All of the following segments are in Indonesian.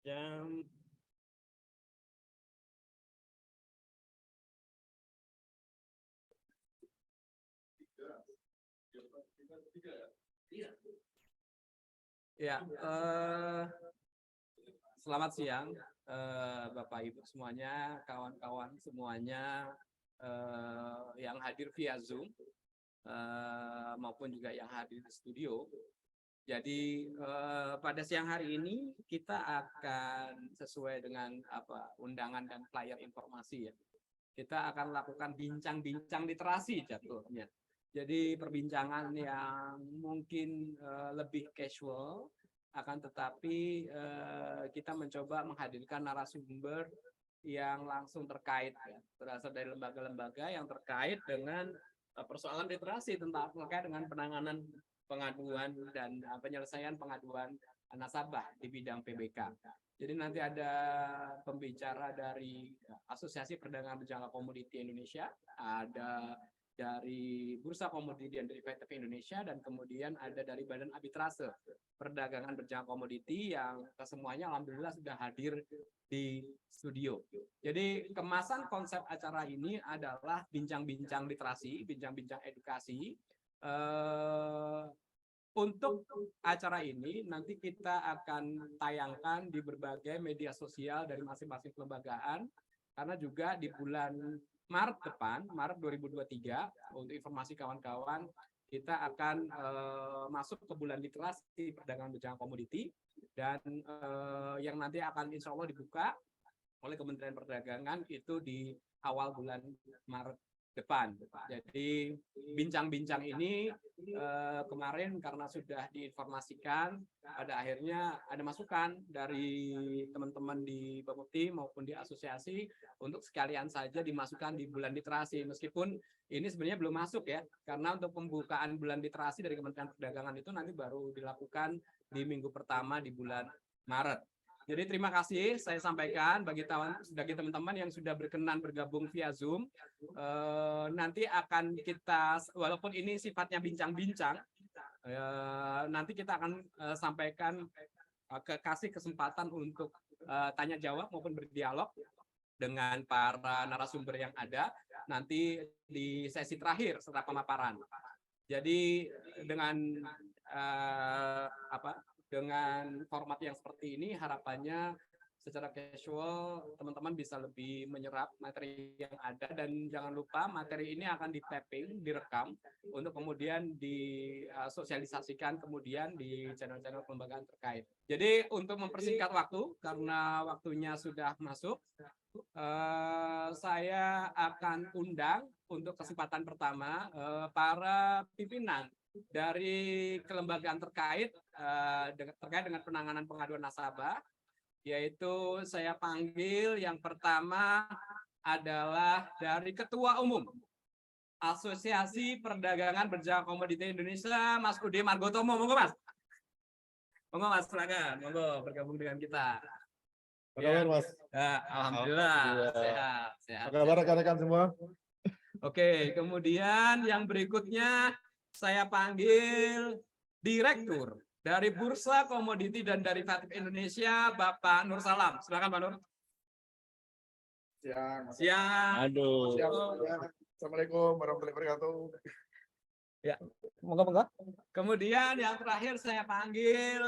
jam ya. Selamat siang, Bapak Ibu semuanya, kawan-kawan semuanya yang hadir via Zoom maupun juga yang hadir di studio. Jadi pada siang hari ini kita akan sesuai dengan undangan dan flyer informasi ya. Kita akan lakukan bincang-bincang literasi jatuhnya. Jadi perbincangan yang mungkin lebih casual, akan tetapi kita mencoba menghadirkan narasumber yang langsung terkait ya, berasal dari lembaga-lembaga yang terkait dengan persoalan literasi terkait dengan penanganan pengaduan dan penyelesaian pengaduan nasabah di bidang PBK. Jadi nanti ada pembicara dari Asosiasi Perdagangan Berjangka Komoditi Indonesia, ada dari Bursa Komoditi dan Derivatif Indonesia, dan kemudian ada dari Badan Arbitrase Perdagangan Berjangka Komoditi yang kesemuanya alhamdulillah sudah hadir di studio. Jadi kemasan konsep acara ini adalah bincang-bincang literasi, bincang-bincang edukasi. Untuk acara ini nanti kita akan tayangkan di berbagai media sosial dari masing-masing kelembagaan, karena juga di bulan Maret depan, Maret 2023, untuk informasi kawan-kawan, kita akan masuk ke bulan literasi perdagangan berjangka komoditi, dan yang nanti akan insya Allah dibuka oleh Kementerian Perdagangan itu di awal bulan Maret depan. Jadi bincang-bincang ini kemarin karena sudah diinformasikan, pada akhirnya ada masukan dari teman-teman di Bapepti maupun di asosiasi untuk sekalian saja dimasukkan di bulan literasi, meskipun ini sebenarnya belum masuk ya, karena untuk pembukaan bulan literasi dari Kementerian Perdagangan itu nanti baru dilakukan di minggu pertama di bulan Maret. Jadi terima kasih saya sampaikan bagi teman-teman yang sudah berkenan bergabung via Zoom. Nanti akan kita, walaupun ini sifatnya bincang-bincang, nanti kita akan sampaikan, kasih kesempatan untuk tanya jawab maupun berdialog dengan para narasumber yang ada nanti di sesi terakhir setelah pemaparan. Jadi dengan dengan format yang seperti ini, harapannya secara casual teman-teman bisa lebih menyerap materi yang ada, dan jangan lupa materi ini akan di-tapping, direkam untuk kemudian disosialisasikan kemudian di channel-channel kelembagaan terkait. Jadi untuk mempersingkat waktu karena waktunya sudah masuk, saya akan undang untuk kesempatan pertama para pimpinan dari kelembagaan terkait dengan penanganan pengaduan nasabah, yaitu saya panggil yang pertama adalah dari Ketua Umum Asosiasi Perdagangan Berjangka Komoditi Indonesia, Mas Ude Margotomo. Monggo Mas. Monggo Mas, silakan. Monggo bergabung dengan kita. Apa kabar Mas? Alhamdulillah. Sehat. Apa kabar rekan-rekan semua? Oke, kemudian yang berikutnya saya panggil Direktur dari Bursa Komoditi dan Derivatif Indonesia, Bapak Nur Salam. Silakan Pak Nur. Siang. Aduh. Assalamualaikum warahmatullahi wabarakatuh. Ya, moga-moga. Kemudian yang terakhir saya panggil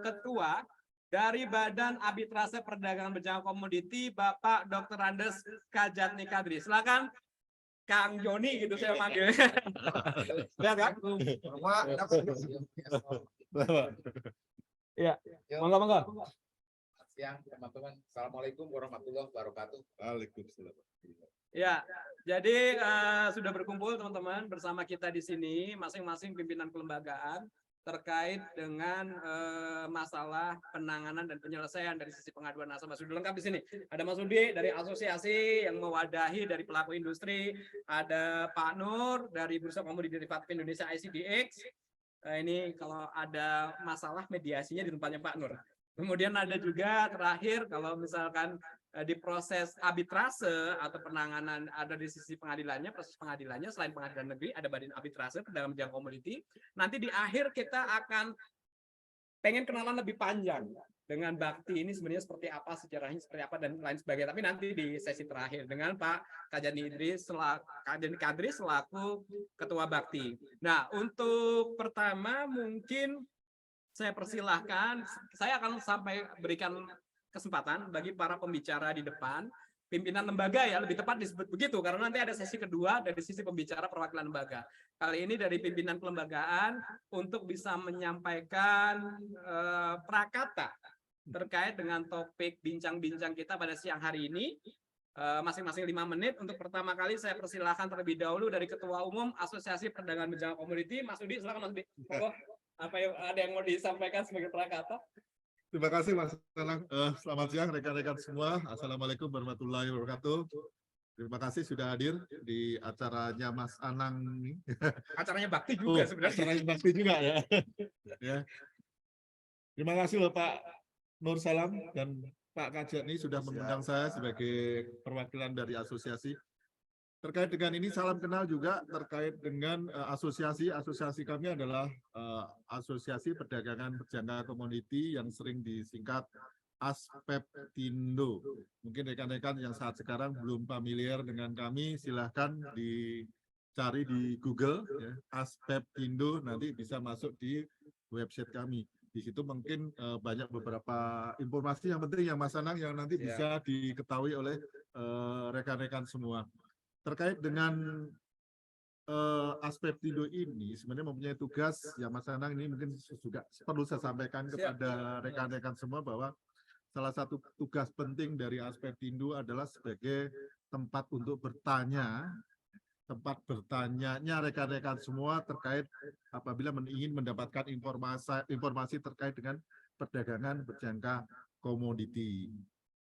Ketua dari Badan Arbitrase Perdagangan Berjangka Komoditi, Bapak Dr. Andes Kajatni Kadri. Silakan Kang Joni gitu saya panggil. Lihat kan? Ya, monggo. Siang teman-teman. Assalamualaikum warahmatullahi wabarakatuh. Waalaikumsalam. Ya, jadi sudah berkumpul teman-teman bersama kita di sini, masing-masing pimpinan kelembagaan terkait dengan masalah penanganan dan penyelesaian dari sisi pengaduan nasabah. Sudah lengkap di sini. Ada Mas Udi dari asosiasi yang mewadahi dari pelaku industri, ada Pak Nur dari Bursa Komoditi Derivatif Indonesia ICDX. Ini kalau ada masalah mediasinya di tempatnya Pak Nur. Kemudian ada juga terakhir kalau misalkan di proses arbitrase atau penanganan ada di sisi pengadilannya, proses pengadilannya selain pengadilan negeri ada Badan Arbitrase Perdagangan Berjangka Komoditi. Nanti di akhir kita akan pengen kenalan lebih panjang dengan bakti ini sebenarnya seperti apa, sejarahnya seperti apa dan lain sebagainya. Tapi nanti di sesi terakhir dengan Pak Kajani Kadri selaku Ketua Bakti. Nah, untuk pertama mungkin saya persilahkan, saya akan sampai berikan kesempatan bagi para pembicara di depan, pimpinan lembaga ya, lebih tepat disebut begitu, karena nanti ada sesi kedua dari sisi pembicara perwakilan lembaga. Kali ini dari pimpinan kelembagaan untuk bisa menyampaikan prakata terkait dengan topik bincang-bincang kita pada siang hari ini, masing-masing 5 menit. Untuk pertama kali saya persilahkan terlebih dahulu dari Ketua Umum Asosiasi Perdagangan Berjangka Komoditi, Mas Udi, silakan Mas Udi. Apa yang ada yang mau disampaikan sebagai prakata? Terima kasih Mas Anang. Selamat siang rekan-rekan semua. Assalamualaikum warahmatullahi wabarakatuh. Terima kasih sudah hadir di acaranya Mas Anang ini. Acaranya bakti juga sebenarnya. Acaranya bakti juga ya. Ya. Terima kasih Bapak Nur Salam dan Pak Kajani sudah mengundang saya sebagai perwakilan dari asosiasi. Terkait dengan ini salam kenal juga terkait dengan asosiasi kami adalah Asosiasi Perdagangan Berjangka Komoditi yang sering disingkat ASPEPTINDO. Mungkin rekan-rekan yang saat sekarang belum familiar dengan kami, silahkan dicari di Google ya, ASPEPTINDO, nanti bisa masuk di website kami. Di situ mungkin banyak beberapa informasi yang penting yang Mas Anang yang nanti bisa diketahui oleh rekan-rekan semua. Terkait dengan ASPEPTINDO ini sebenarnya mempunyai tugas yang Mas Anang ini mungkin juga perlu saya sampaikan kepada rekan-rekan semua bahwa salah satu tugas penting dari ASPEPTINDO adalah sebagai tempat untuk bertanya, tempat bertanyanya rekan-rekan semua terkait apabila ingin mendapatkan informasi terkait dengan perdagangan berjangka komoditi.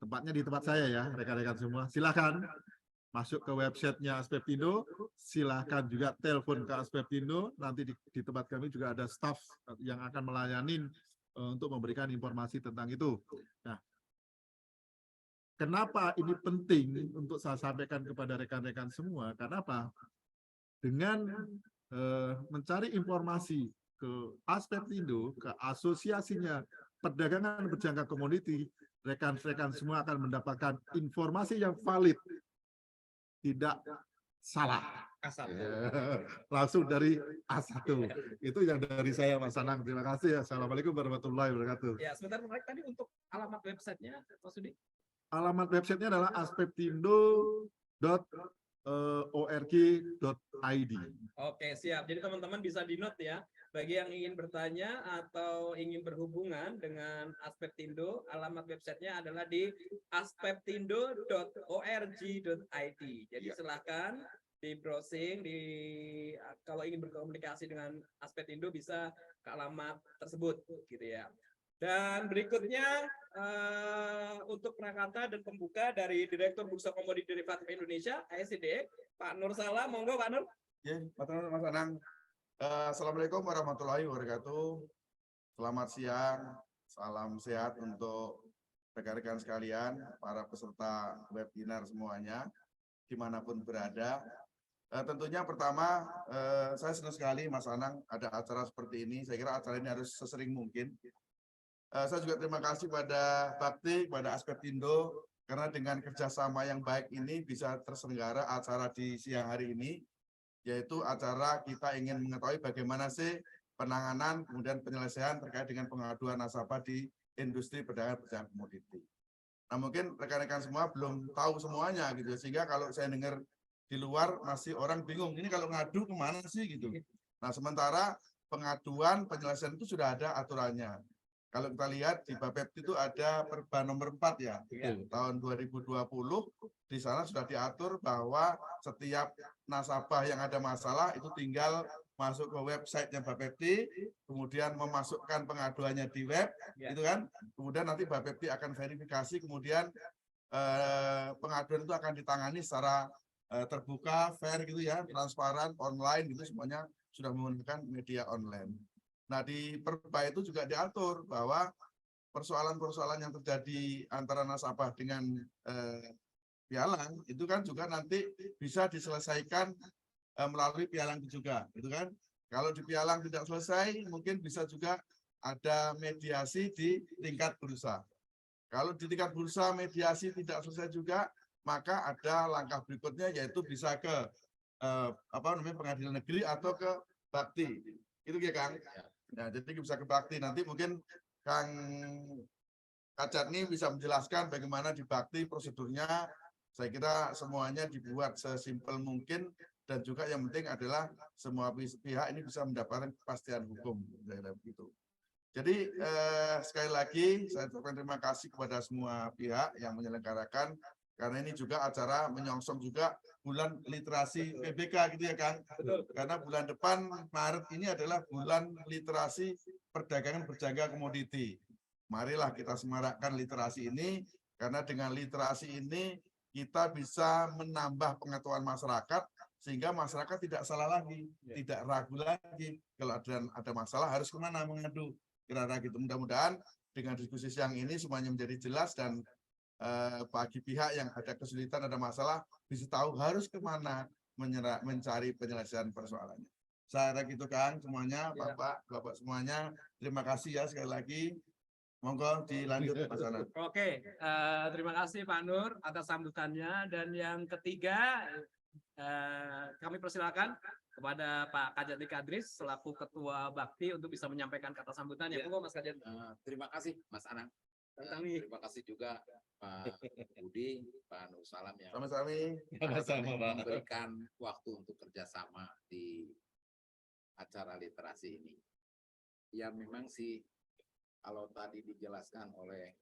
Tempatnya di tempat saya ya rekan-rekan semua. Silakan masuk ke websitenya ASPEPTINDO, silahkan juga telepon ke ASPEPTINDO, nanti di tempat kami juga ada staff yang akan melayani untuk memberikan informasi tentang itu. Nah, kenapa ini penting untuk saya sampaikan kepada rekan-rekan semua? Karena apa? Dengan mencari informasi ke ASPEPTINDO, ke asosiasinya perdagangan berjangka komoditi, rekan-rekan semua akan mendapatkan informasi yang valid, tidak salah. A1. Langsung dari A1. Itu yang dari saya Mas Anang. Terima kasih. Assalamualaikum warahmatullahi wabarakatuh. Ya, sebentar tadi untuk alamat websitenya, Mas Udi. Alamat websitenya adalah aspeptindo.org.id. Oke, siap. Jadi teman-teman bisa di-note ya. Bagi yang ingin bertanya atau ingin berhubungan dengan ASPEPTINDO, alamat websitenya adalah di aspeptindo.org.id. Jadi silahkan di browsing, kalau ingin berkomunikasi dengan ASPEPTINDO bisa ke alamat tersebut, gitu ya. Dan berikutnya untuk prakata dan pembuka dari Direktur Bursa Komoditi Derivatif Indonesia (ASCD), Pak Nur Salam. Monggo Pak Nur. Ya, Mas Anang. Assalamualaikum warahmatullahi wabarakatuh. Selamat siang, salam sehat untuk rekan-rekan sekalian, para peserta webinar semuanya, dimanapun berada. Tentunya pertama, saya senang sekali Mas Anang ada acara seperti ini. Saya kira acara ini harus sesering mungkin. Saya juga terima kasih pada Bakti, pada ASPEPTINDO, karena dengan kerjasama yang baik ini bisa terselenggara acara di siang hari ini, yaitu acara kita ingin mengetahui bagaimana sih penanganan kemudian penyelesaian terkait dengan pengaduan nasabah di industri perdagangan berjangka komoditi. Nah, mungkin rekan-rekan semua belum tahu semuanya gitu, sehingga kalau saya dengar di luar masih orang bingung, ini kalau ngadu kemana sih gitu. Nah, sementara pengaduan penyelesaian itu sudah ada aturannya. Kalau kita lihat di Bapepti itu ada Perba nomor 4 ya, tahun 2020, di sana sudah diatur bahwa setiap nasabah yang ada masalah itu tinggal masuk ke website-nya Bapepti, kemudian memasukkan pengaduannya di web, gitu kan. Kemudian nanti Bapepti akan verifikasi, kemudian pengaduan itu akan ditangani secara terbuka, fair gitu ya, transparan, online gitu, semuanya sudah menggunakan media online. Nah, di Perba itu juga diatur bahwa persoalan-persoalan yang terjadi antara nasabah dengan pialang itu kan juga nanti bisa diselesaikan melalui pialang itu juga, gitu kan. Kalau di pialang tidak selesai, mungkin bisa juga ada mediasi di tingkat bursa. Kalau di tingkat bursa mediasi tidak selesai juga, maka ada langkah berikutnya yaitu bisa ke pengadilan negeri atau ke bakti. Itu ya Kang. Nah, jadi bisa ke bakti. Nanti mungkin Kang Kacatni bisa menjelaskan bagaimana di bakti prosedurnya. Saya kira semuanya dibuat sesimpel mungkin dan juga yang penting adalah semua pihak ini bisa mendapatkan kepastian hukum. Begitu. Jadi sekali lagi saya ucapkan terima kasih kepada semua pihak yang menyelenggarakan karena ini juga acara menyongsong juga bulan literasi PBK gitu ya Kang. Karena bulan depan Maret ini adalah bulan literasi perdagangan berjaga komoditi. Marilah kita semarakkan literasi ini karena dengan literasi ini kita bisa menambah pengetahuan masyarakat sehingga masyarakat tidak salah lagi, tidak ragu lagi kalau ada masalah harus kemana mengadu. Kira-kira gitu. Mudah-mudahan dengan diskusi siang ini semuanya menjadi jelas dan bagi pihak yang ada kesulitan, ada masalah, bisa tahu harus kemana mencari penyelesaian persoalannya. Saya gitu Kang, semuanya, Bapak semuanya, terima kasih ya sekali lagi. Monggo dilanjut Mas Anand. Oke, terima kasih Pak Nur atas sambutannya. Dan yang ketiga, kami persilakan kepada Pak Kajati Kadris selaku Ketua Bakti untuk bisa menyampaikan kata sambutannya. Monggo Mas Kajati. Terima kasih Mas Anang. Terima kasih juga Pak Budi, Pak Nur Salam yang memberikan waktu untuk kerjasama di acara literasi ini. Ya memang sih kalau tadi dijelaskan oleh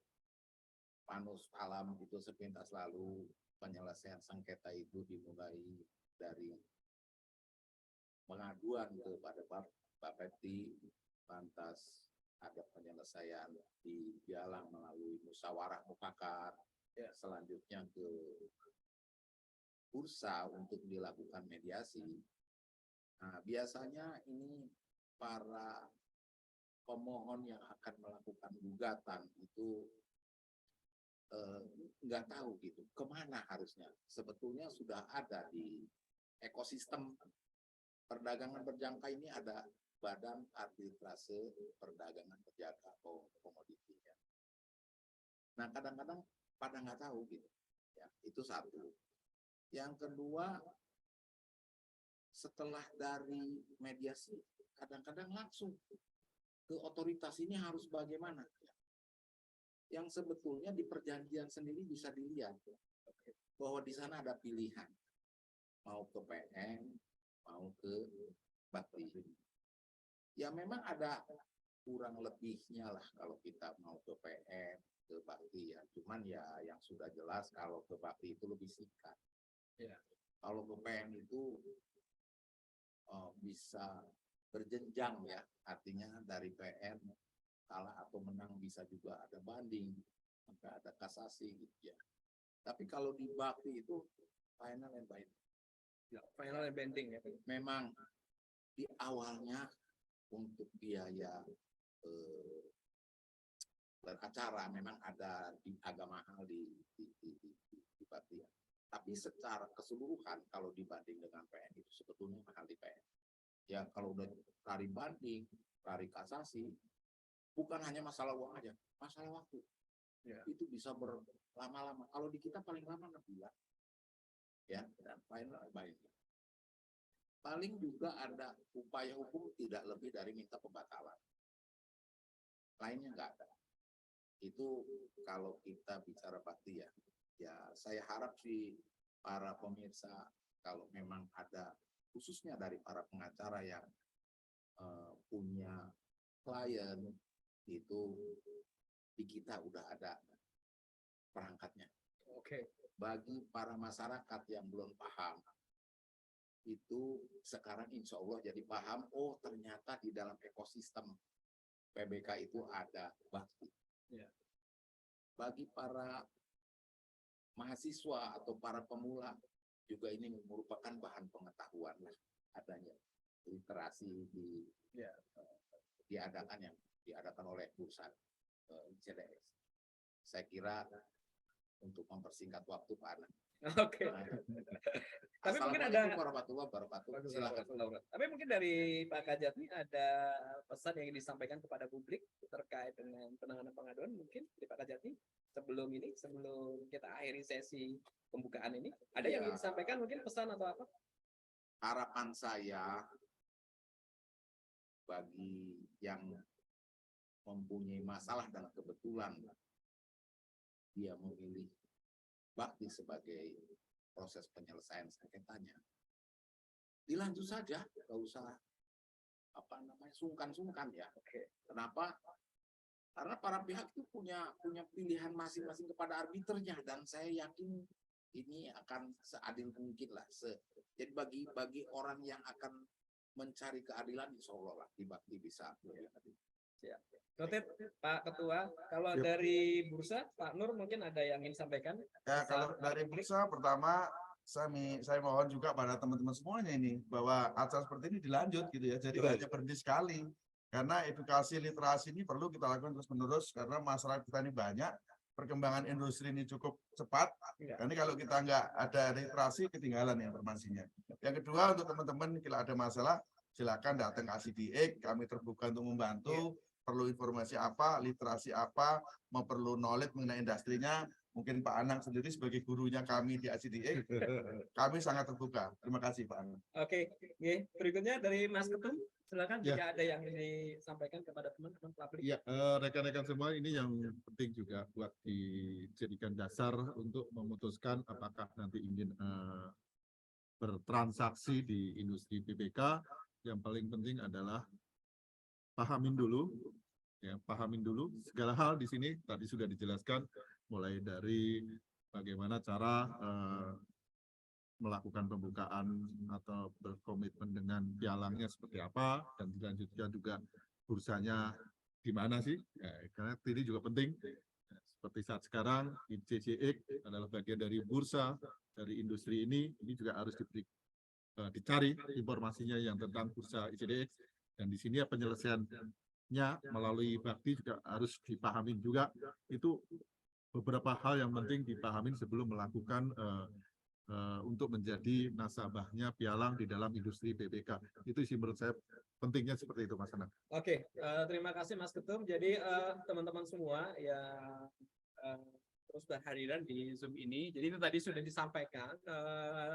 Pak Nur Salam itu sepintas lalu penyelesaian sengketa itu dimulai dari pengaduan kepada Bapepti, lantas ada penyelesaian di jalan melalui musyawarah mufakat, selanjutnya ke bursa untuk dilakukan mediasi. Nah, biasanya ini para pemohon yang akan melakukan gugatan itu nggak tahu gitu kemana harusnya. Sebetulnya sudah ada di ekosistem perdagangan berjangka ini ada Badan Arbitrase Perdagangan Berjangka atau komoditinya. Nah kadang-kadang pada nggak tahu gitu. Ya, itu satu. Yang kedua, setelah dari mediasi, kadang-kadang langsung ke otoritas ini harus bagaimana? Yang sebetulnya di perjanjian sendiri bisa dilihat bahwa di sana ada pilihan mau ke PN, mau ke bakti. Ya memang ada kurang lebihnya lah kalau kita mau ke PN, ke bakti ya. Cuman ya yang sudah jelas kalau ke bakti itu lebih singkat. Ya. Kalau ke PN itu bisa berjenjang ya. Artinya dari PN kalah atau menang bisa juga ada banding, sampai ada kasasi gitu ya. Tapi kalau di bakti itu final and binding. Ya, final and binding ya. Memang di awalnya untuk biaya beracara memang ada agak mahal di bakti ya. Tapi secara keseluruhan kalau dibanding dengan PN itu sebetulnya mahal di PN. Ya kalau udah lari banding, lari kasasi, bukan hanya masalah uang aja, masalah waktu. Ya. Itu bisa berlama-lama. Kalau di kita paling lama 6 bulan. Ya, dan final binding. Paling juga ada upaya hukum tidak lebih dari minta pembatalan. Lainnya nggak ada. Itu kalau kita bicara bakti ya. Ya saya harap sih para pemirsa kalau memang ada khususnya dari para pengacara yang punya klien itu di kita udah ada perangkatnya. Oke. Bagi para masyarakat yang belum paham itu sekarang insya Allah jadi paham, oh ternyata di dalam ekosistem PBK itu ada bakti. Ya. Bagi para mahasiswa atau para pemula juga ini merupakan bahan pengetahuan lah adanya literasi diadakan oleh perusahaan CDS. Saya kira untuk mempersingkat waktu Pak Anang. Oke. Tapi mungkin ada Assalamualaikum warahmatullahi wabarakatuh. Silakan. Tapi mungkin dari Pak Kajati ada pesan yang ingin disampaikan kepada publik terkait dengan penanganan pengaduan mungkin dari Pak Kajati sebelum kita akhiri sesi pembukaan ini. Ada yang ingin disampaikan mungkin pesan atau apa? Harapan saya bagi yang mempunyai masalah dan kebetulan dia memilih bakti sebagai proses penyelesaian sengketanya, dilanjut saja, nggak usah sungkan-sungkan ya. Kenapa? Karena para pihak itu punya pilihan masing-masing kepada arbiternya, dan saya yakin ini akan seadil mungkin lah. Jadi bagi orang yang akan mencari keadilan, insya Allah lah di bakti bisa. Siap. Noted, Pak Ketua. Kalau dari Bursa, Pak Nur mungkin ada yang ingin sampaikan? Ya, kalau dari Bursa pertama saya mohon juga pada teman-teman semuanya ini bahwa acara seperti ini dilanjut gitu ya. Jadi hanya berhenti sekali. Karena edukasi literasi ini perlu kita lakukan terus-menerus karena masyarakat kita ini banyak, perkembangan industri ini cukup cepat. Karena kalau kita nggak ada literasi ketinggalan informasinya. Yang kedua, untuk teman-teman bila ada masalah silakan datang ke ICDX, kami terbuka untuk membantu. Perlu informasi apa, literasi apa, mau perlu knowledge mengenai industrinya, mungkin Pak Anang sendiri sebagai gurunya kami di ICDX, kami sangat terbuka. Terima kasih Pak Anang. Oke, berikutnya dari Mas Ketum, silakan jika ada yang disampaikan kepada teman-teman publik. Ya, rekan-rekan semua, ini yang penting juga buat dijadikan dasar untuk memutuskan apakah nanti ingin bertransaksi di industri PPK. Yang paling penting adalah pahamin dulu segala hal di sini tadi sudah dijelaskan, mulai dari bagaimana cara melakukan pembukaan atau berkomitmen dengan pialangnya seperti apa, dan dilanjutkan juga bursanya di mana sih, karena ini juga penting. Seperti saat sekarang ICCX adalah bagian dari bursa dari industri ini juga harus dicari informasinya yang tentang bursa ICDX, dan di sini penyelesaiannya melalui bakti juga harus dipahamin juga. Itu beberapa hal yang penting dipahamin sebelum melakukan untuk menjadi nasabahnya pialang di dalam industri PPK. Itu sih menurut saya pentingnya seperti itu, Mas Anang. Oke, terima kasih Mas Ketum. Jadi teman-teman semua yang terus berhadiran di Zoom ini. Jadi itu tadi sudah disampaikan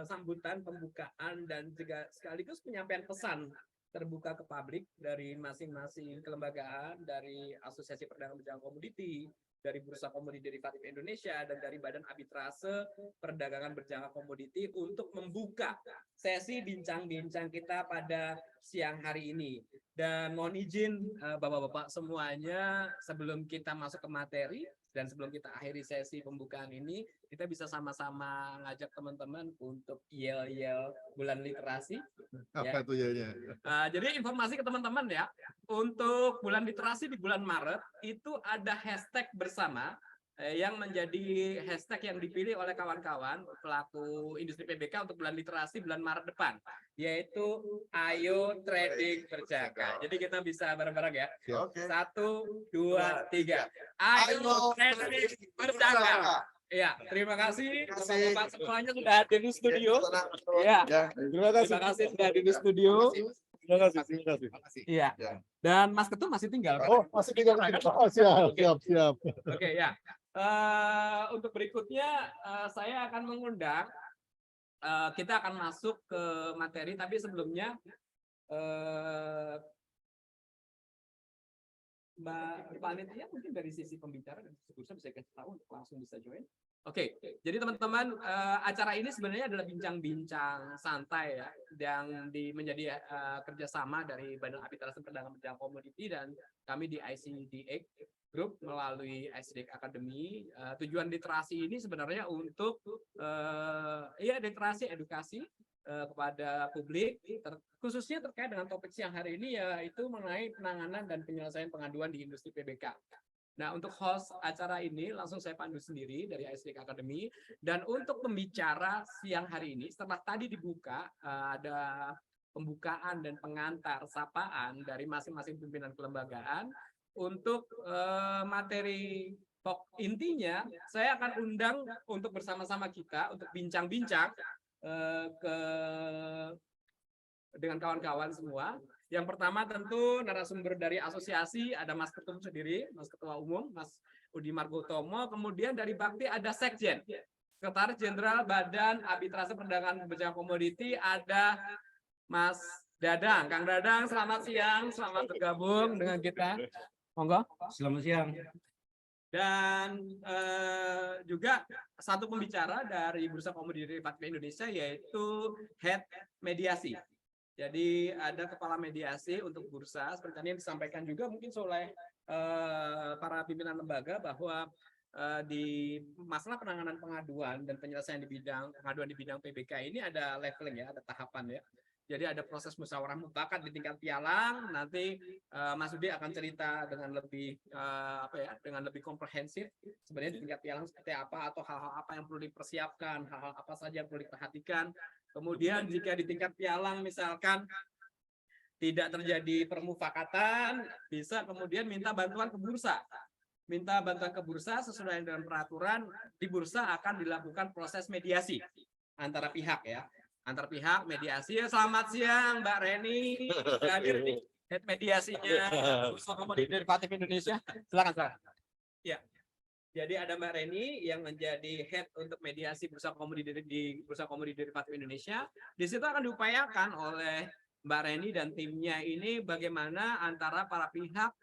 sambutan, pembukaan, dan juga sekaligus penyampaian pesan terbuka ke publik dari masing-masing kelembagaan, dari Asosiasi Perdagangan Berjangka Komoditi, dari Bursa Komoditi Derivatif Indonesia, dan dari Badan Arbitrase Perdagangan Berjangka Komoditi untuk membuka sesi bincang-bincang kita pada siang hari ini. Dan mohon izin Bapak-Bapak semuanya, sebelum kita masuk ke materi dan sebelum kita akhiri sesi pembukaan ini, kita bisa sama-sama ngajak teman-teman untuk yel-yel bulan literasi. Apa itu ya? Jadi informasi ke teman-teman ya, untuk bulan literasi di bulan Maret itu ada hashtag bersama yang menjadi hashtag yang dipilih oleh kawan-kawan pelaku industri PBK untuk bulan literasi bulan Maret depan, yaitu Ayo Trading Berjangka. Jadi kita bisa bareng-bareng ya. Oke. 1, 2, 3. Ayo Trading Berjangka. Ya, terima kasih Bapak-bapak semuanya sudah hadir di studio. Ya, terima kasih sudah hadir di studio. Terima kasih. Iya. Dan Mas Ketum masih tinggal. Oh, masih tinggal. Oh, siap. Oke, ya. Untuk berikutnya saya akan mengundang, kita akan masuk ke materi, tapi sebelumnya Mbak Panitia mungkin dari sisi pembicara dan bisa kasih tahu untuk langsung bisa join. Oke, jadi teman-teman, acara ini sebenarnya adalah bincang-bincang santai ya, yang menjadi kerjasama dari Badan Arbitrase Perdagangan Berjangka Komoditi dan kami di ICDX Group melalui ICDX Academy. Tujuan literasi ini sebenarnya untuk literasi edukasi kepada publik, khususnya terkait dengan topik siang hari ini, yaitu mengenai penanganan dan penyelesaian pengaduan di industri PBK. Nah, untuk host acara ini langsung saya pandu sendiri dari ICDX Academy, dan untuk pembicara siang hari ini setelah tadi dibuka ada pembukaan dan pengantar sapaan dari masing-masing pimpinan kelembagaan. Untuk materi Intinya saya akan undang untuk bersama-sama kita untuk bincang-bincang ke dengan kawan-kawan semua. Yang pertama tentu narasumber dari asosiasi ada Mas Ketum sendiri, Mas Ketua Umum, Mas Udi Margotomo. Kemudian dari Bakti ada Sekjen, Sekretaris Jenderal Badan Arbitrase Perdagangan Berjangka Komoditi, ada Mas Dadang. Kang Dadang, selamat siang, selamat bergabung dengan kita. Monggo. Selamat siang. Dan juga satu pembicara dari Bursa Komoditi Derivatif Indonesia yaitu Head Mediasi. Jadi ada kepala mediasi untuk bursa seperti yang disampaikan juga mungkin oleh para pimpinan lembaga bahwa di masalah penanganan pengaduan dan penyelesaian di bidang pengaduan di bidang PBK ini ada leveling ya, ada tahapan ya. Jadi ada proses musyawarah mufakat di tingkat pialang. Nanti Mas Udi akan cerita dengan lebih dengan lebih komprehensif sebenarnya di tingkat pialang seperti apa atau hal-hal apa yang perlu dipersiapkan, hal-hal apa saja yang perlu diperhatikan. Kemudian jika di tingkat pialang misalkan tidak terjadi permufakatan, bisa kemudian minta bantuan ke bursa. Minta bantuan ke bursa sesuai dengan peraturan di bursa akan dilakukan proses mediasi antara pihak ya. Antar pihak mediasi. Selamat siang Mbak Reni, hadir di head mediasinya Bursa Komoditi Derivatif Indonesia. Silakan. Ya. Jadi ada Mbak Reni yang menjadi head untuk mediasi Bursa Komoditi di Bursa Komoditi Derivatif Indonesia. Di situ akan diupayakan oleh Mbak Reni dan timnya ini bagaimana antara para pihak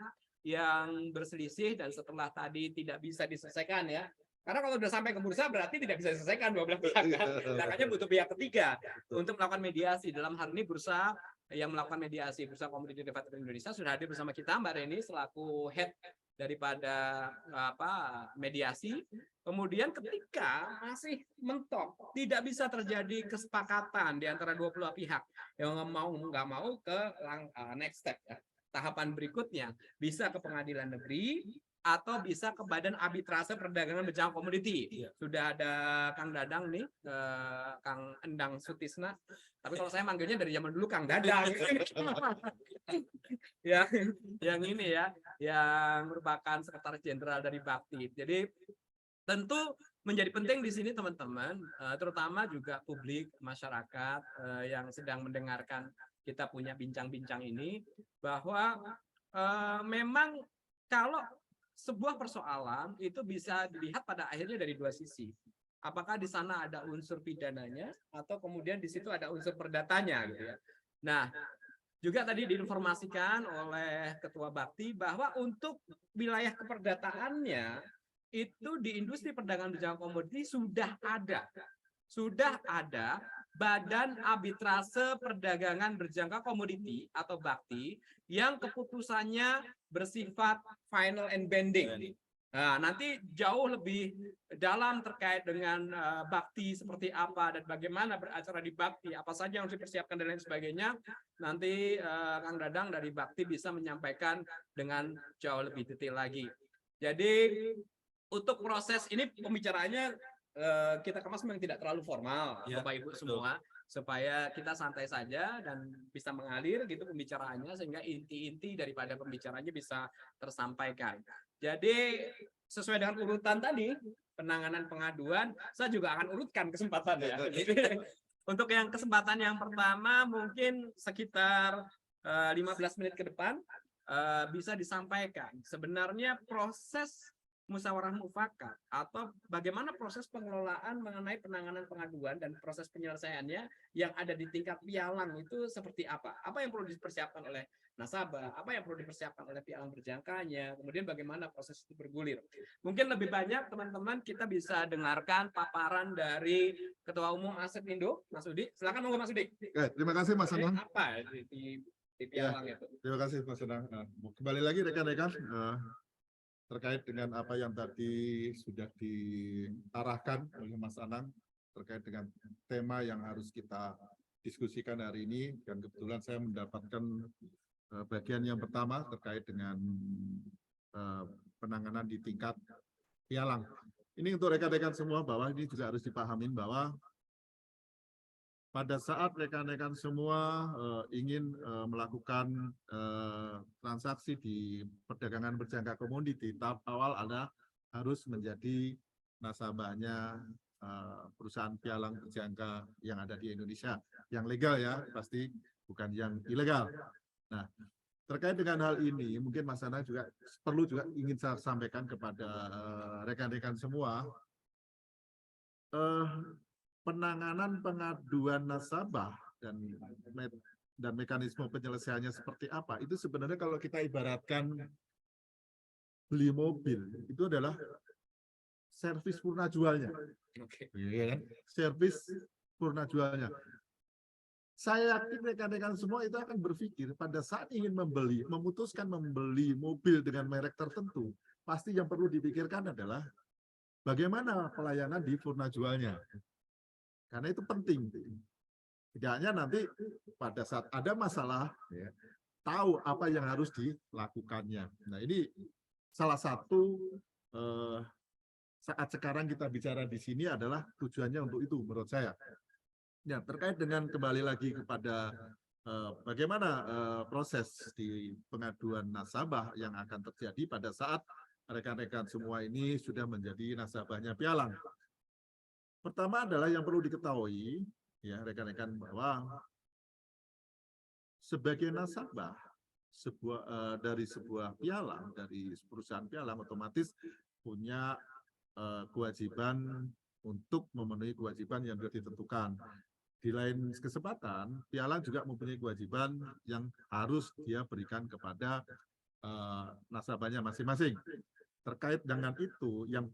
yang berselisih dan setelah tadi tidak bisa diselesaikan ya. Karena kalau sudah sampai ke bursa berarti tidak bisa diselesaikan dua belah pihak kan. Makanya butuh pihak ketiga untuk melakukan mediasi. Dalam hal ini bursa yang melakukan mediasi Bursa Komoditi Derivatif Indonesia sudah hadir bersama kita Mbak Reni selaku head daripada mediasi. Kemudian ketika masih mentok, tidak bisa terjadi kesepakatan di antara dua belah pihak yang nggak mau ke next step ya. Tahapan berikutnya bisa ke pengadilan negeri atau bisa ke Badan Arbitrase Perdagangan Berjangka Komoditi. Sudah ada Kang Dadang nih, Kang Endang Sutisna. Tapi kalau saya manggilnya dari zaman dulu Kang Dadang. yang ini ya, yang merupakan Sekretaris Jenderal dari Bakti. Jadi tentu menjadi penting di sini teman-teman, terutama juga publik, masyarakat yang sedang mendengarkan kita punya bincang-bincang ini, bahwa memang kalau sebuah persoalan itu bisa dilihat pada akhirnya dari dua sisi. Apakah di sana ada unsur pidananya atau kemudian di situ ada unsur perdatanya gitu ya. Nah, juga tadi diinformasikan oleh Ketua Bakti bahwa untuk wilayah keperdataannya itu di industri perdagangan berjangka komoditi sudah ada Badan Arbitrase Perdagangan Berjangka Komoditi atau Bakti yang keputusannya bersifat final and binding. Nah, nanti jauh lebih dalam terkait dengan Bakti seperti apa dan bagaimana beracara di Bakti, apa saja yang harus dipersiapkan dan lain sebagainya. Nanti Kang Dadang dari Bakti bisa menyampaikan dengan jauh lebih detail lagi. Jadi untuk proses ini pembicaraannya kita kemas memang tidak terlalu formal, ya, Bapak Ibu semua, supaya kita santai saja dan bisa mengalir gitu pembicaraannya sehingga inti-inti daripada pembicaraannya bisa tersampaikan. Jadi sesuai dengan urutan tadi penanganan pengaduan, saya juga akan urutkan kesempatan ya. Untuk yang kesempatan yang pertama mungkin sekitar 15 menit ke depan bisa disampaikan sebenarnya proses musyawarah mufakat atau bagaimana proses pengelolaan mengenai penanganan pengaduan dan proses penyelesaiannya yang ada di tingkat pialang itu seperti apa? Apa yang perlu dipersiapkan oleh nasabah? Apa yang perlu dipersiapkan oleh pialang berjangkanya? Kemudian bagaimana proses itu bergulir? Mungkin lebih banyak teman-teman kita bisa dengarkan paparan dari Ketua Umum Asepindo, Mas Udi. Silakan monggo Mas Udi. Terima kasih Mas Anang. Apa di pialang itu? Terima kasih Mas Anang. Kembali lagi rekan-rekan. Terkait dengan apa yang tadi sudah diarahkan oleh Mas Anang terkait dengan tema yang harus kita diskusikan hari ini, dan kebetulan saya mendapatkan bagian yang pertama terkait dengan penanganan di tingkat pialang. Ini untuk rekan-rekan semua bahwa ini juga harus dipahami bahwa pada saat rekan-rekan semua ingin melakukan transaksi di perdagangan berjangka komoditi, tahap awal harus menjadi nasabahnya perusahaan pialang berjangka yang ada di Indonesia, yang legal ya, pasti bukan yang ilegal. Nah, terkait dengan hal ini, mungkin Mas Anang juga perlu juga ingin saya sampaikan kepada rekan-rekan semua, penanganan pengaduan nasabah dan mekanisme penyelesaiannya seperti apa, itu sebenarnya kalau kita ibaratkan beli mobil, itu adalah servis purna jualnya. Iya kan? Servis purna jualnya. Saya yakin rekan-rekan semua itu akan berpikir pada saat ingin memutuskan membeli mobil dengan merek tertentu, pasti yang perlu dipikirkan adalah bagaimana pelayanan di purna jualnya. Karena itu penting. Tidak hanya nanti pada saat ada masalah, ya, tahu apa yang harus dilakukannya. Nah, ini salah satu saat sekarang kita bicara di sini adalah tujuannya untuk itu menurut saya. Ya, terkait dengan kembali lagi kepada bagaimana proses di pengaduan nasabah yang akan terjadi pada saat rekan-rekan semua ini sudah menjadi nasabahnya pialang. Pertama adalah yang perlu diketahui, ya rekan-rekan, bahwa sebagai nasabah dari sebuah pialang, dari perusahaan pialang, otomatis punya kewajiban untuk memenuhi kewajiban yang sudah ditentukan. Di lain kesempatan, pialang juga mempunyai kewajiban yang harus dia berikan kepada nasabahnya masing-masing. Terkait dengan itu, yang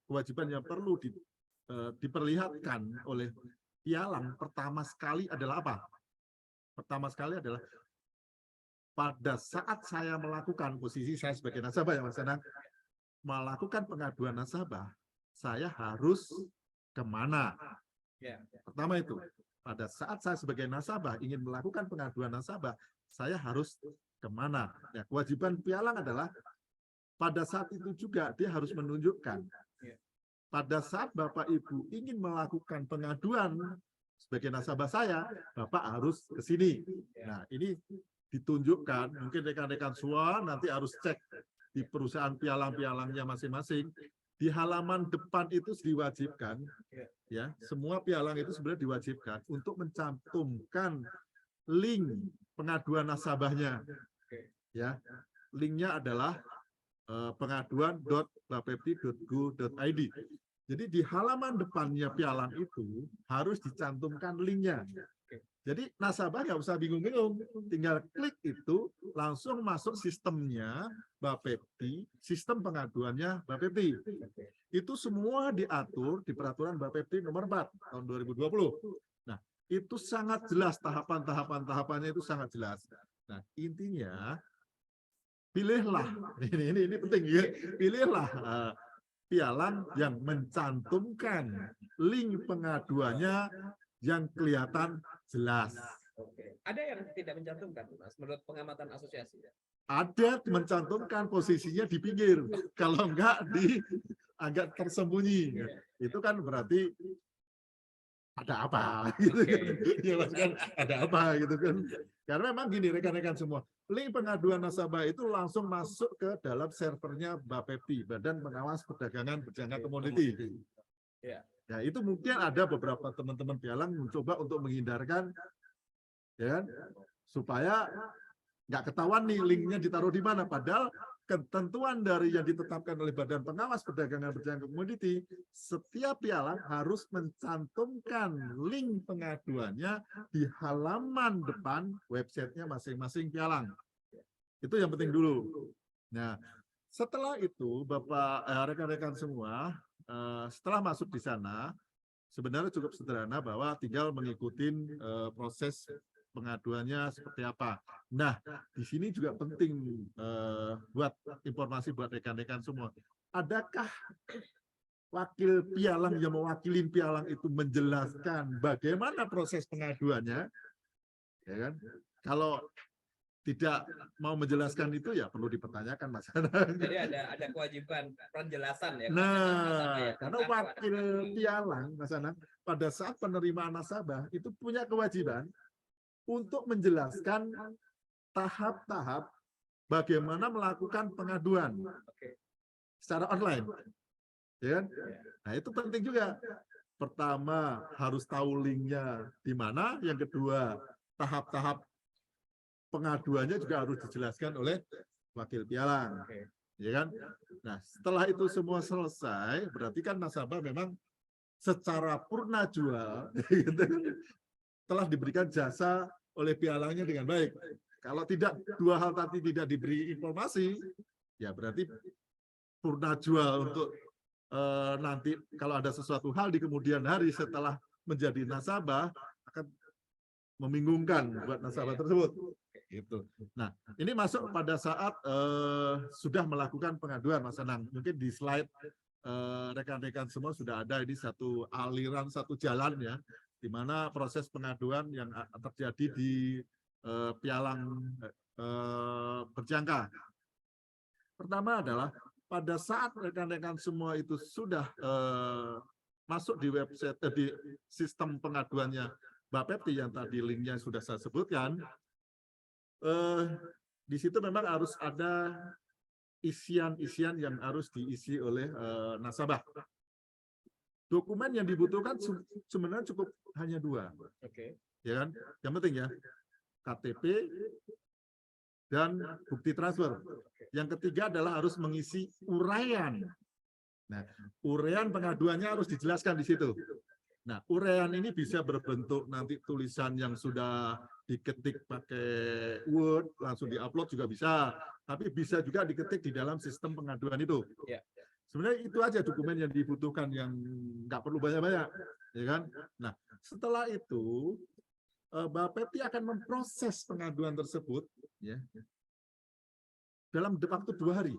kewajiban yang perlu diperlihatkan oleh pialang pertama sekali adalah apa? Pertama sekali adalah pada saat saya melakukan, posisi saya sebagai nasabah ya Mas Anang, melakukan pengaduan nasabah, saya harus kemana? Pertama itu, pada saat saya sebagai nasabah ingin melakukan pengaduan nasabah, saya harus kemana? Ya, kewajiban pialang adalah pada saat itu juga dia harus menunjukkan. Pada saat Bapak Ibu ingin melakukan pengaduan sebagai nasabah saya, Bapak harus ke sini. Nah, ini ditunjukkan, mungkin rekan-rekan semua nanti harus cek di perusahaan pialang-pialangnya masing-masing. Di halaman depan itu diwajibkan, ya, semua pialang itu sebenarnya diwajibkan untuk mencantumkan link pengaduan nasabahnya. Ya, linknya adalah pengaduan.bapepti.go.id. Jadi di halaman depannya pialang itu harus dicantumkan linknya. Jadi nasabah nggak usah bingung-bingung, tinggal klik itu langsung masuk sistemnya Bapepti, sistem pengaduannya Bapepti. Itu semua diatur di peraturan Bapepti nomor 4 tahun 2020. Nah, itu sangat jelas tahapannya itu sangat jelas. Nah, intinya pilihlah ini penting ya, pilihlah pialang yang mencantumkan link pengaduannya yang kelihatan jelas. Ada yang tidak mencantumkan, Mas, menurut pengamatan asosiasi? Ada mencantumkan posisinya di pinggir, kalau enggak di agak tersembunyi. Itu kan berarti ada apa gitu kan. Ya, Mas, kan ada apa gitu kan. Karena memang gini rekan-rekan semua, link pengaduan nasabah itu langsung masuk ke dalam servernya Bapepti, Badan Pengawas Perdagangan Berjangka Komoditi. Ya, itu mungkin ada beberapa teman-teman pialang mencoba untuk menghindarkan, ya kan, supaya nggak ketahuan nih linknya ditaruh di mana. Padahal ketentuan dari yang ditetapkan oleh Badan Pengawas Perdagangan Berjangka Komoditi, setiap pialang harus mencantumkan link pengaduannya di halaman depan websitenya masing-masing pialang. Itu yang penting dulu. Nah, setelah itu, Bapak rekan-rekan semua, setelah masuk di sana, sebenarnya cukup sederhana bahwa tinggal mengikuti proses pengaduannya seperti apa. Nah, di sini juga penting buat informasi buat rekan-rekan semua. Adakah wakil pialang yang mewakili pialang itu menjelaskan bagaimana proses pengaduannya? Ya kan? Kalau tidak mau menjelaskan itu ya perlu dipertanyakan, Mas. Jadi ada kewajiban penjelasan ya. Nah, karena wakil pialang, Mas Anang, pada saat penerimaan nasabah itu punya kewajiban untuk menjelaskan tahap-tahap bagaimana melakukan pengaduan secara online. Ya kan? Nah, itu penting juga. Pertama, harus tahu linknya di mana. Yang kedua, tahap-tahap pengaduannya juga harus dijelaskan oleh wakil pialang. Ya kan? Nah, setelah itu semua selesai, berarti kan nasabah memang secara purna jual gitu, telah diberikan jasa oleh pialangnya dengan baik. Kalau tidak, dua hal tadi tidak diberi informasi, ya berarti purna jual untuk nanti kalau ada sesuatu hal di kemudian hari setelah menjadi nasabah akan membingungkan buat nasabah tersebut. Gitu. Nah, ini masuk pada saat sudah melakukan pengaduan, Mas Anang. Mungkin di slide rekan-rekan semua sudah ada ini satu aliran, satu jalan ya, di mana proses pengaduan yang terjadi di pialang berjangka. Pertama adalah pada saat rekan-rekan semua itu sudah masuk di website, di sistem pengaduannya Bapepti yang tadi linknya sudah saya sebutkan, di situ memang harus ada isian-isian yang harus diisi oleh nasabah. Dokumen yang dibutuhkan sebenarnya cukup hanya 2. Ya kan? Yang penting ya, KTP dan bukti transfer. Yang ketiga adalah harus mengisi uraian. Nah, uraian pengaduannya harus dijelaskan di situ. Nah, uraian ini bisa berbentuk nanti tulisan yang sudah diketik pakai Word, langsung diupload juga bisa. Tapi bisa juga diketik di dalam sistem pengaduan itu. Sebenarnya itu aja dokumen yang dibutuhkan, yang nggak perlu banyak-banyak, ya kan? Nah, setelah itu Bapepti akan memproses pengaduan tersebut, ya, dalam waktu 2 hari.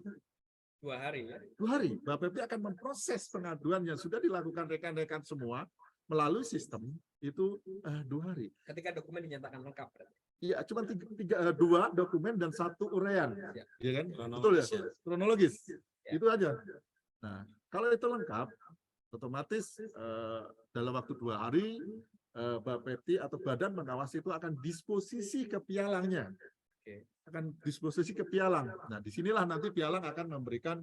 2 hari ya. 2 hari, Bapepti akan memproses pengaduan yang sudah dilakukan rekan-rekan semua melalui sistem itu 2 hari. Ketika dokumen dinyatakan lengkap berarti. Iya, cuma 2 dokumen dan 1 uraian, ya kan? Betul ya? Kronologis, itu aja. Nah, kalau itu lengkap, otomatis dalam waktu 2 hari Bapepti atau badan pengawas itu akan disposisi ke pialangnya. Akan disposisi ke pialang. Nah, disinilah nanti pialang akan memberikan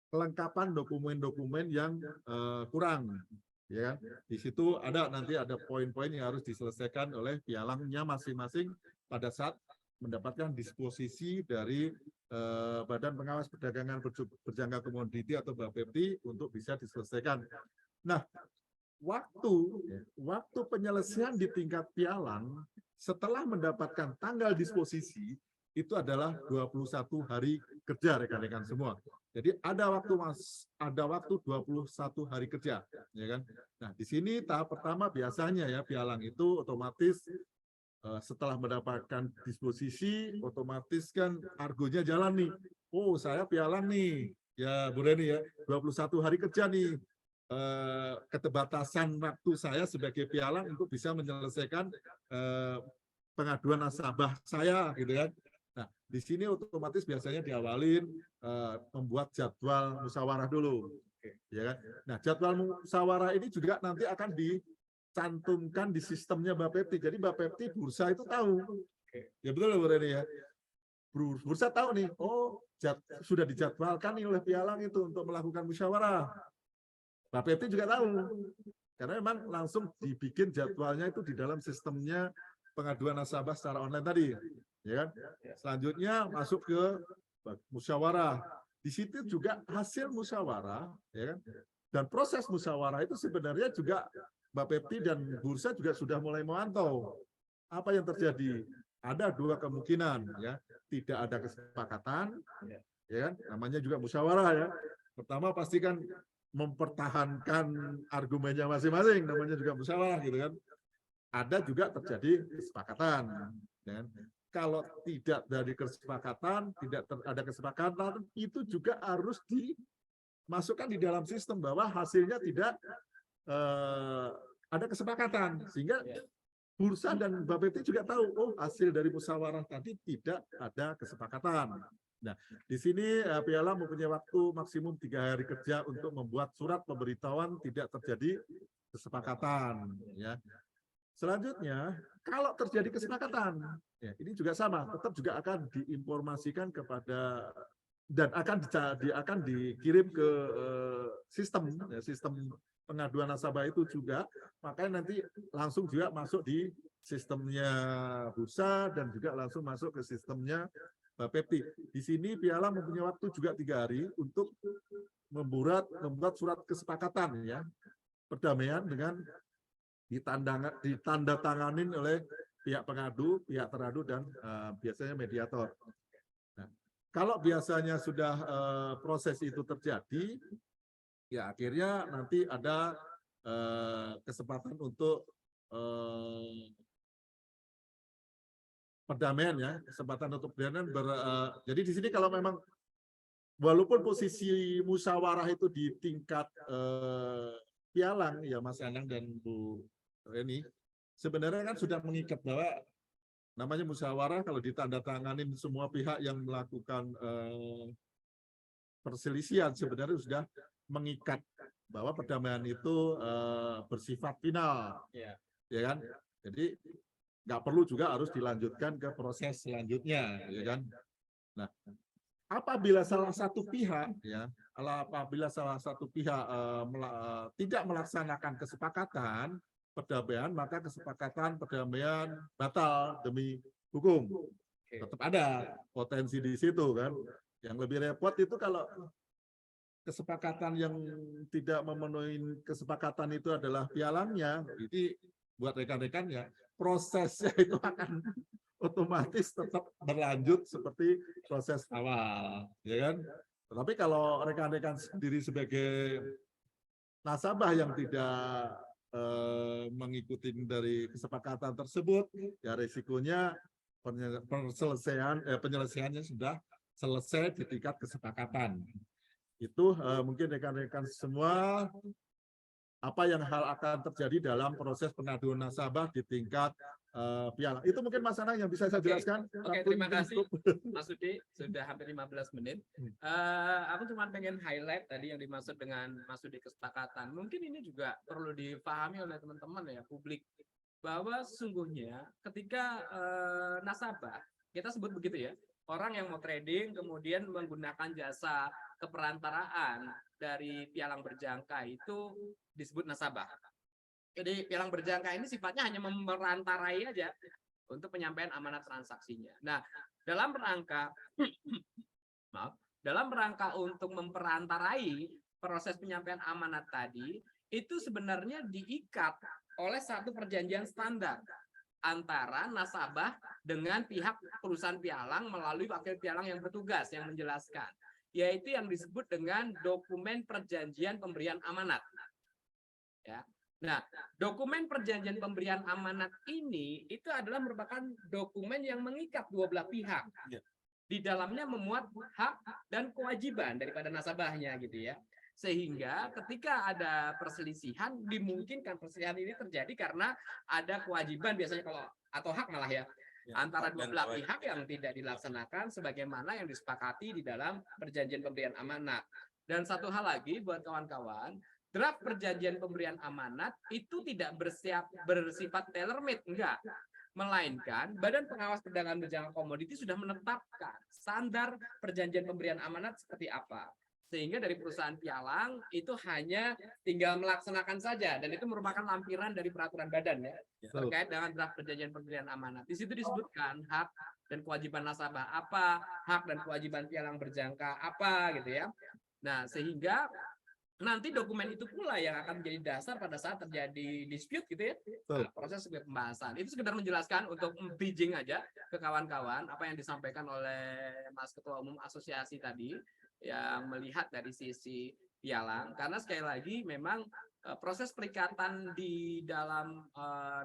kelengkapan dokumen-dokumen yang kurang. Ya kan? Di situ nanti ada poin-poin yang harus diselesaikan oleh pialangnya masing-masing pada saat mendapatkan disposisi dari Badan Pengawas Perdagangan Berjangka Komoditi atau Bapepti untuk bisa diselesaikan. Nah, waktu penyelesaian di tingkat pialang setelah mendapatkan tanggal disposisi itu adalah 21 hari kerja rekan-rekan semua. Jadi ada waktu 21 hari kerja, ya kan? Nah, di sini tahap pertama biasanya ya pialang itu otomatis setelah mendapatkan disposisi, otomatis kan argonya jalan nih. Oh, saya pialang nih, ya Bu Reni ya, 21 hari kerja nih. Keterbatasan waktu saya sebagai pialang untuk bisa menyelesaikan pengaduan nasabah saya, gitu kan. Nah, di sini otomatis biasanya diawalin membuat jadwal musyawarah dulu, ya kan. Nah, jadwal musyawarah ini juga nanti akan cantumkan di sistemnya Bapepti. Jadi Bapepti bursa itu tahu. Ya betul Bu Reni ya. Bursa tahu nih, oh sudah dijadwalkan nih oleh pialang itu untuk melakukan musyawarah. Bapepti juga tahu. Karena memang langsung dibikin jadwalnya itu di dalam sistemnya pengaduan nasabah secara online tadi. Ya kan? Selanjutnya masuk ke musyawarah. Di situ juga hasil musyawarah, ya kan? Dan proses musyawarah itu sebenarnya juga Bapepti dan bursa juga sudah mulai memantau apa yang terjadi. Ada 2 kemungkinan, ya, tidak ada kesepakatan, ya kan? Namanya juga musyawarah ya. Pertama pastikan mempertahankan argumennya masing-masing, namanya juga musyawarah, gitu kan. Ada juga terjadi kesepakatan, ya kan? Kalau tidak dari kesepakatan, tidak ada kesepakatan, itu juga harus dimasukkan di dalam sistem bahwa hasilnya tidak ada kesepakatan, sehingga bursa dan Bapepti juga tahu, oh hasil dari musyawarah tadi tidak ada kesepakatan. Nah, di sini pialang mempunyai waktu maksimum 3 hari kerja untuk membuat surat pemberitahuan tidak terjadi kesepakatan, ya. Selanjutnya, kalau terjadi kesepakatan, ya, ini juga sama, tetap juga akan diinformasikan kepada dan akan dikirim ke sistem, ya, sistem pengaduan nasabah itu juga, makanya nanti langsung juga masuk di sistemnya bursa dan juga langsung masuk ke sistemnya Bapepti. Di sini Piala mempunyai waktu juga 3 hari untuk membuat surat kesepakatan, ya, perdamaian dengan ditandatanganin oleh pihak pengadu, pihak teradu, dan biasanya mediator. Nah, kalau biasanya sudah proses itu terjadi, ya akhirnya nanti ada kesempatan untuk perdamaian, ya, kesempatan untuk perdamaian. Jadi di sini kalau memang walaupun posisi musyawarah itu di tingkat pialang, ya Mas Anang dan Bu Reni, sebenarnya kan sudah mengikat bahwa namanya musyawarah kalau ditandatanganin semua pihak yang melakukan perselisihan sebenarnya sudah mengikat bahwa perdamaian itu bersifat final, ya kan? Jadi nggak perlu juga harus dilanjutkan ke proses selanjutnya, ya kan? Nah, apabila salah satu pihak, ya, tidak melaksanakan kesepakatan perdamaian, maka kesepakatan perdamaian batal demi hukum. Tetap ada potensi di situ, kan. Yang lebih repot itu kalau kesepakatan yang tidak memenuhi kesepakatan itu adalah pialangnya, jadi buat rekan-rekannya prosesnya itu akan otomatis tetap berlanjut seperti proses awal, ya kan? Tetapi kalau rekan-rekan sendiri sebagai nasabah yang tidak mengikuti dari kesepakatan tersebut, ya risikonya penyelesaiannya sudah selesai di tingkat kesepakatan. Itu mungkin rekan-rekan semua apa yang hal akan terjadi dalam proses pengaduan nasabah di tingkat piala. Itu mungkin Mas Anang yang bisa saya jelaskan. Oke, terima kasih Mas Sudi, sudah hampir 15 menit. Aku cuma pengen highlight tadi yang dimaksud dengan Mas Sudi kesepakatan. Mungkin ini juga perlu dipahami oleh teman-teman, ya, publik, bahwa sesungguhnya ketika nasabah, kita sebut begitu, ya, orang yang mau trading kemudian menggunakan jasa keperantaraan dari pialang berjangka itu disebut nasabah. Jadi pialang berjangka ini sifatnya hanya memerantarai aja untuk penyampaian amanat transaksinya. Nah, dalam rangka untuk memperantarai proses penyampaian amanat tadi, itu sebenarnya diikat oleh satu perjanjian standar antara nasabah dengan pihak perusahaan pialang melalui wakil pialang yang bertugas yang menjelaskan, yaitu yang disebut dengan dokumen perjanjian pemberian amanat. Ya. Nah, dokumen perjanjian pemberian amanat ini itu adalah merupakan dokumen yang mengikat dua belah pihak. Di dalamnya memuat hak dan kewajiban daripada nasabahnya, gitu, ya. Sehingga ketika ada perselisihan, dimungkinkan perselisihan ini terjadi karena ada kewajiban biasanya atau hak malah, ya, antara dua belah pihak yang tidak dilaksanakan sebagaimana yang disepakati di dalam perjanjian pemberian amanat. Dan satu hal lagi buat kawan-kawan, draft perjanjian pemberian amanat itu tidak bersifat tailor-made, enggak. Melainkan Badan Pengawas Perdagangan Berjangka Komoditi sudah menetapkan standar perjanjian pemberian amanat seperti apa. Sehingga dari perusahaan pialang itu hanya tinggal melaksanakan saja, dan itu merupakan lampiran dari peraturan badan, ya, terkait dengan draft perjanjian pemberian amanat. Di situ disebutkan hak dan kewajiban nasabah apa, hak dan kewajiban pialang berjangka apa, gitu, ya. Nah, sehingga nanti dokumen itu pula yang akan menjadi dasar pada saat terjadi dispute, gitu, ya. Nah, proses pembahasan itu sekedar menjelaskan untuk bridging aja ke kawan-kawan apa yang disampaikan oleh Mas Ketua Umum Asosiasi tadi, yang melihat dari sisi pialang, karena sekali lagi memang proses perikatan di dalam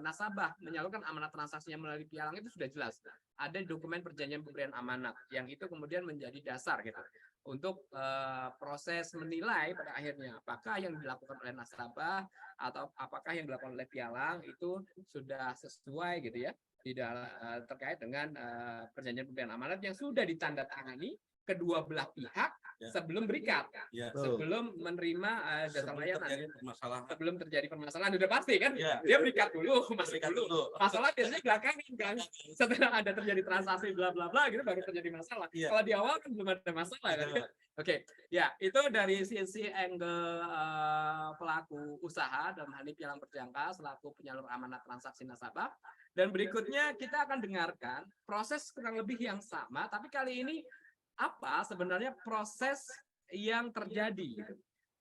nasabah menyalurkan amanat transaksinya melalui pialang itu sudah jelas. Ada dokumen perjanjian pemberian amanat yang itu kemudian menjadi dasar, gitu, untuk proses menilai pada akhirnya apakah yang dilakukan oleh nasabah atau apakah yang dilakukan oleh pialang itu sudah sesuai, gitu, ya, di dalam terkait dengan perjanjian pemberian amanat yang sudah ditandatangani kedua belah pihak sebelum berikat, Ya. sebelum menerima jasa Sebelum layanan. terjadi permasalahan. Sebelum terjadi permasalahan udah pasti kan, Ya. dia berikat dulu, masuk Berikat dulu. dulu. Masalah biasanya belakangan kan, setelah ada terjadi transaksi bla bla bla gitu baru terjadi masalah. Iya. Kalau di awal kan belum ada masalah kan. Iya. Oke, ya itu dari sisi angle pelaku usaha dalam hal ini pialang berjangka selaku penyalur amanat transaksi nasabah. Dan berikutnya kita akan dengarkan proses kurang lebih yang sama, tapi kali ini apa sebenarnya proses yang terjadi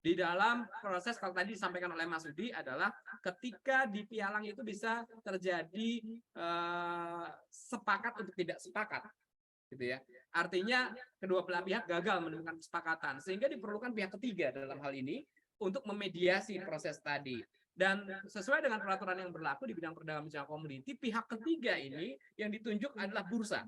di dalam proses kalau tadi disampaikan oleh Mas Udi adalah ketika di pialang itu bisa terjadi sepakat untuk tidak sepakat, gitu ya. Artinya kedua belah pihak gagal menemukan kesepakatan sehingga diperlukan pihak ketiga dalam hal ini untuk memediasi proses tadi. Dan sesuai dengan peraturan yang berlaku di bidang perdagangan berjangka komoditi, pihak ketiga ini yang ditunjuk adalah bursa.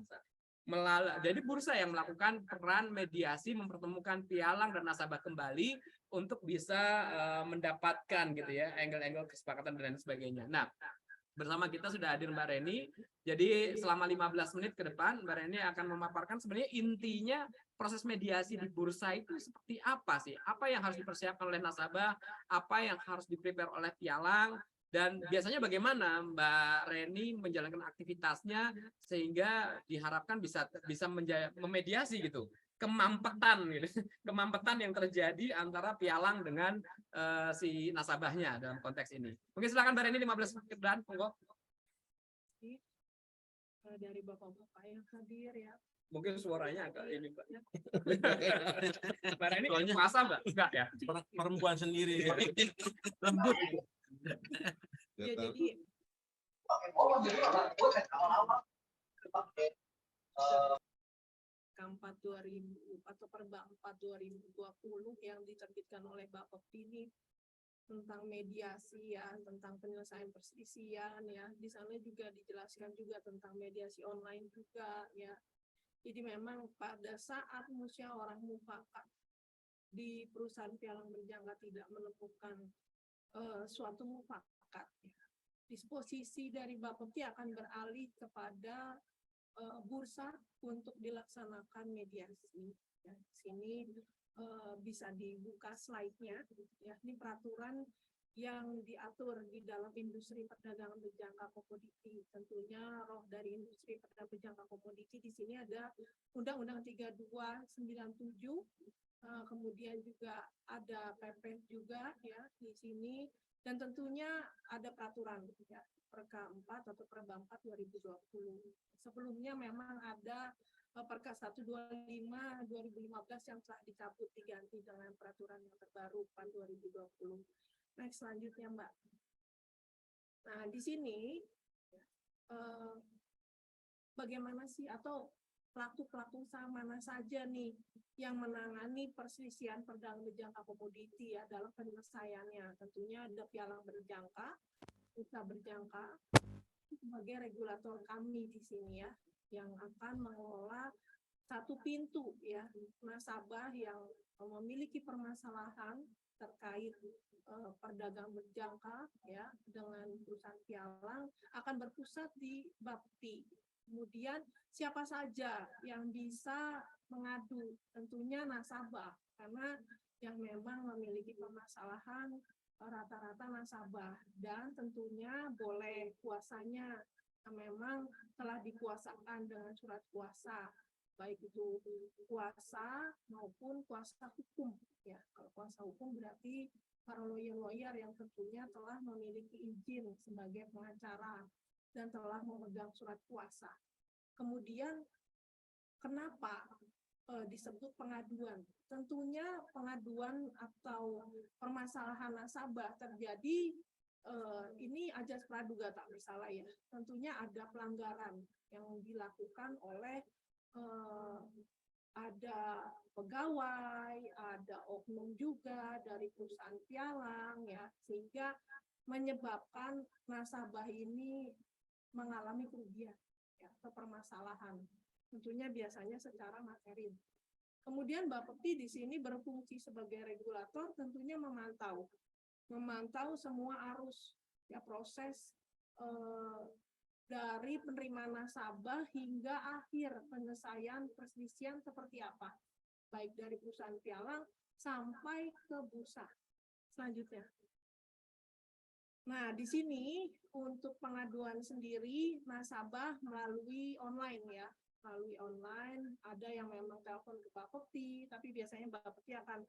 Jadi bursa yang melakukan peran mediasi mempertemukan pialang dan nasabah kembali untuk bisa mendapatkan gitu ya angle-angle kesepakatan dan sebagainya. Nah, bersama kita sudah hadir Mbak Reni. Jadi selama 15 menit ke depan Mbak Reni akan memaparkan sebenarnya intinya proses mediasi di bursa itu seperti apa sih? Apa yang harus dipersiapkan oleh nasabah, apa yang harus di-prepare oleh pialang, dan biasanya bagaimana Mbak Reni menjalankan aktivitasnya sehingga diharapkan bisa memediasi gitu kemampetan gitu, kemampetan yang terjadi antara pialang dengan si nasabahnya dalam konteks ini. Mungkin silakan Mbak Reni 15 menit dan monggo. Dari bapak-bapak yang hadir ya. Mungkin suaranya agak ini Mbak. Mbak Reni masa Mbak? Enggak ya? Perempuan sendiri. Lembut. Ya, jadi K4 2000 atau Perba 4 2020 yang diterbitkan oleh Bapepti ini tentang mediasi ya, tentang penyelesaian perselisihan ya. Di sana juga dijelaskan juga tentang mediasi online juga ya. Jadi memang pada saat musyawarah mufakat di perusahaan pialang berjangka tidak menemukan suatu mufakat ya. Disposisi dari Bapepti akan beralih kepada bursa untuk dilaksanakan mediasi. Ya, di sini bisa dibuka slide-nya. Ya, ini peraturan yang diatur di dalam industri perdagangan berjangka komoditi. Tentunya roh dari industri perdagangan berjangka komoditi di sini ada Undang-Undang 3297, kemudian juga ada PP juga ya di sini, dan tentunya ada peraturan ya Perka 4 atau Perba 4 2020. Sebelumnya memang ada Perka 125 2015 yang telah dicabut diganti dengan peraturan yang terbaru 4 2020. Next selanjutnya Mbak. Nah di sini bagaimana sih atau pelaku-pelaku usaha mana saja nih yang menangani perselisihan perdagangan berjangka komoditi ya dalam penyelesaiannya. Tentunya ada pialang berjangka, usaha berjangka sebagai regulator kami di sini ya, yang akan mengelola satu pintu ya nasabah yang memiliki permasalahan terkait perdagangan berjangka ya dengan perusahaan pialang akan berpusat di Bapepti. Kemudian siapa saja yang bisa mengadu? Tentunya nasabah, karena yang memang memiliki permasalahan rata-rata nasabah, dan tentunya boleh kuasanya yang memang telah dikuasakan dengan surat kuasa, baik itu kuasa maupun kuasa hukum ya. Kalau kuasa hukum berarti para lawyer-lawyer yang tentunya telah memiliki izin sebagai pengacara dan telah memegang surat kuasa. Kemudian kenapa disebut pengaduan? Tentunya pengaduan atau permasalahan nasabah terjadi ini ajas praduga tak bersalah ya. Tentunya ada pelanggaran yang dilakukan oleh ada pegawai, ada oknum juga dari perusahaan pialang ya, sehingga menyebabkan nasabah ini mengalami kerugian ya, atau permasalahan. Tentunya biasanya secara materi. Kemudian Bapepti di sini berfungsi sebagai regulator, tentunya memantau semua arus ya proses dari penerimaan nasabah hingga akhir penyelesaian perselisihan seperti apa. baik dari perusahaan pialang sampai ke bursa selanjutnya. Nah, di sini untuk pengaduan sendiri nasabah melalui online ya, melalui online. Ada yang memang telepon ke Bapepti, tapi biasanya Bapepti akan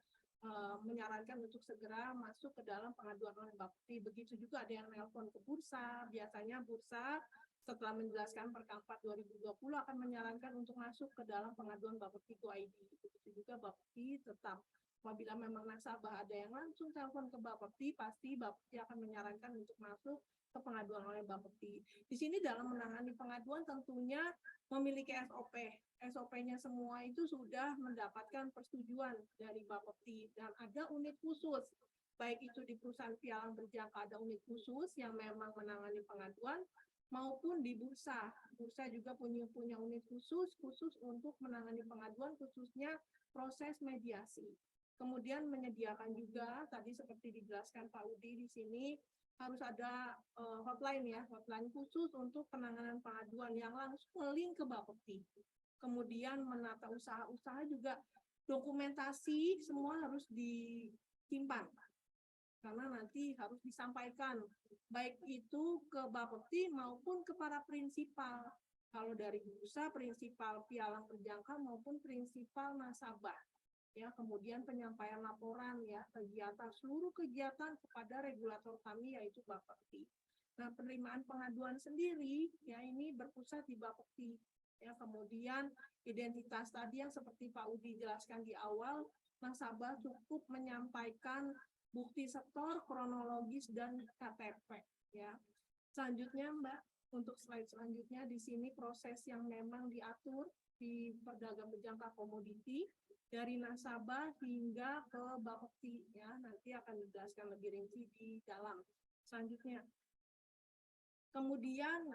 menyarankan untuk segera masuk ke dalam pengaduan oleh Bapepti. Begitu juga ada yang telepon ke bursa. Biasanya bursa setelah menjelaskan Perkap 4 2020 akan menyarankan untuk masuk ke dalam pengaduan Bapepti Go ID. Begitu juga Bapepti tetap apabila memang nasabah ada yang langsung telepon ke Bapepti, pasti Bapepti akan menyarankan untuk masuk ke pengaduan oleh Bapepti. Di sini dalam menangani pengaduan tentunya memiliki SOP. SOP-nya semua itu sudah mendapatkan persetujuan dari Bapepti dan ada unit khusus. Baik itu di perusahaan pialang berjangka ada unit khusus yang memang menangani pengaduan maupun di bursa. Bursa juga punya unit khusus untuk menangani pengaduan khususnya proses mediasi. Kemudian menyediakan juga tadi seperti dijelaskan Pak Udi di sini harus ada hotline ya, hotline khusus untuk penanganan pengaduan yang langsung link ke Bapepti. Kemudian menata usaha-usaha juga dokumentasi semua harus disimpan karena nanti harus disampaikan baik itu ke Bapepti maupun ke para prinsipal. Kalau dari bursa, prinsipal pialang berjangka maupun prinsipal nasabah. Ya, kemudian penyampaian laporan ya seluruh kegiatan kepada regulator kami yaitu Bapepti. Nah, penerimaan pengaduan sendiri ya ini berpusat di Bapepti. Ya, kemudian identitas tadi yang seperti Pak Udi jelaskan di awal, nasabah cukup menyampaikan bukti setor, kronologis dan KTP ya. Selanjutnya Mbak, untuk slide selanjutnya di sini proses yang memang diatur di perdagang berjangka komoditi dari nasabah hingga ke Bapepti ya, nanti akan dijelaskan lebih rinci di dalam. Selanjutnya kemudian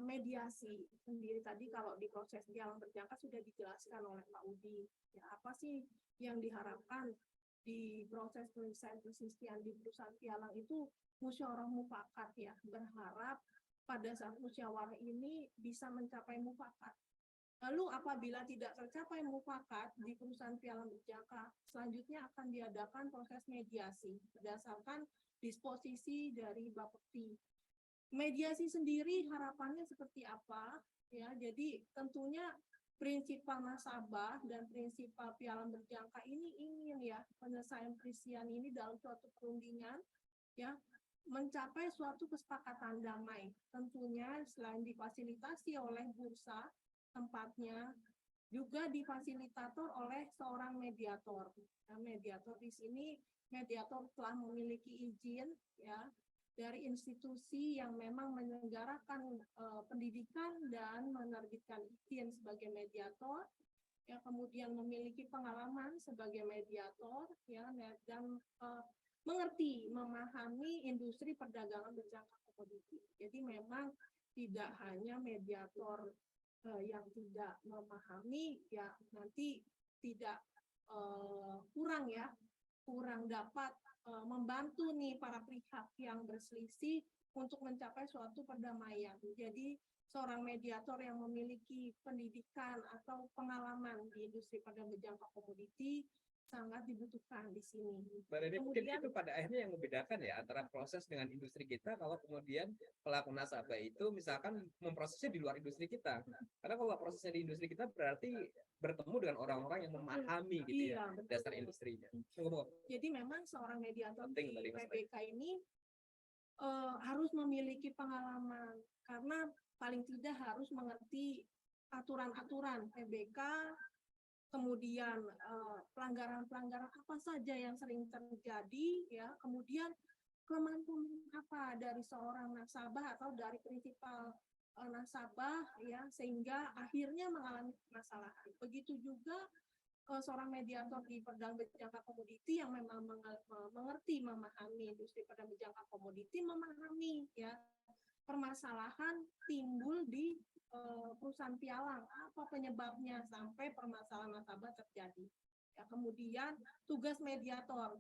mediasi sendiri tadi kalau di proses pialang berjangka sudah dijelaskan oleh Pak Udi. Ya, apa sih yang diharapkan di proses penyelesaian perselisihan di perusahaan pialang itu musyawarah mufakat ya. Berharap pada saat musyawarah ini bisa mencapai mufakat. Lalu apabila tidak tercapai mufakat di perusahaan pialang berjangka, selanjutnya akan diadakan proses mediasi berdasarkan disposisi dari Bapepti. Mediasi sendiri harapannya seperti apa? Ya, jadi tentunya prinsipal nasabah dan prinsipal pialang berjangka ini ingin ya penyelesaian perselisihan ini dalam suatu perundingan ya mencapai suatu kesepakatan damai. Tentunya selain difasilitasi oleh bursa tempatnya juga difasilitator oleh seorang mediator. Nah, mediator di sini mediator telah memiliki izin ya dari institusi yang memang menyelenggarakan pendidikan dan menerbitkan izin sebagai mediator, ya kemudian memiliki pengalaman sebagai mediator, ya dan mengerti, memahami industri perdagangan berjangka komoditi. Jadi memang tidak hanya mediator yang tidak memahami, ya nanti tidak kurang dapat membantu nih para pihak yang berselisih untuk mencapai suatu perdamaian. Jadi seorang mediator yang memiliki pendidikan atau pengalaman di industri perdagangan berjangka komoditi sangat dibutuhkan di sini. Berarti mungkin itu pada akhirnya yang membedakan ya antara proses dengan industri kita kalau kemudian pelaku nasabah itu misalkan memprosesnya di luar industri kita. Karena kalau prosesnya di industri kita berarti bertemu dengan orang-orang yang memahami gitu ya dasar industrinya. Jadi memang seorang mediator di PBK ini harus memiliki pengalaman karena paling tidak harus mengerti aturan-aturan PBK, kemudian pelanggaran-pelanggaran apa saja yang sering terjadi, ya, kemudian kemampuan apa dari seorang nasabah atau dari prinsipal nasabah, ya, sehingga akhirnya mengalami permasalahan. Begitu juga seorang mediator di perdagangan berjangka komoditi yang memang mengerti, memahami industri perdagangan berjangka komoditi, memahami ya permasalahan timbul di perusahaan pialang, apa penyebabnya sampai permasalahan nasabah terjadi. Ya, kemudian tugas mediator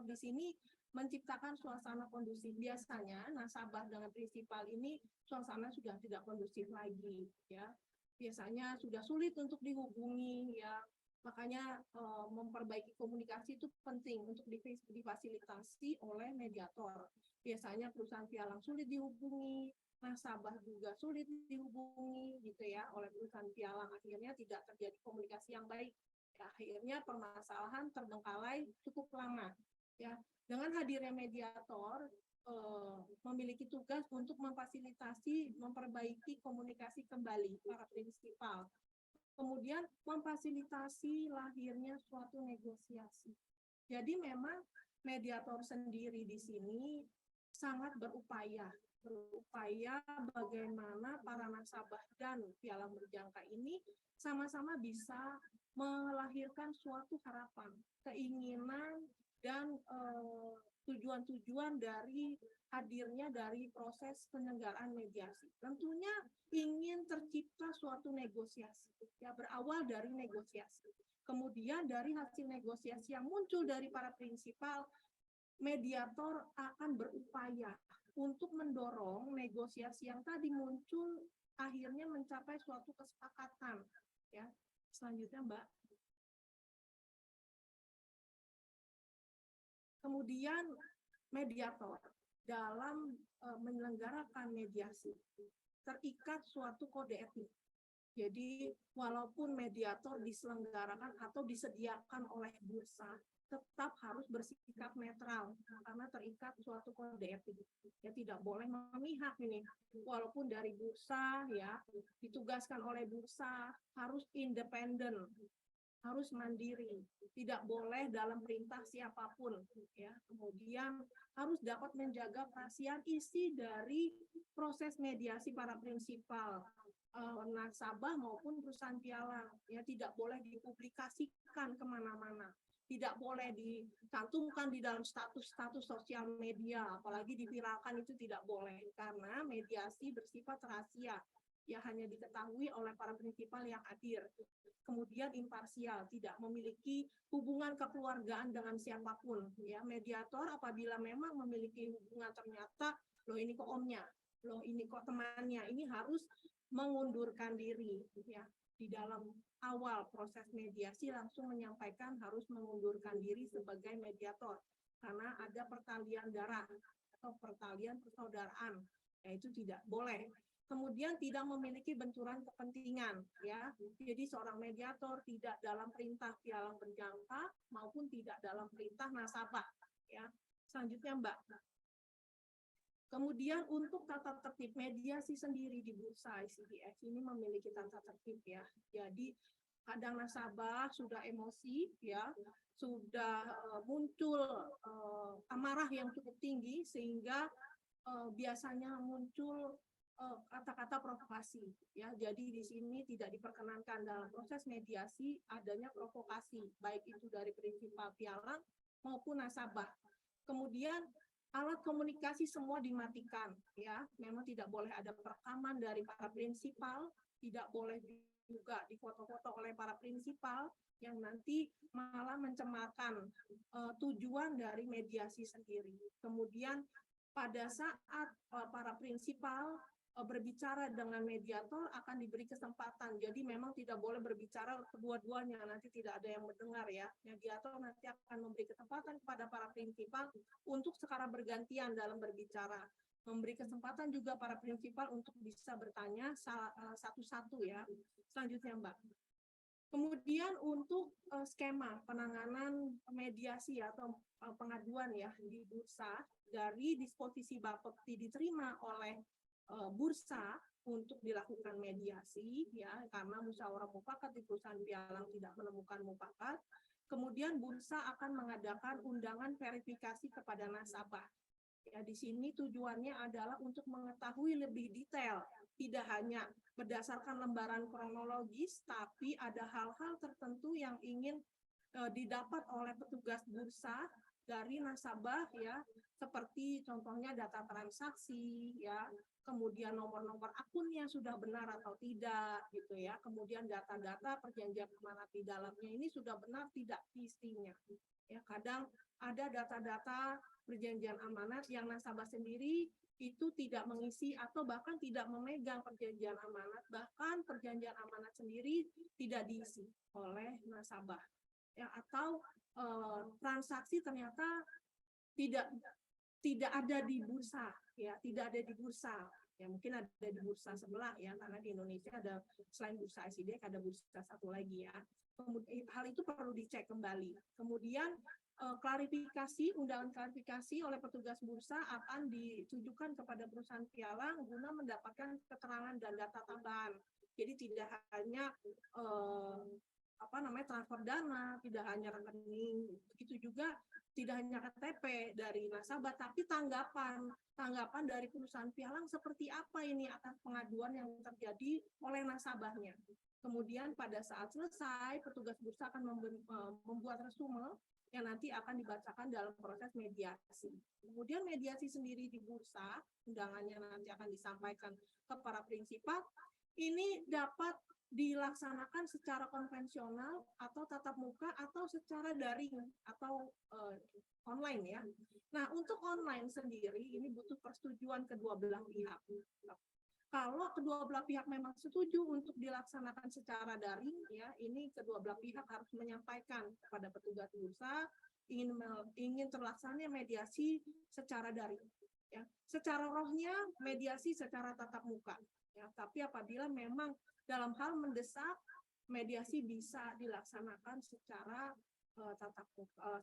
di sini menciptakan suasana kondusif. Biasanya nasabah dengan prinsipal ini suasana sudah tidak kondusif lagi, ya. Biasanya sudah sulit untuk dihubungi, ya. Makanya memperbaiki komunikasi itu penting untuk difasilitasi oleh mediator. Biasanya perusahaan pialang sulit dihubungi, nasabah juga sulit dihubungi gitu ya oleh perusahaan pialang, akhirnya tidak terjadi komunikasi yang baik. Ya, akhirnya permasalahan terbengkalai cukup lama. Ya, dengan hadirnya mediator memiliki tugas untuk memfasilitasi, memperbaiki komunikasi kembali para prinsipal. Kemudian memfasilitasi lahirnya suatu negosiasi. Jadi memang mediator sendiri di sini sangat berupaya bagaimana para nasabah dan pialang berjangka ini sama-sama bisa melahirkan suatu harapan, keinginan, dan tujuan-tujuan dari hadirnya dari proses penyelenggaraan mediasi. Tentunya ingin tercipta suatu negosiasi, ya berawal dari negosiasi. Kemudian dari hasil negosiasi yang muncul dari para prinsipal, mediator akan berupaya untuk mendorong negosiasi yang tadi muncul akhirnya mencapai suatu kesepakatan. Ya, selanjutnya Mbak. Kemudian mediator dalam menyelenggarakan mediasi terikat suatu kode etik. Jadi walaupun mediator diselenggarakan atau disediakan oleh bursa, tetap harus bersikap netral karena terikat suatu kode etik. Ya tidak boleh memihak ini. Walaupun dari bursa ya ditugaskan oleh bursa harus independen, harus mandiri, tidak boleh dalam perintah siapapun ya. Kemudian harus dapat menjaga kerahasiaan isi dari proses mediasi para prinsipal, nasabah maupun perusahaan pialang, ya tidak boleh dipublikasikan kemana-mana, tidak boleh dicantumkan di dalam status-status sosial media, apalagi diviralkan, itu tidak boleh karena mediasi bersifat rahasia, ya hanya diketahui oleh para prinsipal yang hadir. Kemudian imparsial, tidak memiliki hubungan kekeluargaan dengan siapapun. Ya, mediator apabila memang memiliki hubungan ternyata, loh ini kok omnya, loh ini kok temannya, ini harus mengundurkan diri. Ya, di dalam awal proses mediasi langsung menyampaikan harus mengundurkan diri sebagai mediator karena ada pertalian darah atau pertalian persaudaraan, yaitu tidak boleh. Kemudian tidak memiliki benturan kepentingan, ya. Jadi seorang mediator tidak dalam perintah pialang berjangka maupun tidak dalam perintah nasabah, ya. Selanjutnya Mbak. Kemudian untuk tata tertib mediasi sendiri di bursa ICDX ini memiliki tata tertib ya. Jadi kadang nasabah sudah emosi, ya, sudah muncul amarah yang cukup tinggi sehingga biasanya muncul kata-kata provokasi, ya. Jadi di sini tidak diperkenankan dalam proses mediasi adanya provokasi, baik itu dari prinsipal pialang maupun nasabah. Kemudian alat komunikasi semua dimatikan, ya. Memang tidak boleh ada perekaman dari para prinsipal, tidak boleh juga difoto-foto oleh para prinsipal yang nanti malah mencemarkan tujuan dari mediasi sendiri. Kemudian pada saat para prinsipal berbicara dengan mediator akan diberi kesempatan. Jadi memang tidak boleh berbicara kedua-duanya, nanti tidak ada yang mendengar ya. Mediator nanti akan memberi kesempatan kepada para prinsipal untuk secara bergantian dalam berbicara. Memberi kesempatan juga para prinsipal untuk bisa bertanya satu-satu ya. Selanjutnya Mbak. Kemudian untuk skema penanganan mediasi atau pengaduan ya di bursa dari disposisi Bapepti diterima oleh bursa untuk dilakukan mediasi ya karena musyawarah mufakat di perusahaan pialang tidak menemukan mufakat. Kemudian bursa akan mengadakan undangan verifikasi kepada nasabah. Ya di sini tujuannya adalah untuk mengetahui lebih detail, tidak hanya berdasarkan lembaran kronologis, tapi ada hal-hal tertentu yang ingin didapat oleh petugas bursa dari nasabah ya seperti contohnya data transaksi, ya, kemudian nomor-nomor akunnya sudah benar atau tidak, gitu ya, kemudian data-data perjanjian amanat di dalamnya ini sudah benar tidak isinya. Ya, kadang ada data-data perjanjian amanat yang nasabah sendiri itu tidak mengisi atau bahkan tidak memegang perjanjian amanat, bahkan perjanjian amanat sendiri tidak diisi oleh nasabah. Ya, atau transaksi ternyata tidak ada di bursa, ya, tidak ada di bursa. Ya, mungkin ada di bursa sebelah, ya, karena di Indonesia ada selain bursa ICD ada bursa satu lagi, ya. Kemudian hal itu perlu dicek kembali. Kemudian undangan klarifikasi oleh petugas bursa akan ditujukan kepada perusahaan pialang guna mendapatkan keterangan dan data tambahan. Jadi tidak hanya transfer dana, tidak hanya rekening, begitu juga tidak hanya KTP dari nasabah, tapi tanggapan dari perusahaan pialang seperti apa ini atas pengaduan yang terjadi oleh nasabahnya. Kemudian pada saat selesai, petugas bursa akan membuat resume yang nanti akan dibacakan dalam proses mediasi. Kemudian mediasi sendiri di bursa, undangannya nanti akan disampaikan ke para prinsipal, ini dapat dilaksanakan secara konvensional atau tatap muka atau secara daring atau online, ya. Nah, untuk online sendiri ini butuh persetujuan kedua belah pihak. Kalau kedua belah pihak memang setuju untuk dilaksanakan secara daring, ya, ini kedua belah pihak harus menyampaikan kepada petugas bursa ingin terlaksananya mediasi secara daring. Ya, secara rohnya mediasi secara tatap muka. Ya, tapi apabila memang dalam hal mendesak, mediasi bisa dilaksanakan secara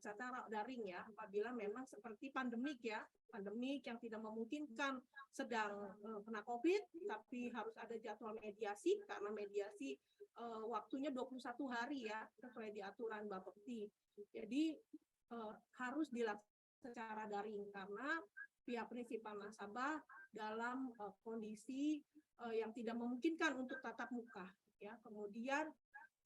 secara daring, ya, apabila memang seperti pandemik, ya, pandemik yang tidak memungkinkan sedang kena COVID, tapi harus ada jadwal mediasi karena mediasi waktunya 21 hari, ya, sesuai di aturan Bapepti. Jadi harus dilaksanakan secara daring karena pihak prinsipal nasabah dalam kondisi yang tidak memungkinkan untuk tatap muka, ya. Kemudian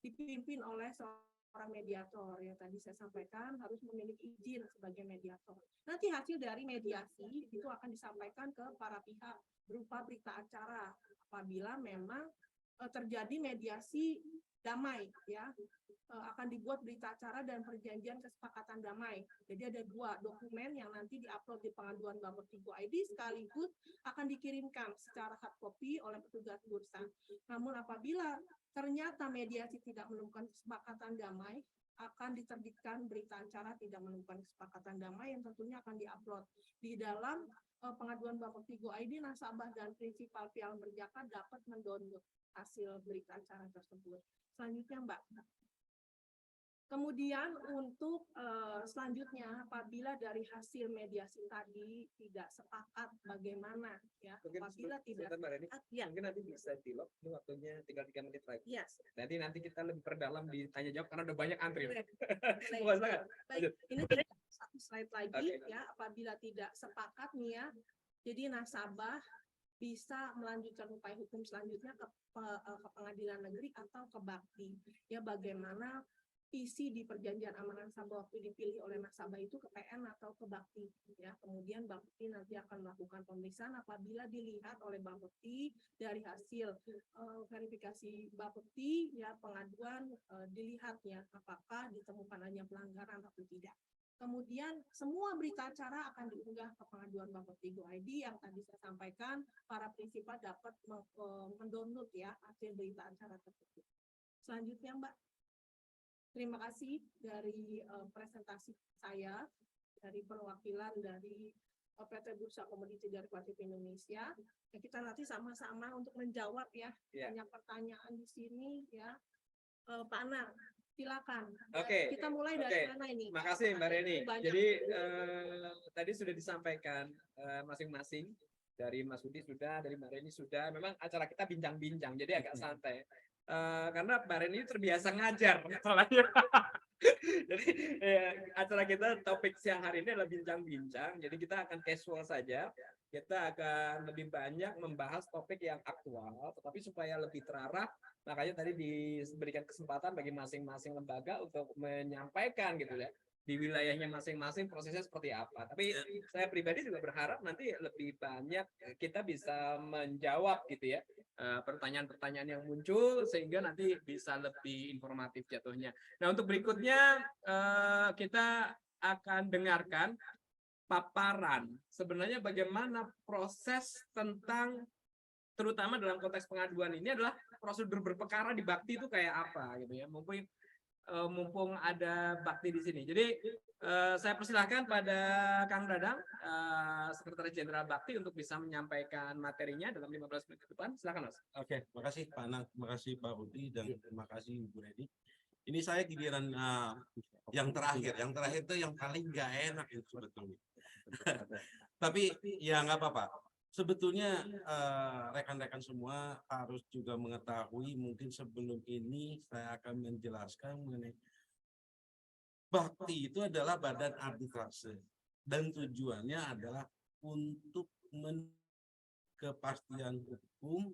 dipimpin oleh seorang mediator yang tadi saya sampaikan harus memiliki izin sebagai mediator. Nanti hasil dari mediasi itu akan disampaikan ke para pihak berupa berita acara apabila memang terjadi mediasi damai, ya, akan dibuat berita acara dan perjanjian kesepakatan damai. Jadi ada 2 dokumen yang nanti diupload di pengaduan Bapepti.go.id sekaligus akan dikirimkan secara hard copy oleh petugas bursa. Namun apabila ternyata mediasi tidak menemukan kesepakatan damai, akan diterbitkan berita acara tidak menemukan kesepakatan damai yang tentunya akan diupload di dalam pengaduan Bapepti.go.id. Nasabah dan prinsipal pialang berjaka dapat mendownload hasil berita acara tersebut. Selanjutnya, Mbak. Kemudian untuk selanjutnya apabila dari hasil mediasi tadi tidak sepakat bagaimana, ya, apabila tidak ya, mungkin nanti bisa di-lock, ini waktunya tinggal 3 menit lagi. Yes. Nanti kita lebih perdalam di tanya jawab karena udah banyak antri. Baik, ini satu slide lagi, ya, apabila tidak sepakat nih, ya, jadi nasabah bisa melanjutkan upaya hukum selanjutnya ke pengadilan negeri atau ke Bakti. Ya, bagaimana isi di perjanjian amanat nasabah waktu dipilih oleh nasabah itu ke PN atau ke Bakti, ya. Kemudian Bakti nanti akan melakukan pemeriksaan apabila dilihat oleh Bapepti dari hasil verifikasi Bapepti, ya, pengaduan dilihat, ya, apakah ditemukan adanya pelanggaran atau tidak. Kemudian semua berita acara akan diunggah ke pengaduan Bapepti.go.id yang tadi saya sampaikan, para prinsipal dapat mendownload, ya, hasil berita acara tersebut. Selanjutnya, Mbak. Terima kasih dari presentasi saya dari perwakilan dari PT Bursa Komoditi Derivatif Indonesia. Ya, kita nanti sama-sama untuk menjawab, ya, banyak pertanyaan di sini, ya. Pak Anang, silakan. Oke. Kita mulai dari mana ini? Makasih Mbak Reni. Banyak. Jadi tadi sudah disampaikan masing-masing, dari Mas Budi sudah, dari Mbak Reni sudah. Memang acara kita bincang-bincang, jadi agak santai. Karena Mbak Reni terbiasa ngajar masalahnya. Jadi acara kita topik siang hari ini adalah bincang-bincang. Jadi kita akan casual saja. Kita akan lebih banyak membahas topik yang aktual, tetapi supaya lebih terarah, makanya tadi diberikan kesempatan bagi masing-masing lembaga untuk menyampaikan, gitu ya, di wilayahnya masing-masing prosesnya seperti apa. Tapi saya pribadi juga berharap nanti lebih banyak kita bisa menjawab gitu ya pertanyaan-pertanyaan yang muncul sehingga nanti bisa lebih informatif jatuhnya. Nah, untuk berikutnya kita akan dengarkan paparan sebenarnya bagaimana proses tentang terutama dalam konteks pengaduan ini adalah prosedur berperkara di Bakti itu kayak apa gitu ya. Mumpung ada Bakti di sini. Jadi saya persilahkan pada Kang Dadang, Sekretaris Jenderal Bakti untuk bisa menyampaikan materinya dalam 15 menit ke depan. Silakan, Mas. Oke, makasih Pak Anang, makasih Pak Udi, dan terima kasih Bu Redi. Ini saya giliran yang terakhir itu yang paling nggak enak itu sebetulnya. Tapi ya nggak apa-apa. Sebetulnya rekan-rekan semua harus juga mengetahui, mungkin sebelum ini saya akan menjelaskan mengenai Bakti itu adalah badan arbitrase dan tujuannya adalah untuk kepastian hukum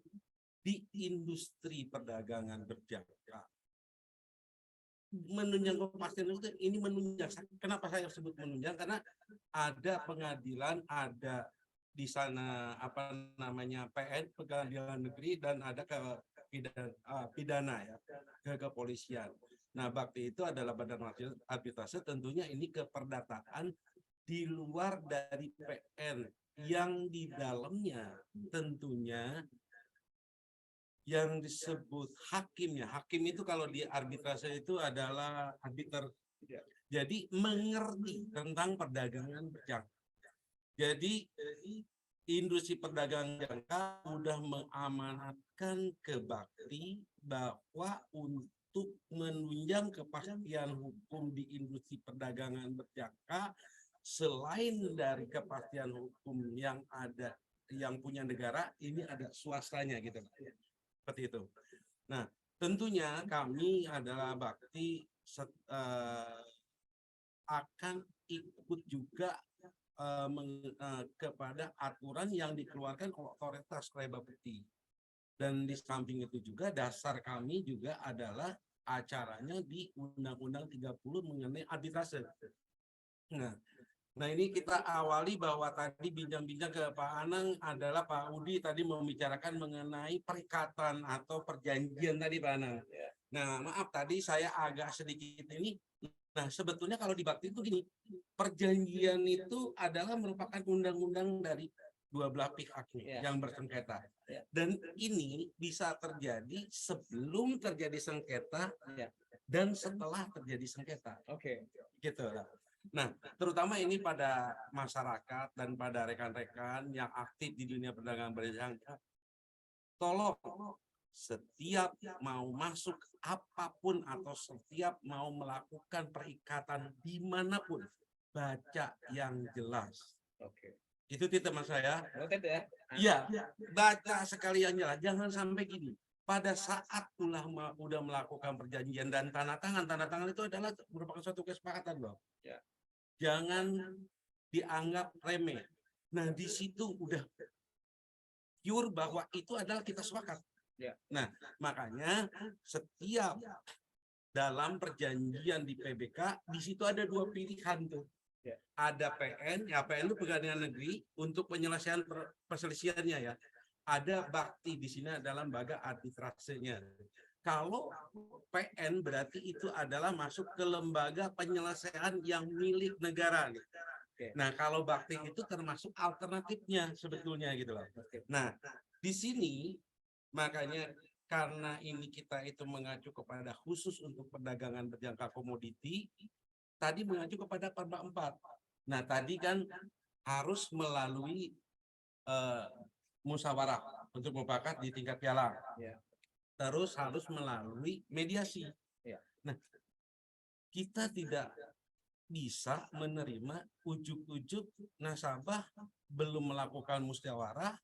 di industri perdagangan berjangka. Menunjang kepastian itu ini menunjang. Kenapa saya sebut menunjang? Karena ada pengadilan, ada di sana apa namanya PN, pengadilan negeri, dan ada ke pidana ya, ke kepolisian. Nah, Bakti itu adalah badan arbitrase, tentunya ini keperdataan di luar dari PN yang di dalamnya tentunya yang disebut hakimnya. Hakim itu kalau di arbitrase itu adalah arbiter. Jadi mengerti tentang perdagangan berjangka. Jadi industri perdagangan jangka sudah mengamanatkan ke Bakti bahwa untuk menunjang kepastian hukum di industri perdagangan berjangka, selain dari kepastian hukum yang ada, yang punya negara, ini ada swastanya gitu. Seperti itu. Nah, tentunya kami adalah Bakti akan ikut juga kepada aturan yang dikeluarkan oleh otoritas laba bukti. Dan di samping itu juga dasar kami juga adalah acaranya di Undang-Undang 30 mengenai arbitrase. Nah ini kita awali bahwa tadi bincang-bincang ke Pak Anang adalah Pak Udi tadi membicarakan mengenai perikatan atau perjanjian tadi Pak Anang. Nah maaf tadi saya agak sedikit ini. Nah, sebetulnya kalau di Bakti itu gini, perjanjian itu adalah merupakan undang-undang dari dua belah pihak yang bersengketa. Dan ini bisa terjadi sebelum terjadi sengketa dan setelah terjadi sengketa. Oke. Gitu. Nah, terutama ini pada masyarakat dan pada rekan-rekan yang aktif di dunia perdagangan berjangka. Tolong setiap mau masuk apapun atau setiap mau melakukan perikatan dimanapun, baca yang jelas. Oke. Itu teman saya. Noted ya? Iya, baca sekali yang jelas. Jangan sampai gini. Pada saat udah melakukan perjanjian dan tanda tangan itu adalah merupakan suatu kesepakatan loh. Ya. Jangan dianggap remeh. Nah, di situ udah pure bahwa itu adalah kita sepakat. Ya. Nah, makanya setiap dalam perjanjian di PBK, di situ ada dua pilihan tuh. Ya. Ada PN, ya PN itu pengadilan negeri untuk penyelesaian perselisihannya ya. Ada Bakti di sini dalam lembaga arbitrasenya. Kalau PN berarti itu adalah masuk ke lembaga penyelesaian yang milik negara nih. Nah, kalau Bakti itu termasuk alternatifnya sebetulnya gitu loh. Nah, di sini makanya karena ini kita itu mengacu kepada khusus untuk perdagangan berjangka komoditi, tadi mengacu kepada Perda 4. Nah, tadi kan harus melalui musyawarah untuk mufakat di tingkat piala. Ya. Terus harus melalui mediasi. Ya. Nah, kita tidak bisa menerima ujuk-ujuk nasabah belum melakukan musyawarah,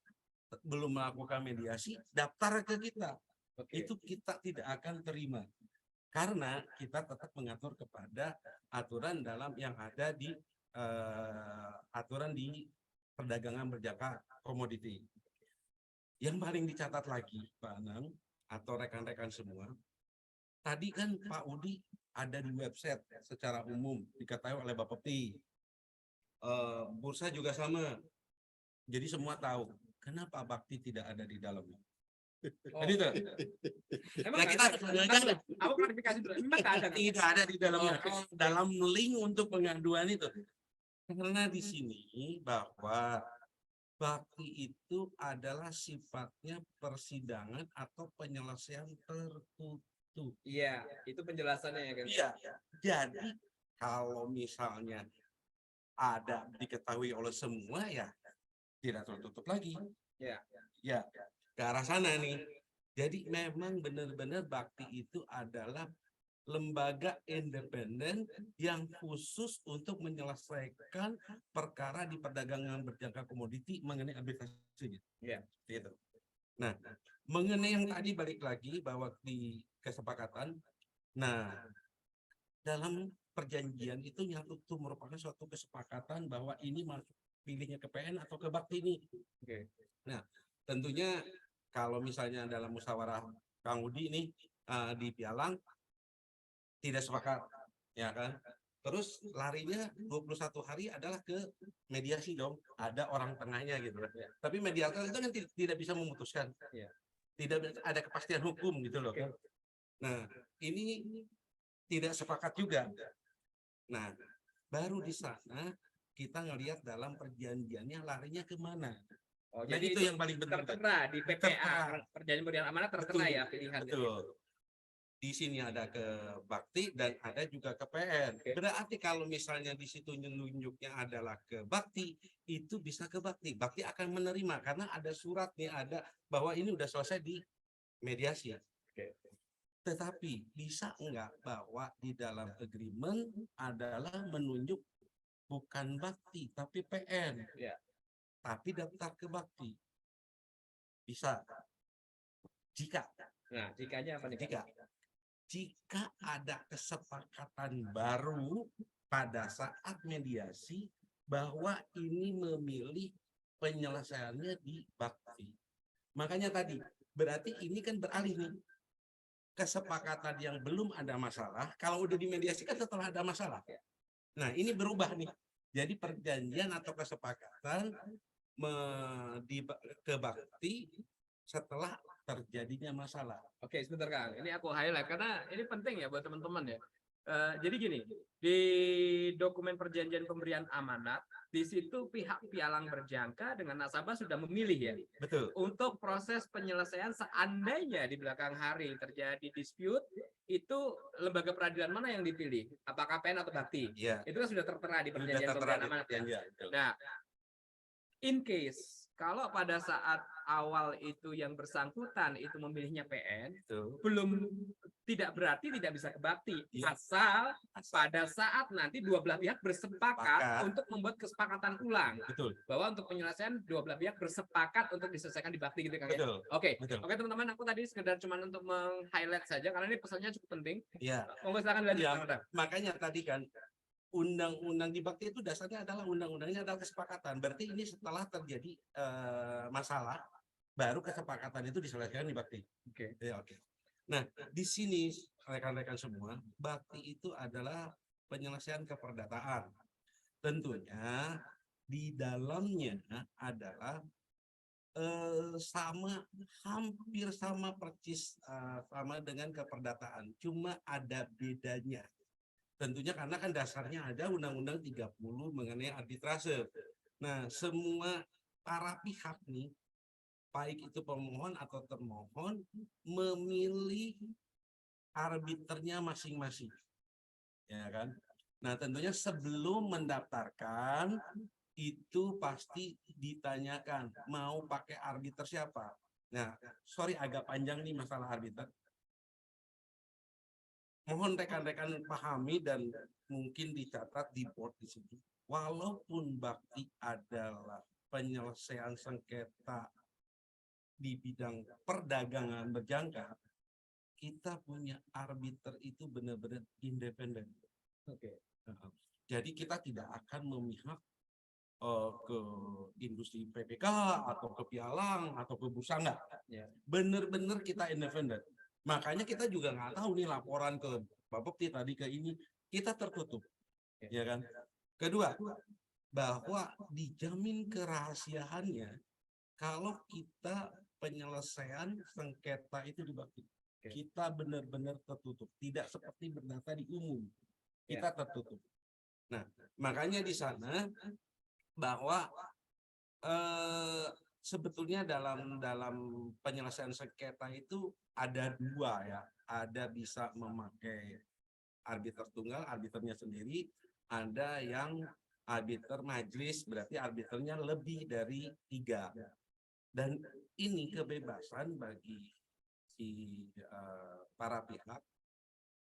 belum melakukan mediasi, daftar ke kita. Oke. Itu kita tidak akan terima. Karena kita tetap mengatur kepada aturan dalam yang ada di aturan di perdagangan berjangka komoditi. Yang paling dicatat lagi, Pak Anang, atau rekan-rekan semua, Tadi kan Pak Udi ada di website secara umum diketahui oleh Bapak Peti. Bursa juga sama. Jadi semua tahu. Kenapa Bakti tidak ada di dalamnya? Oh, Kan itu. emang Nah, kita nggak ada? harus Aku klarifikasi dulu. Memang nggak ada. tidak ada di dalamnya. Oke. Dalam link untuk pengaduan itu. Karena di sini bahwa bakti itu adalah sifatnya persidangan atau penyelesaian tertutup. Iya, itu penjelasannya ya kan. Iya. Jadi kalau misalnya ada diketahui oleh semua ya tidak tertutup lagi. Ya. Ya, ke arah sana nih. Jadi memang benar-benar bakti itu adalah lembaga independen yang khusus untuk menyelesaikan perkara di perdagangan berjangka komoditi mengenai arbitrase. Ya. Gitu. Nah, mengenai yang tadi balik lagi bahwa di kesepakatan, nah dalam perjanjian itu nyatu tuh merupakan suatu kesepakatan bahwa ini masuk pilihnya ke PN atau ke Bakti ini. Oke. Nah, tentunya kalau misalnya dalam musyawarah Kang Udi ini di Pialang tidak sepakat, ya kan? Terus larinya 21 hari adalah ke mediasi dong. Ada orang tengahnya gitu. Ya. Tapi mediator itu kan tidak bisa memutuskan. Ya. Tidak ada kepastian hukum gitu loh. Oke. Nah, ini tidak sepakat juga. Nah, baru di sana kita ngelihat dalam perjanjiannya larinya kemana. Oh, Nah, jadi itu yang paling penting. tertera di PPA, Tertera. perjanjian pemberian amanat tertera Betul, ya pilihannya. Betul. Di sini ada ke Bakti dan ada juga ke PN. Oke. Berarti kalau misalnya di situ nunjuknya adalah ke Bakti, itu bisa ke Bakti. Bakti akan menerima karena ada surat nih, ada bahwa ini udah selesai di mediasi. Oke. Tetapi bisa enggak bahwa di dalam agreement adalah menunjuk bukan Bakti tapi PN. Ya. Tapi daftar ke Bakti. Bisa. Jika Nah, jikanya apa nih? jika ada kesepakatan baru pada saat mediasi bahwa ini memilih penyelesaiannya di Bakti. Makanya tadi berarti ini kan beralih nih. Kesepakatan yang belum ada masalah, kalau udah dimediasikan setelah ada masalah. Nah, ini berubah nih. Jadi perjanjian atau kesepakatan ke Bakti setelah terjadinya masalah. Oke, sebentar Kang. Ini aku highlight karena ini penting ya buat teman-teman ya. Jadi gini, di dokumen perjanjian pemberian amanat, di situ pihak pialang berjangka dengan nasabah sudah memilih ya. Betul. Untuk proses penyelesaian seandainya di belakang hari terjadi dispute, itu lembaga peradilan mana yang dipilih? Apakah PN atau Bakti? Iya. Itu kan sudah tertera di Sudah perjanjian tertera pemberian di amanat ya. perjanjian, betul. Nah, in case kalau pada saat awal itu yang bersangkutan itu memilihnya PN, Betul. belum tidak berarti tidak bisa ke Bakti. Iya. Asal pada saat nanti dua belah pihak bersepakat untuk membuat kesepakatan ulang. Betul. Bahwa untuk penyelesaian dua belah pihak bersepakat untuk diselesaikan di Bakti gitu kan ya. Betul. Oke. Betul. Oke teman-teman, aku tadi sekedar cuma untuk meng-highlight saja karena ini pesannya cukup penting. Iya. Monggo silakan lanjut. Ya, Kang. makanya tadi kan undang-undang di Bakti itu dasarnya adalah undang-undangnya adalah kesepakatan. Berarti ini setelah terjadi masalah baru kesepakatan itu diselesaikan di Bakti. Oke. Ya, oke. Nah, di sini rekan-rekan semua, Bakti itu adalah penyelesaian keperdataan. Tentunya di dalamnya adalah hampir sama persis sama dengan keperdataan, cuma ada bedanya. Tentunya karena kan dasarnya ada Undang-Undang 30 mengenai arbitrase. Nah, semua para pihak nih, baik itu pemohon atau termohon, memilih arbiternya masing-masing. Ya kan? Nah, tentunya sebelum mendaftarkan itu pasti ditanyakan mau pakai arbiter siapa. Nah, sorry agak panjang nih masalah arbiter. Mohon rekan-rekan pahami dan mungkin dicatat di board di sini. Walaupun Bakti adalah penyelesaian sengketa di bidang perdagangan berjangka, kita punya arbiter itu benar-benar independen. Oke. Jadi kita tidak akan memihak ke industri PPK atau ke pialang atau ke bursa enggak. Ya. Benar-benar kita independen. Makanya kita juga nggak tahu nih laporan ke Bapepti tadi ke ini, kita tertutup, ya kan? Kedua, bahwa dijamin kerahasiaannya kalau kita penyelesaian sengketa itu di Bapepti. Kita benar-benar tertutup, tidak seperti berdata di umum. Kita tertutup. Nah, makanya di sana bahwa sebetulnya dalam penyelesaian sengketa itu ada dua ya, ada bisa memakai arbiter tunggal, arbiternya sendiri, ada yang arbiter majelis, berarti arbiternya lebih dari 3. Dan ini kebebasan bagi para pihak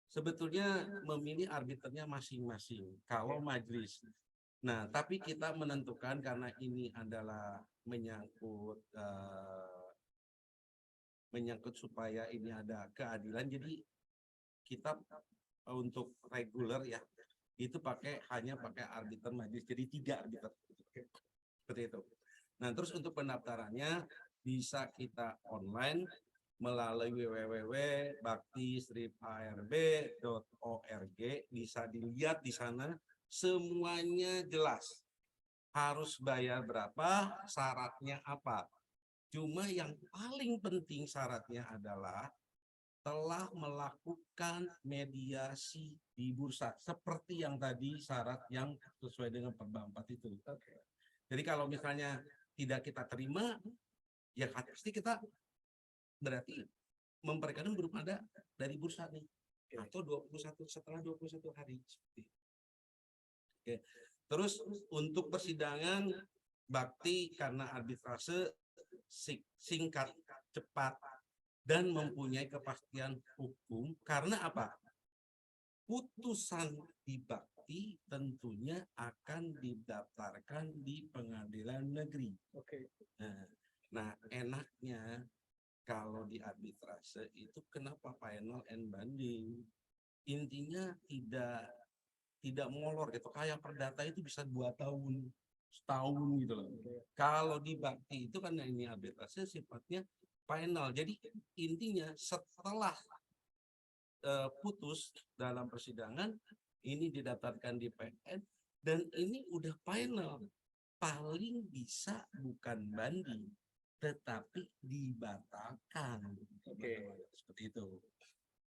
sebetulnya memilih arbiternya masing-masing kalau majelis. Nah, tapi kita menentukan karena ini adalah menyangkut supaya ini ada keadilan, jadi kita untuk reguler ya itu hanya pakai arbiter majelis, jadi 3 arbiter seperti itu. Nah, terus untuk pendaftarannya bisa kita online melalui www.bakti-arb.org, bisa dilihat di sana semuanya jelas. Harus bayar berapa, syaratnya apa. Cuma yang paling penting syaratnya adalah telah melakukan mediasi di bursa seperti yang tadi syarat yang sesuai dengan Perda 4 itu. Jadi kalau misalnya tidak kita terima, ya pasti kita berarti memperkenalkan belum ada dari bursa nih, atau 21 setelah 21 hari. Oke. Terus untuk persidangan bakti karena arbitrase singkat, cepat, dan mempunyai kepastian hukum. Karena apa? Putusan di bakti tentunya akan didaftarkan di pengadilan negeri. Nah, enaknya kalau di arbitrase itu kenapa final and banding? Intinya tidak molor gitu. Kayak perdata itu bisa 2 tahun, setahun gitu loh. Kalau di bakti itu kan ini arbitrase sifatnya final. Jadi intinya setelah putus dalam persidangan ini didaftarkan di PN dan ini udah final. Paling bisa bukan banding tetapi dibatalkan. Seperti itu.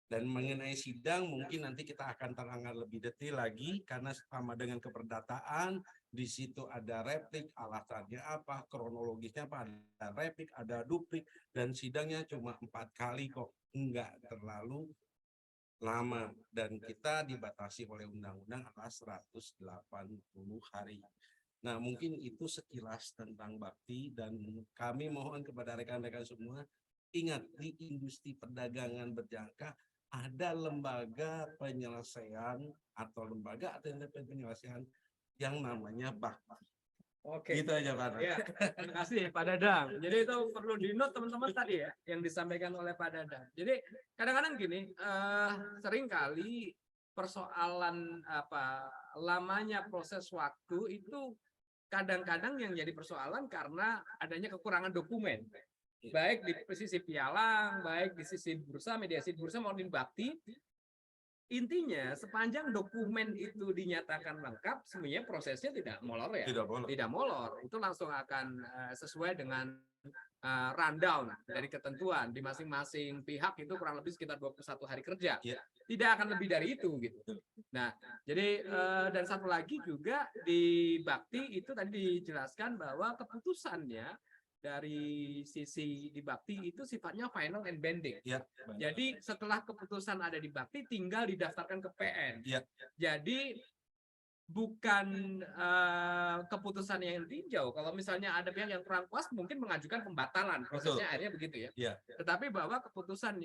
Dan mengenai sidang mungkin nanti kita akan terangkan lebih detail lagi karena sama dengan keperdataan di situ ada replik, alasannya apa, kronologisnya apa, ada replik, ada duplik, dan sidangnya cuma 4 kali kok, enggak terlalu lama dan kita dibatasi oleh undang-undang atas 180 hari. Nah, mungkin itu sekilas tentang bakti dan kami mohon kepada rekan-rekan semua ingat di industri perdagangan berjangka ada lembaga penyelesaian atau lembaga penyelesaian yang namanya bakti. Oke. Gitu aja Pak. Ya, terima kasih Pak Dadang. Jadi itu perlu di-note teman-teman tadi ya yang disampaikan oleh Pak Dadang. Jadi kadang-kadang gini, seringkali persoalan lamanya proses waktu itu kadang-kadang yang jadi persoalan karena adanya kekurangan dokumen. Baik di sisi pialang, baik di sisi bursa, mediasi bursa maupun bakti. Intinya sepanjang dokumen itu dinyatakan lengkap, sebenarnya prosesnya tidak molor ya. Tidak molor. Itu langsung akan sesuai dengan rundown dari ketentuan di masing-masing pihak itu kurang lebih sekitar 21 hari kerja. Tidak akan lebih dari itu gitu. Nah, jadi dan satu lagi juga di bakti itu tadi dijelaskan bahwa keputusannya dari sisi di bakti itu sifatnya final and binding. Jadi setelah keputusan ada di bakti tinggal didaftarkan ke PN. Jadi bukan keputusan yang ditinjau. Kalau misalnya ada pihak yang kurang puas mungkin mengajukan pembatalan. Prosesnya akhirnya begitu ya. Tetapi bahwa keputusan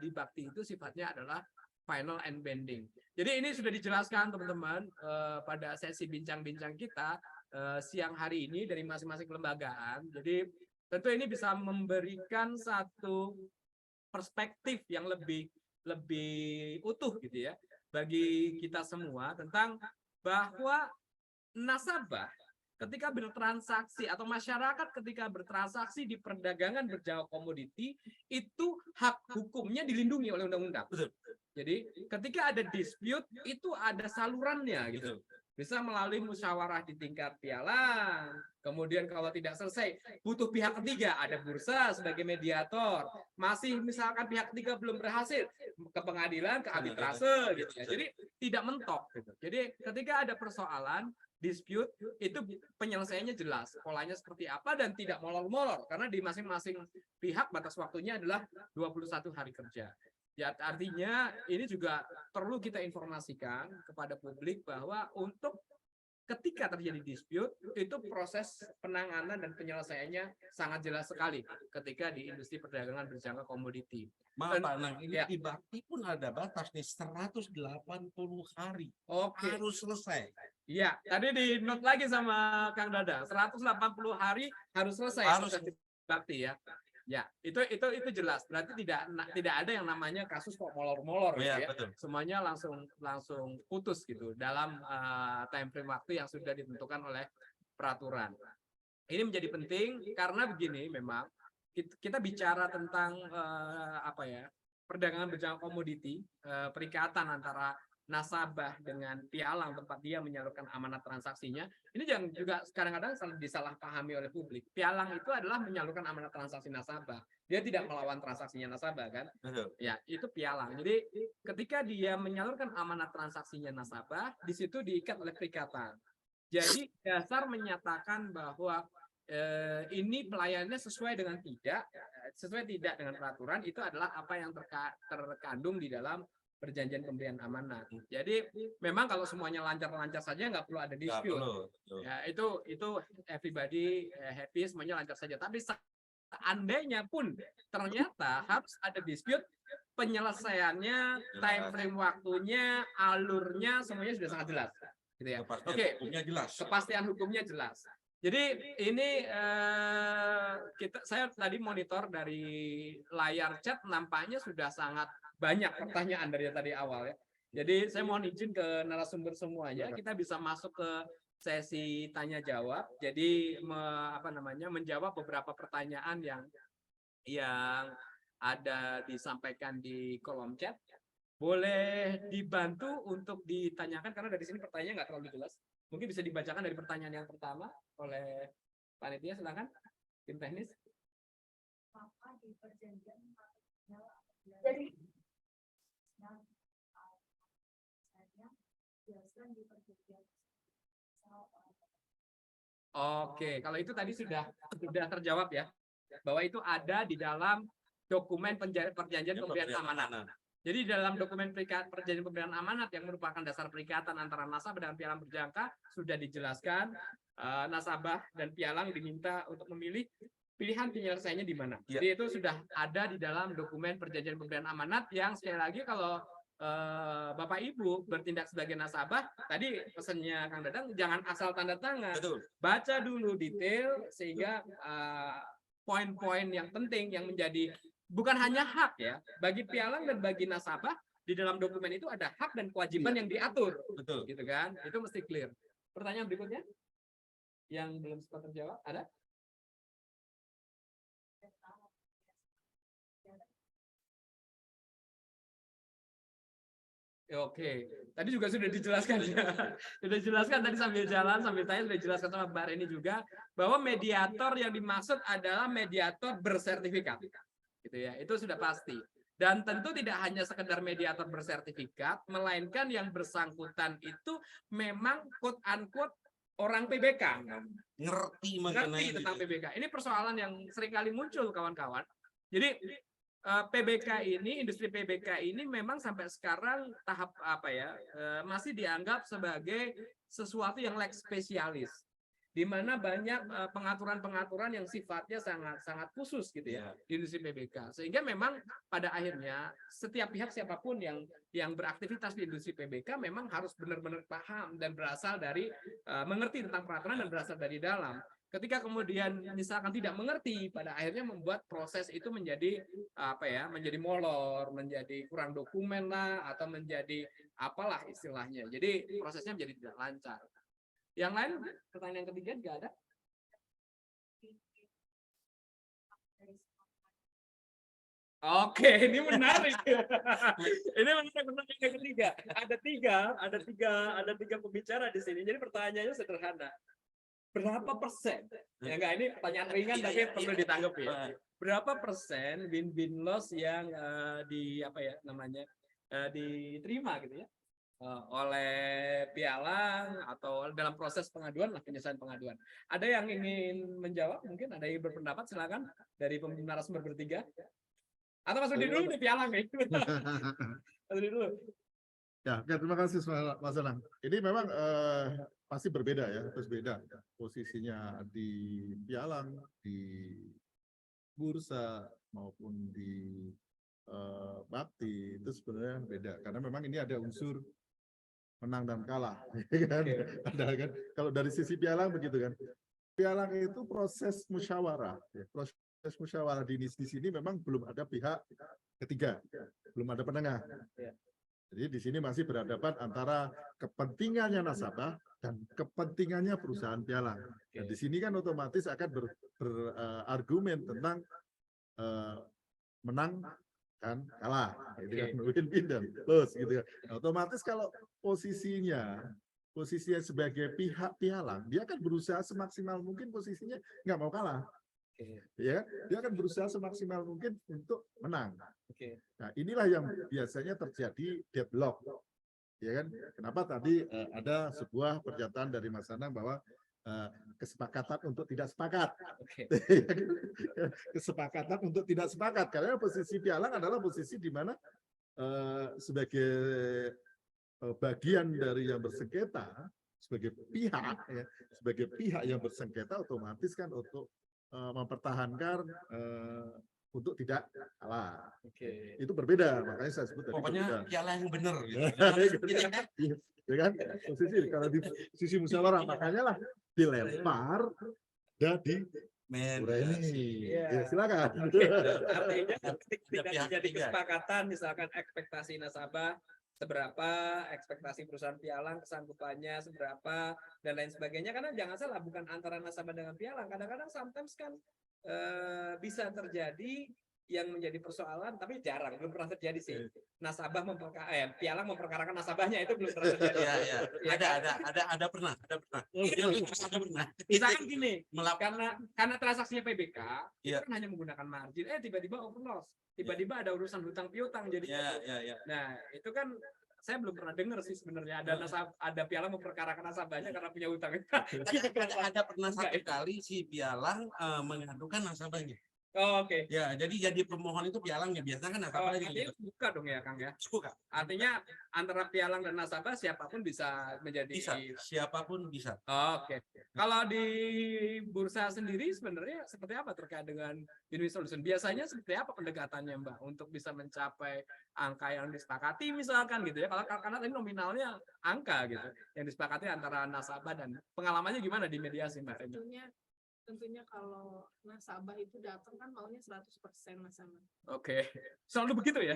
di bakti itu sifatnya adalah final and binding. Jadi ini sudah dijelaskan teman-teman pada sesi bincang-bincang kita siang hari ini dari masing-masing kelembagaan. Jadi tentu ini bisa memberikan satu perspektif yang lebih utuh gitu ya bagi kita semua tentang bahwa nasabah ketika bertransaksi atau masyarakat ketika bertransaksi di perdagangan berjangka komoditi itu hak hukumnya dilindungi oleh undang-undang. Jadi ketika ada dispute itu ada salurannya gitu. Bisa melalui musyawarah di tingkat pialang. Kemudian kalau tidak selesai butuh pihak ketiga, ada bursa sebagai mediator. Masih misalkan pihak ketiga belum berhasil ke pengadilan, ke arbitrase gitu ya. Jadi tidak mentok gitu. Jadi ketika ada persoalan dispute itu penyelesaiannya jelas, polanya seperti apa dan tidak molor-molor karena di masing-masing pihak batas waktunya adalah 21 hari kerja. Ya, artinya ini juga perlu kita informasikan kepada publik bahwa untuk ketika terjadi dispute itu proses penanganan dan penyelesaiannya sangat jelas sekali ketika di industri perdagangan berjangka komoditi. Maaf Pak Nang, ini Ya. di Bakti pun ada batas nih 180 hari Oke. harus selesai. Iya, tadi di note lagi sama Kang Dadang, 180 hari harus selesai Harus. proses bakti ya. Ya, itu jelas. Berarti tidak ada yang namanya kasus kok molor-molor gitu Iya, ya. betul. Semuanya langsung putus gitu dalam time frame waktu yang sudah ditentukan oleh peraturan. Ini menjadi penting karena begini memang kita bicara tentang perdagangan berjangka komoditi, perikatan antara nasabah dengan pialang tempat dia menyalurkan amanat transaksinya. Ini yang juga kadang-kadang disalahpahami oleh publik. Pialang itu adalah menyalurkan amanat transaksi nasabah. Dia tidak melawan transaksinya nasabah kan? Betul. Ya, itu pialang. Jadi ketika dia menyalurkan amanat transaksinya nasabah, di situ diikat oleh perikatan. Jadi dasar menyatakan bahwa ini pelayanannya sesuai tidak dengan peraturan itu adalah apa yang terkandung di dalam perjanjian pemberian amanat. Jadi memang kalau semuanya lancar-lancar saja nggak perlu ada dispute. Ya, itu everybody happy, semuanya lancar saja. Tapi seandainya pun ternyata harus ada dispute, penyelesaiannya, time frame waktunya, alurnya semuanya sudah sangat jelas. Gitu ya. Oke. Hukumnya jelas. Kepastian hukumnya jelas. Jadi ini saya tadi monitor dari layar chat nampaknya sudah sangat banyak pertanyaan dari tadi awal ya. Jadi saya mohon izin ke narasumber semuanya, kita bisa masuk ke sesi tanya jawab. Jadi menjawab beberapa pertanyaan yang ada disampaikan di kolom chat. Boleh dibantu untuk ditanyakan karena dari sini pertanyaannya nggak terlalu jelas. Mungkin bisa dibacakan dari pertanyaan yang pertama oleh panitia, silakan tim teknis. Jadi Oke, kalau itu tadi sudah terjawab ya, bahwa itu ada di dalam dokumen perjanjian pemberian amanat. Jadi dalam dokumen perjanjian pemberian amanat yang merupakan dasar perikatan antara nasabah dengan pialang berjangka sudah dijelaskan nasabah dan pialang diminta untuk memilih pilihan penyelesaiannya di mana. Ya. Jadi itu sudah ada di dalam dokumen perjanjian pemberian amanat yang sekali lagi kalau Bapak Ibu bertindak sebagai nasabah, tadi pesannya Kang Dadang jangan asal tanda tangan. Betul. Baca dulu detail sehingga poin-poin yang penting yang menjadi bukan hanya hak ya, bagi pialang dan bagi nasabah di dalam dokumen itu ada hak dan kewajiban yang diatur. Betul. Gitu kan? Itu mesti clear. Pertanyaan berikutnya yang belum sempat terjawab ada? Oke, tadi juga sudah dijelaskan ya. Sudah dijelaskan tadi sambil jalan, sambil tanya sudah dijelaskan sama Mbak Reni juga bahwa mediator yang dimaksud adalah mediator bersertifikat. Gitu ya. Itu sudah pasti. Dan tentu tidak hanya sekedar mediator bersertifikat, melainkan yang bersangkutan itu memang quote unquote orang PBK. Ngerti mengenai Tentang PBK. Ini persoalan yang seringkali muncul kawan-kawan. Jadi PBK ini, industri PBK ini memang sampai sekarang tahap masih dianggap sebagai sesuatu yang leg spesialis, di mana banyak pengaturan-pengaturan yang sifatnya sangat khusus gitu ya di industri PBK, sehingga memang pada akhirnya setiap pihak siapapun yang beraktivitas di industri PBK memang harus benar-benar paham dan berasal dari mengerti tentang peraturan dan berasal dari dalam. Ketika kemudian misalkan tidak mengerti, pada akhirnya membuat proses itu menjadi menjadi molor, menjadi kurang dokumen lah, atau menjadi apalah istilahnya. Jadi prosesnya menjadi tidak lancar. Yang lain, pertanyaan yang ketiga nggak ada? Oke, ini menarik. Ini menarik pertanyaan yang ketiga. Ada tiga pembicara di sini. Jadi pertanyaannya sederhana. Berapa persen? Ya enggak, ini pertanyaan ringan tapi perlu ditanggapi. Berapa persen win-win loss yang diterima gitu ya oleh pialang atau dalam proses pengaduan lah, penyelesaian pengaduan. Ada yang ingin menjawab? Mungkin ada yang berpendapat, silakan dari narasumber bertiga. Atau Mas Budi dulu nih pialang nih. Mas Budi dulu. Ya, oke, terima kasih Mas Anang. Ini memang pasti berbeda ya, berbeda posisinya di pialang, di bursa maupun di bakti itu sebenarnya beda karena memang ini ada unsur menang dan kalah, kan? Ada kan? Kalau dari sisi pialang begitu kan? Pialang itu proses musyawarah, ya. Proses musyawarah di sini memang belum ada pihak ketiga, belum ada penengah. Jadi di sini masih berhadapan antara kepentingannya nasabah dan kepentingannya perusahaan pialang. Dan di sini kan otomatis akan berargumen tentang menang kan kalah, gitu kan, win-win dan loss gitu kan. Nah, otomatis kalau posisinya sebagai pihak pialang, dia akan berusaha semaksimal mungkin posisinya nggak mau kalah. Ya, dia akan berusaha semaksimal mungkin untuk menang. Nah, inilah yang biasanya terjadi deadlock. Ya kan? Kenapa tadi ada sebuah pernyataan dari Mas Anang bahwa kesepakatan untuk tidak sepakat. Kesepakatan untuk tidak sepakat. Karena posisi pialang adalah posisi di mana sebagai bagian dari yang bersengketa, sebagai pihak yang bersengketa otomatis kan untuk mempertahankan untuk tidak kalah. Itu berbeda, makanya saya sebut tadi. Pokoknya piala yang benar. Ya kan? Posisi kalau di sisi musyawarah makanya lah dilempar dan di ini. Ya, silakan. Artinya tidak terjadi kesepakatan, misalkan ekspektasi nasabah seberapa, ekspektasi perusahaan pialang kesanggupannya seberapa, dan lain sebagainya. Karena jangan salah, bukan antara nasabah dengan pialang. Kadang-kadang sometimes kan bisa terjadi yang menjadi persoalan, tapi jarang, belum pernah terjadi sih. Nasabah pialang memperkarakan nasabahnya, itu belum pernah terjadi. Ada pernah. Misalkan gini, karena transaksinya PBK, itu kan hanya menggunakan margin, tiba-tiba open loss, tiba-tiba ada urusan hutang piutang jadi. Nah, itu kan saya belum pernah dengar sih sebenarnya ada pialang memperkarakan nasabahnya karena punya hutang. Ada pernah satu kali si pialang mengadukan nasabahnya. Oke. Ya, jadi pemohon itu pialangnya biasanya kan nasabahnya. Artinya buka dong ya, Kang ya. Buka. Artinya antara pialang dan nasabah siapapun bisa menjadi. Bisa, siapapun bisa. Oke. Kalau di bursa sendiri sebenarnya seperti apa terkait dengan win-win solution? Biasanya seperti apa pendekatannya, Mbak, untuk bisa mencapai angka yang disepakati misalkan gitu ya. Kalau karena tadi nominalnya angka gitu yang disepakati antara nasabah, dan pengalamannya gimana di mediasi, Mbak? Tentunya kalau nasabah itu datang kan maunya 100% nasabah. Oke. Selalu begitu ya?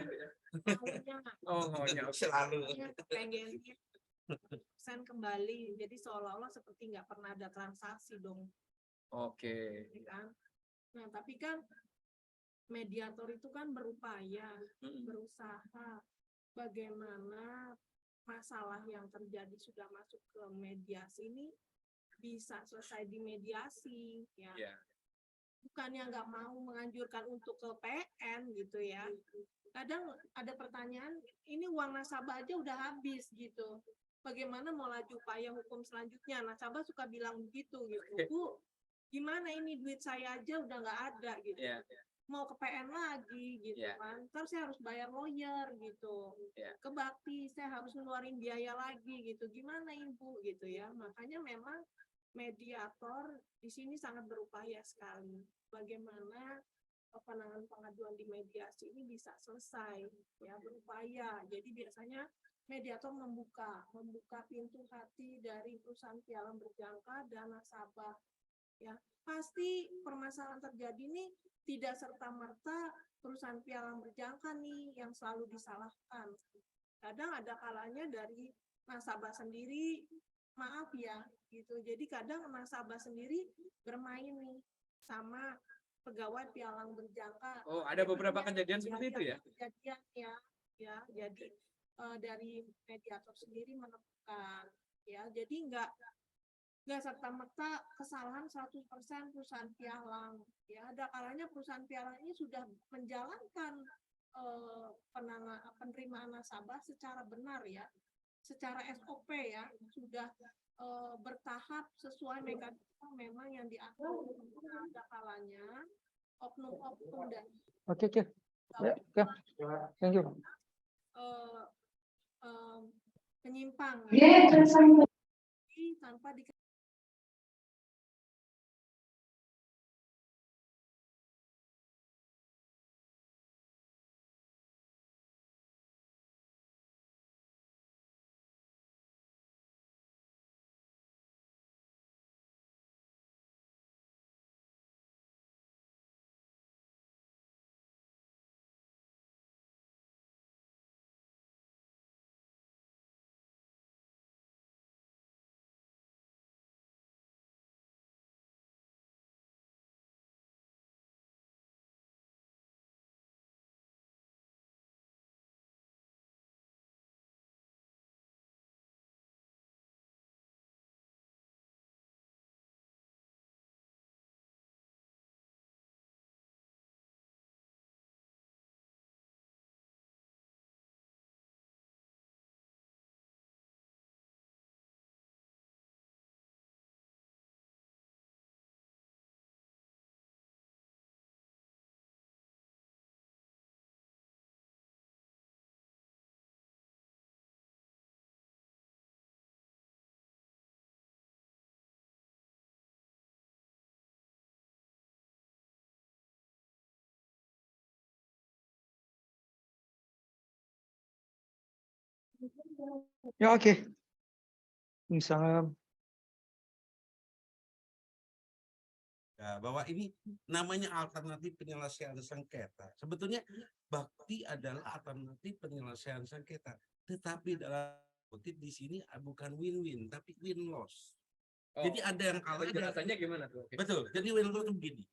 Maunya. Selalu. Pengennya persen kembali. Jadi seolah-olah seperti nggak pernah ada transaksi dong. Oke. Kan? Nah, tapi kan mediator itu kan berupaya, berusaha bagaimana masalah yang terjadi sudah masuk ke mediasi ini bisa selesai di mediasi, ya. Bukannya nggak mau menganjurkan untuk ke PN gitu ya. Kadang ada pertanyaan, ini uang nasabah aja udah habis gitu. Bagaimana mau laju upaya hukum selanjutnya? Nasabah suka bilang begitu gitu. Bu, gimana ini duit saya aja udah nggak ada gitu. Mau ke PN lagi gitu kan. Terus saya harus bayar lawyer gitu. Ke Bakti saya harus ngeluarin biaya lagi gitu. Gimana Ibu gitu ya. Makanya memang mediator di sini sangat berupaya sekali. Bagaimana penanganan pengaduan di mediasi ini bisa selesai, ya, berupaya. Jadi biasanya mediator membuka pintu hati dari perusahaan pialang berjangka dan nasabah. Ya, pasti permasalahan terjadi ini tidak serta-merta perusahaan pialang berjangka nih yang selalu disalahkan. Kadang ada kalanya dari nasabah sendiri, maaf ya, gitu. Jadi kadang nasabah sendiri bermain nih sama pegawai pialang berjangka. Oh, ada beberapa kejadian seperti itu ya? Kejadian ya. Jadi dari mediator sendiri menemukan ya. Jadi nggak serta-merta kesalahan 100% perusahaan pialang. Ya, ada kalanya perusahaan pialang ini sudah menjalankan penerimaan nasabah secara benar ya, secara SOP ya, sudah bertahap sesuai mekanisme memang yang diatur. Ada kalanya oknum-oknum dan Oke. Ya, oke. Thank you. penyimpang tanpa di Ya, oke. Misalnya Ya, bahwa ini namanya alternatif penyelesaian sengketa. Sebetulnya bakti adalah alternatif penyelesaian sengketa. Tetapi dalam kutip di sini bukan win-win, tapi win-loss. Oh, Jadi ada yang kalah, ada yang penjelasannya gimana tuh? Oke. betul. Jadi win-loss itu begini.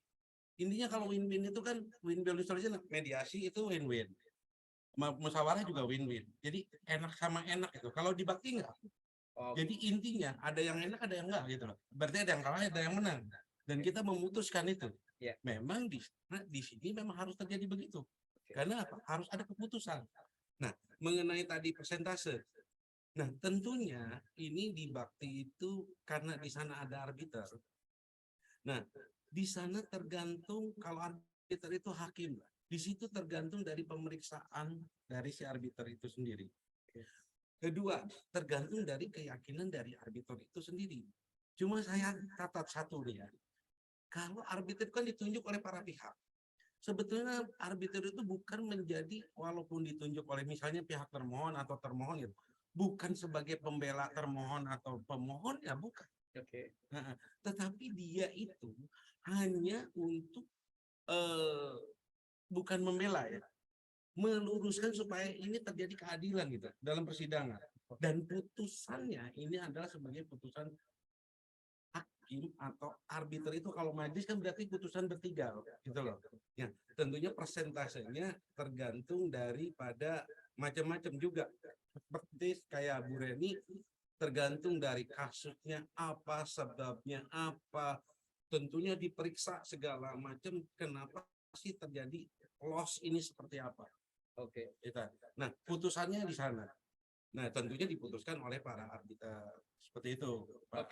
Intinya kalau win-win itu kan win-win resolution, mediasi itu win-win. Musyawarah juga win-win. Jadi enak sama enak itu. Kalau di bakti enggak. Oh, Jadi intinya ada yang enak, ada yang enggak gitu loh. Berarti ada yang kalah, ada yang menang. Dan kita memutuskan itu. Ya. Memang di sini memang harus terjadi begitu. Karena apa? Harus ada keputusan. Nah, mengenai tadi persentase. Nah, tentunya ini di bakti itu karena di sana ada arbiter. Nah, di sana tergantung kalau arbiter itu hakim. Di situ tergantung dari pemeriksaan dari si arbiter itu sendiri. Kedua, tergantung dari keyakinan dari arbiter itu sendiri. Cuma saya catat satu nih ya. Kalau arbiter kan ditunjuk oleh para pihak. Sebetulnya arbiter itu bukan menjadi, walaupun ditunjuk oleh misalnya pihak termohon atau termohon itu, bukan sebagai pembela termohon atau pemohon ya bukan. Oke. Tetapi dia itu hanya untuk bukan membela ya, meluruskan supaya ini terjadi keadilan gitu dalam persidangan. Dan putusannya ini adalah sebagai putusan hakim atau arbiter itu kalau majelis kan berarti putusan bertiga gitu loh. Ya, tentunya persentasenya tergantung daripada macam-macam juga. Seperti kayak Bu Reni tergantung dari kasusnya apa, sebabnya apa. Tentunya diperiksa segala macam kenapa sih terjadi loss ini seperti apa. Oke. Nah, putusannya di sana. Nah, tentunya diputuskan oleh para arbiter. Seperti itu, Pak.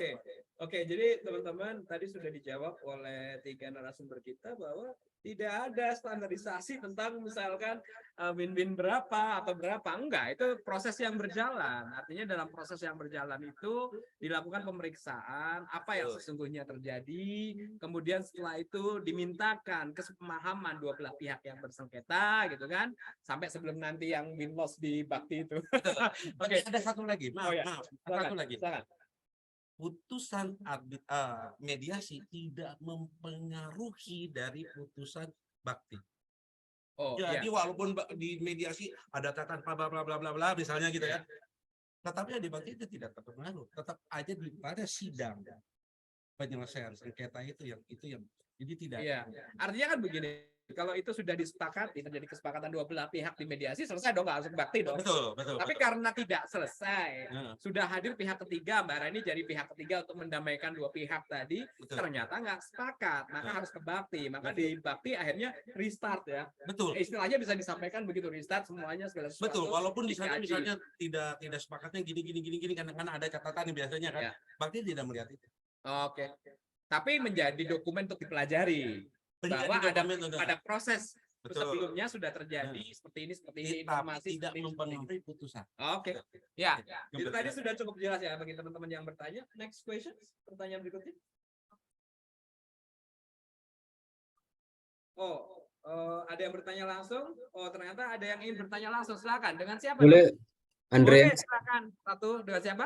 Oke, jadi teman-teman tadi sudah dijawab oleh 3 narasumber kita bahwa tidak ada standarisasi tentang misalkan win-win berapa atau berapa. Enggak, itu proses yang berjalan. Artinya dalam proses yang berjalan itu dilakukan pemeriksaan apa yang sesungguhnya terjadi. Kemudian setelah itu dimintakan kesepemahaman dua belah pihak yang bersengketa gitu kan. Sampai sebelum nanti yang win-loss di bakti itu. Oke, ada satu lagi. Maaf, Oh, ya. maaf. Silakan, Satu lagi. silakan. Putusan mediasi tidak mempengaruhi dari putusan bakti. Oh, Jadi ya. walaupun di mediasi ada catatan bla bla bla bla bla misalnya gitu ya. Tetapi adibakti itu tidak terpengaruh, tetap aja pada sidang penyelesaian sengketa itu yang jadi tidak. Iya. Artinya kan begini, kalau itu sudah disepakati, terjadi kesepakatan dua belah pihak di mediasi, selesai dong, nggak harus bakti dong. Betul, betul. Tapi betul. karena tidak selesai, Nah, sudah hadir pihak ketiga, Mbak Rani jadi pihak ketiga untuk mendamaikan dua pihak tadi, betul. ternyata nggak sepakat, maka harus ke bakti. Maka di bakti akhirnya restart ya. Betul. Istilahnya bisa disampaikan begitu, restart semuanya segala sesuatu. Betul, walaupun di sana dikaji. misalnya tidak sepakatnya gini karena ada catatan biasanya kan. Ya. Bakti tidak melihat itu. Oke. Tapi menjadi dokumen untuk dipelajari. Menjadi Bahwa dokumen untuk- ada proses Betul. sebelumnya sudah terjadi seperti ini informasi tidak seperti ini. mempengaruhi putusan. Oke. Ya, itu tadi Kebetulan. sudah cukup jelas ya bagi teman-teman yang bertanya. Next question, pertanyaan berikutnya. Oh, ada yang bertanya langsung. Oh, ternyata ada yang ingin bertanya langsung. Silakan. Dengan siapa? Boleh, Boleh, Andreas, silakan. Satu, dengan siapa?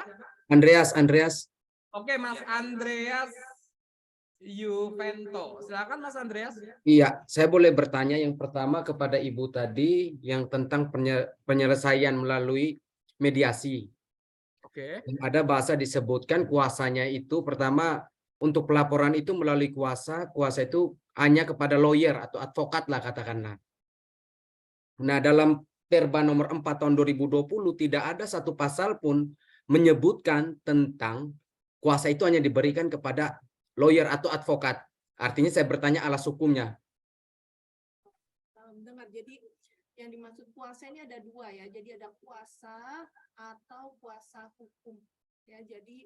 Andreas. Oke, Mas Andreas Yuvento. Silakan Mas Andreas. Iya, saya boleh bertanya yang pertama kepada Ibu tadi yang tentang penyelesaian melalui mediasi. Oke. Ada bahasa disebutkan kuasanya itu pertama untuk pelaporan itu melalui kuasa itu hanya kepada lawyer atau advokat lah katakanlah. Nah, dalam Perba nomor 4 tahun 2020 tidak ada satu pasal pun menyebutkan tentang kuasa itu hanya diberikan kepada lawyer atau advokat. Artinya saya bertanya alas hukumnya. Dengar, jadi yang dimaksud kuasa ini ada dua ya. Jadi ada kuasa atau kuasa hukum. Ya, jadi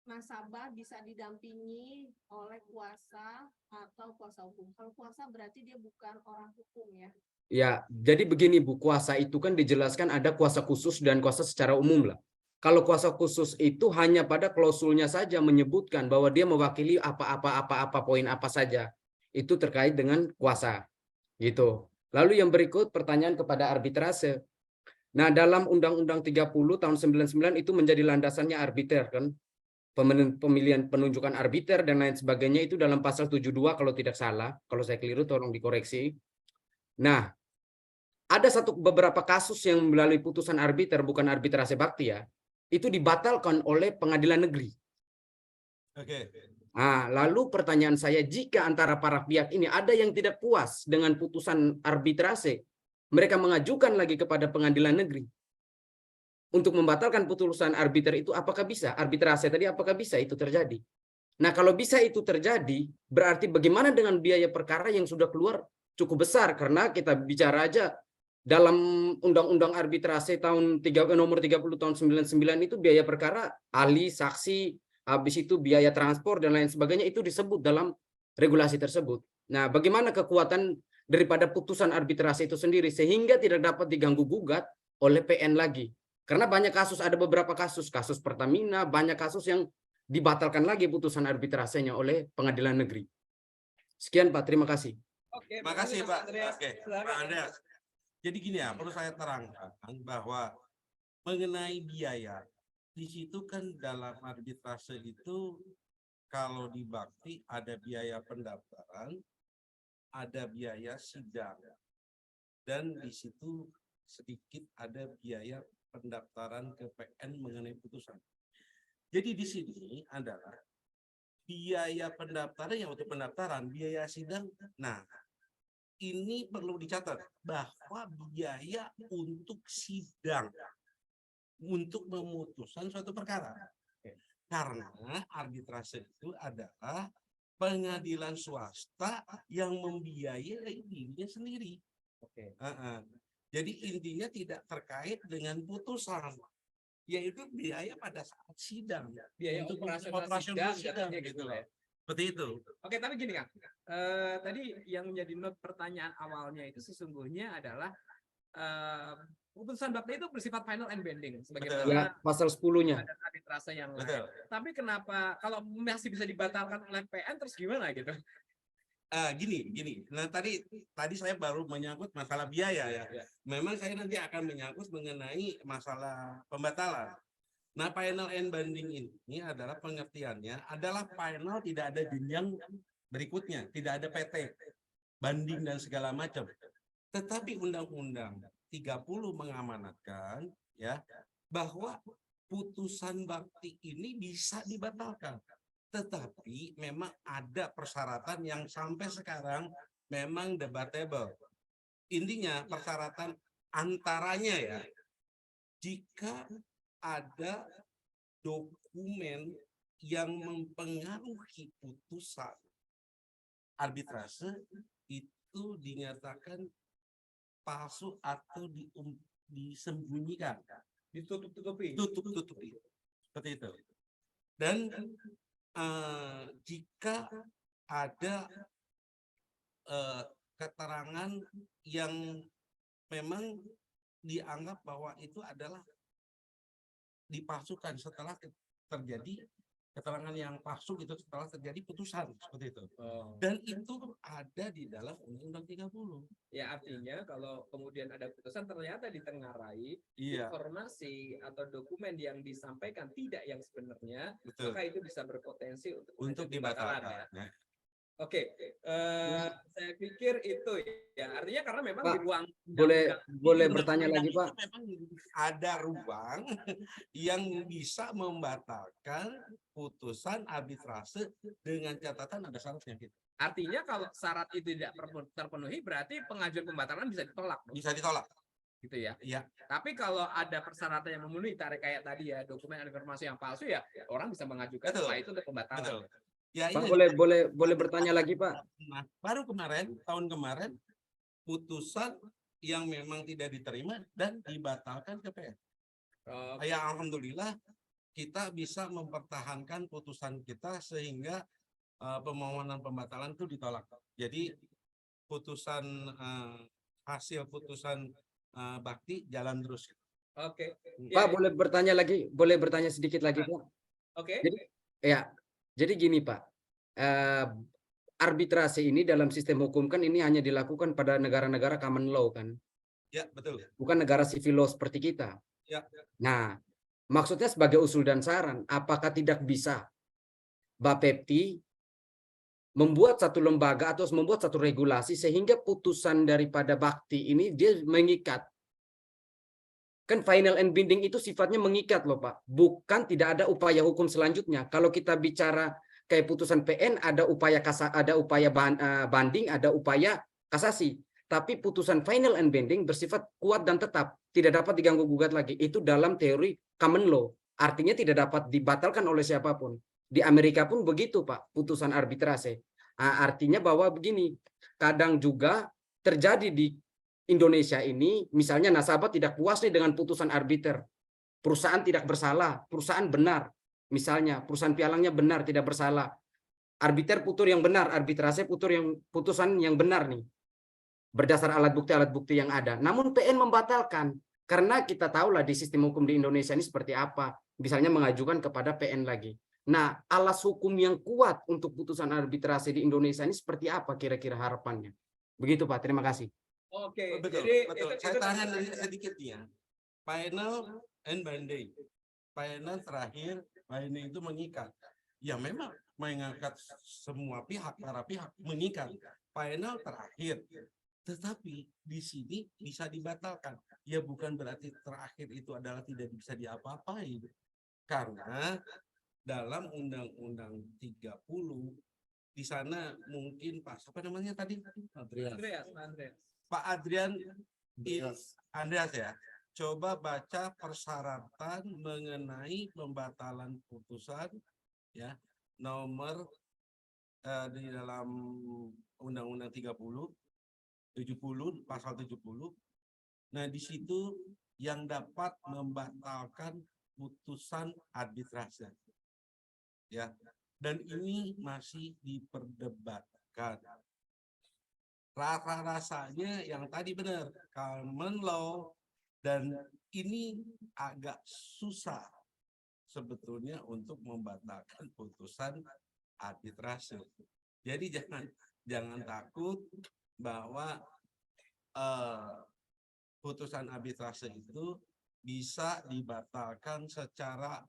nasabah bisa didampingi oleh kuasa atau kuasa hukum. Kalau kuasa berarti dia bukan orang hukum ya. Ya, jadi begini Bu, kuasa itu kan dijelaskan ada kuasa khusus dan kuasa secara umum lah. Kalau kuasa khusus itu hanya pada klausulnya saja menyebutkan bahwa dia mewakili apa poin apa saja. Itu terkait dengan kuasa. Gitu. Lalu yang berikut pertanyaan kepada arbitrase. Nah, dalam Undang-Undang 30 tahun 99 itu menjadi landasannya arbiter kan. Pemilihan penunjukan arbiter dan lain sebagainya itu dalam pasal 72 kalau tidak salah. Kalau saya keliru tolong dikoreksi. Nah, ada beberapa kasus yang melalui putusan arbiter bukan arbitrase bakti ya. Itu dibatalkan oleh pengadilan negeri. Oke. Nah, lalu pertanyaan saya, jika antara para pihak ini ada yang tidak puas dengan putusan arbitrase, mereka mengajukan lagi kepada pengadilan negeri untuk membatalkan putusan arbiter itu, apakah bisa? Arbitrase tadi apakah bisa itu terjadi? Nah, kalau bisa itu terjadi, berarti bagaimana dengan biaya perkara yang sudah keluar cukup besar, karena kita bicara aja dalam Undang-Undang Arbitrase nomor 30 tahun 99 itu biaya perkara, ahli, saksi, habis itu biaya transport dan lain sebagainya itu disebut dalam regulasi tersebut. Nah, bagaimana kekuatan daripada putusan arbitrase itu sendiri sehingga tidak dapat diganggu gugat oleh PN lagi? Karena banyak kasus, ada beberapa kasus Pertamina, banyak kasus yang dibatalkan lagi putusan arbitrasenya oleh pengadilan negeri. Sekian Pak, terima kasih. Oke, Makasih Mas Pak. Andreas. Oke, Silakan. Pak Andreas. Jadi gini ya, perlu saya terangkan bahwa mengenai biaya, di situ kan dalam arbitrase itu kalau di bakti ada biaya pendaftaran, ada biaya sidang, dan di situ sedikit ada biaya pendaftaran ke PN mengenai putusan. Jadi di sini adalah biaya pendaftaran yang untuk pendaftaran, biaya sidang. Nah, ini perlu dicatat bahwa biaya untuk sidang, untuk memutuskan suatu perkara. Karena arbitrase itu adalah pengadilan swasta yang membiayai dirinya sendiri. Oke. Jadi intinya tidak terkait dengan putusan, yaitu biaya pada saat sidang. Biaya Untuk operasional sidang, katanya gitu loh. ya. Seperti itu. Oke, tapi gini Kang, tadi yang menjadi pertanyaan awalnya itu sesungguhnya adalah putusan bakti itu bersifat final and binding Ya, sebagaimana pasal 10-nya. ada arbitrase yang lain. Betul. Tapi kenapa kalau masih bisa dibatalkan oleh PN terus gimana gitu? Gini. Nah tadi saya baru menyangkut masalah biaya ya. Memang saya nanti akan menyangkut mengenai masalah pembatalan. Nah, final and binding ini adalah pengertiannya adalah final tidak ada jenjang berikutnya, tidak ada PT, banding dan segala macam. Tetapi Undang-Undang 30 mengamanatkan ya bahwa putusan bakti ini bisa dibatalkan. Tetapi memang ada persyaratan yang sampai sekarang memang debatable. Intinya persyaratan antaranya ya, jika ada dokumen yang mempengaruhi putusan arbitrase itu dinyatakan palsu atau disembunyikan, Ditutup-tutupi. tutup-tutupi, seperti itu. Dan jika ada keterangan yang memang dianggap bahwa itu adalah dipalsukan setelah terjadi keterangan yang palsu itu setelah terjadi putusan seperti itu. Dan itu ada di dalam Undang-Undang 30. Ya artinya kalau kemudian ada putusan ternyata ditengarai Iya, informasi atau dokumen yang disampaikan tidak yang sebenarnya, betul. maka itu bisa berpotensi untuk Untuk mengajukan pembatalan, dibatalkan. ya. Nah, Oke, saya pikir itu ya. Artinya karena memang Pak, di ruang boleh undang-undang bertanya lagi, itu Pak? memang ada ruang yang bisa membatalkan putusan arbitrase dengan catatan ada syaratnya gitu. artinya kalau syarat itu tidak terpenuhi berarti pengajuan pembatalan bisa ditolak, dong, Bisa ditolak. gitu ya. Iya. Tapi kalau ada persyaratan yang memenuhi tarik kayak tadi ya, dokumen informasi yang palsu ya, orang bisa mengajukan Betul. setelah itu untuk pembatalan. Betul. Ya, Pak, ini boleh bertanya lagi, Pak? Nah, baru tahun kemarin putusan yang memang tidak diterima dan dibatalkan ke PN. Ya alhamdulillah kita bisa mempertahankan putusan kita sehingga permohonan pembatalan itu ditolak. Jadi putusan hasil putusan bakti jalan terus. Oke. Pak, boleh bertanya sedikit lagi, Pak? Oke. Jadi gini, Pak. Arbitrase ini dalam sistem hukum kan ini hanya dilakukan pada negara-negara common law kan, Ya, betul. bukan negara civil law seperti kita. Ya. Nah, maksudnya sebagai usul dan saran, apakah tidak bisa Bapepti membuat satu lembaga atau membuat satu regulasi sehingga putusan daripada bakti ini dia mengikat? Kan final and binding itu sifatnya mengikat loh, Pak. Bukan tidak ada upaya hukum selanjutnya. Kalau kita bicara kayak putusan PN ada upaya banding, ada upaya kasasi. Tapi putusan final and binding bersifat kuat dan tetap, tidak dapat diganggu gugat lagi. Itu dalam teori common law. Artinya tidak dapat dibatalkan oleh siapapun. Di Amerika pun begitu, Pak, putusan arbitrase. Artinya bahwa begini, kadang juga terjadi di Indonesia ini, misalnya nasabah tidak puas nih dengan putusan arbiter. Perusahaan tidak bersalah, perusahaan benar. Misalnya perusahaan pialangnya benar, tidak bersalah. Arbiter putur yang benar, arbitrase putusan yang benar nih. Berdasar alat bukti yang ada. Namun PN membatalkan. Karena kita tahulah di sistem hukum di Indonesia ini seperti apa. Misalnya mengajukan kepada PN lagi. Nah, alas hukum yang kuat untuk putusan arbitrase di Indonesia ini seperti apa kira-kira harapannya? Begitu, Pak. Terima kasih. Oke, Betul, jadi betul. itu Saya tangan sedikit ya. Final and binding. Final terakhir, binding itu mengikat. Ya memang mengikat semua pihak, para pihak mengikat. Final terakhir. Tetapi di sini bisa dibatalkan. Ya bukan berarti terakhir itu adalah tidak bisa diapa-apain. Karena dalam Undang-Undang 30 di sana mungkin Pak apa namanya tadi? Andreas. Pak Andreas ya. Coba baca persyaratan mengenai pembatalan putusan ya nomor di dalam Undang-Undang 70 pasal 70. Nah, di situ yang dapat membatalkan putusan arbitrase. Ya. Dan ini masih diperdebatkan. Rasa-rasanya yang tadi benar, common law, dan ini agak susah sebetulnya untuk membatalkan putusan arbitrase. Jadi jangan takut bahwa putusan arbitrase itu bisa dibatalkan secara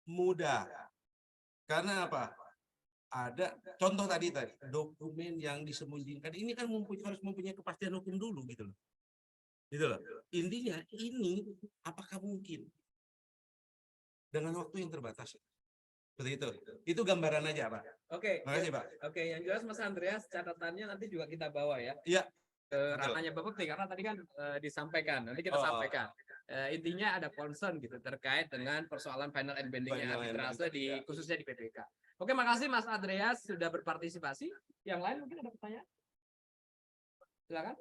mudah. Karena apa? Ada contoh tadi dokumen yang disembunyikan ini kan harus mempunyai kepastian hukum dulu gitu loh. Intinya ini apakah mungkin dengan waktu yang terbatas. Seperti itu. Itu gambaran aja, Pak. Oke, Makasih, Pak. oke, yang jelas Mas Andreas catatannya nanti juga kita bawa ya Iya. ke ranahnya Bapak Bekti, karena tadi kan disampaikan, nanti kita Oh. sampaikan. Intinya ada concern gitu terkait dengan persoalan final and binding-nya Final and arbitrase binding, ya. khususnya di PPK. Oke, makasih Mas Andreas sudah berpartisipasi. Yang lain mungkin ada pertanyaan? Silakan.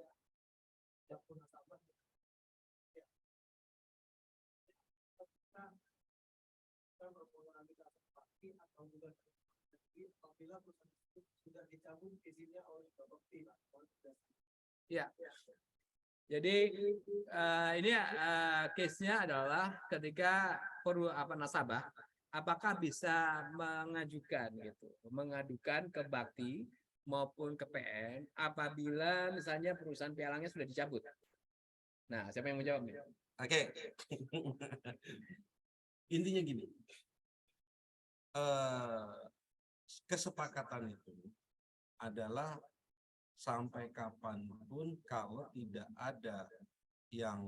Ya. Jadi ini case-nya adalah ketika nasabah apakah bisa mengajukan gitu, mengadukan ke Bakti maupun ke PN apabila misalnya perusahaan pialangnya sudah dicabut. Nah, siapa yang menjawab nih? Oke. Intinya gini. Kesepakatan itu adalah sampai kapanpun kalau tidak ada yang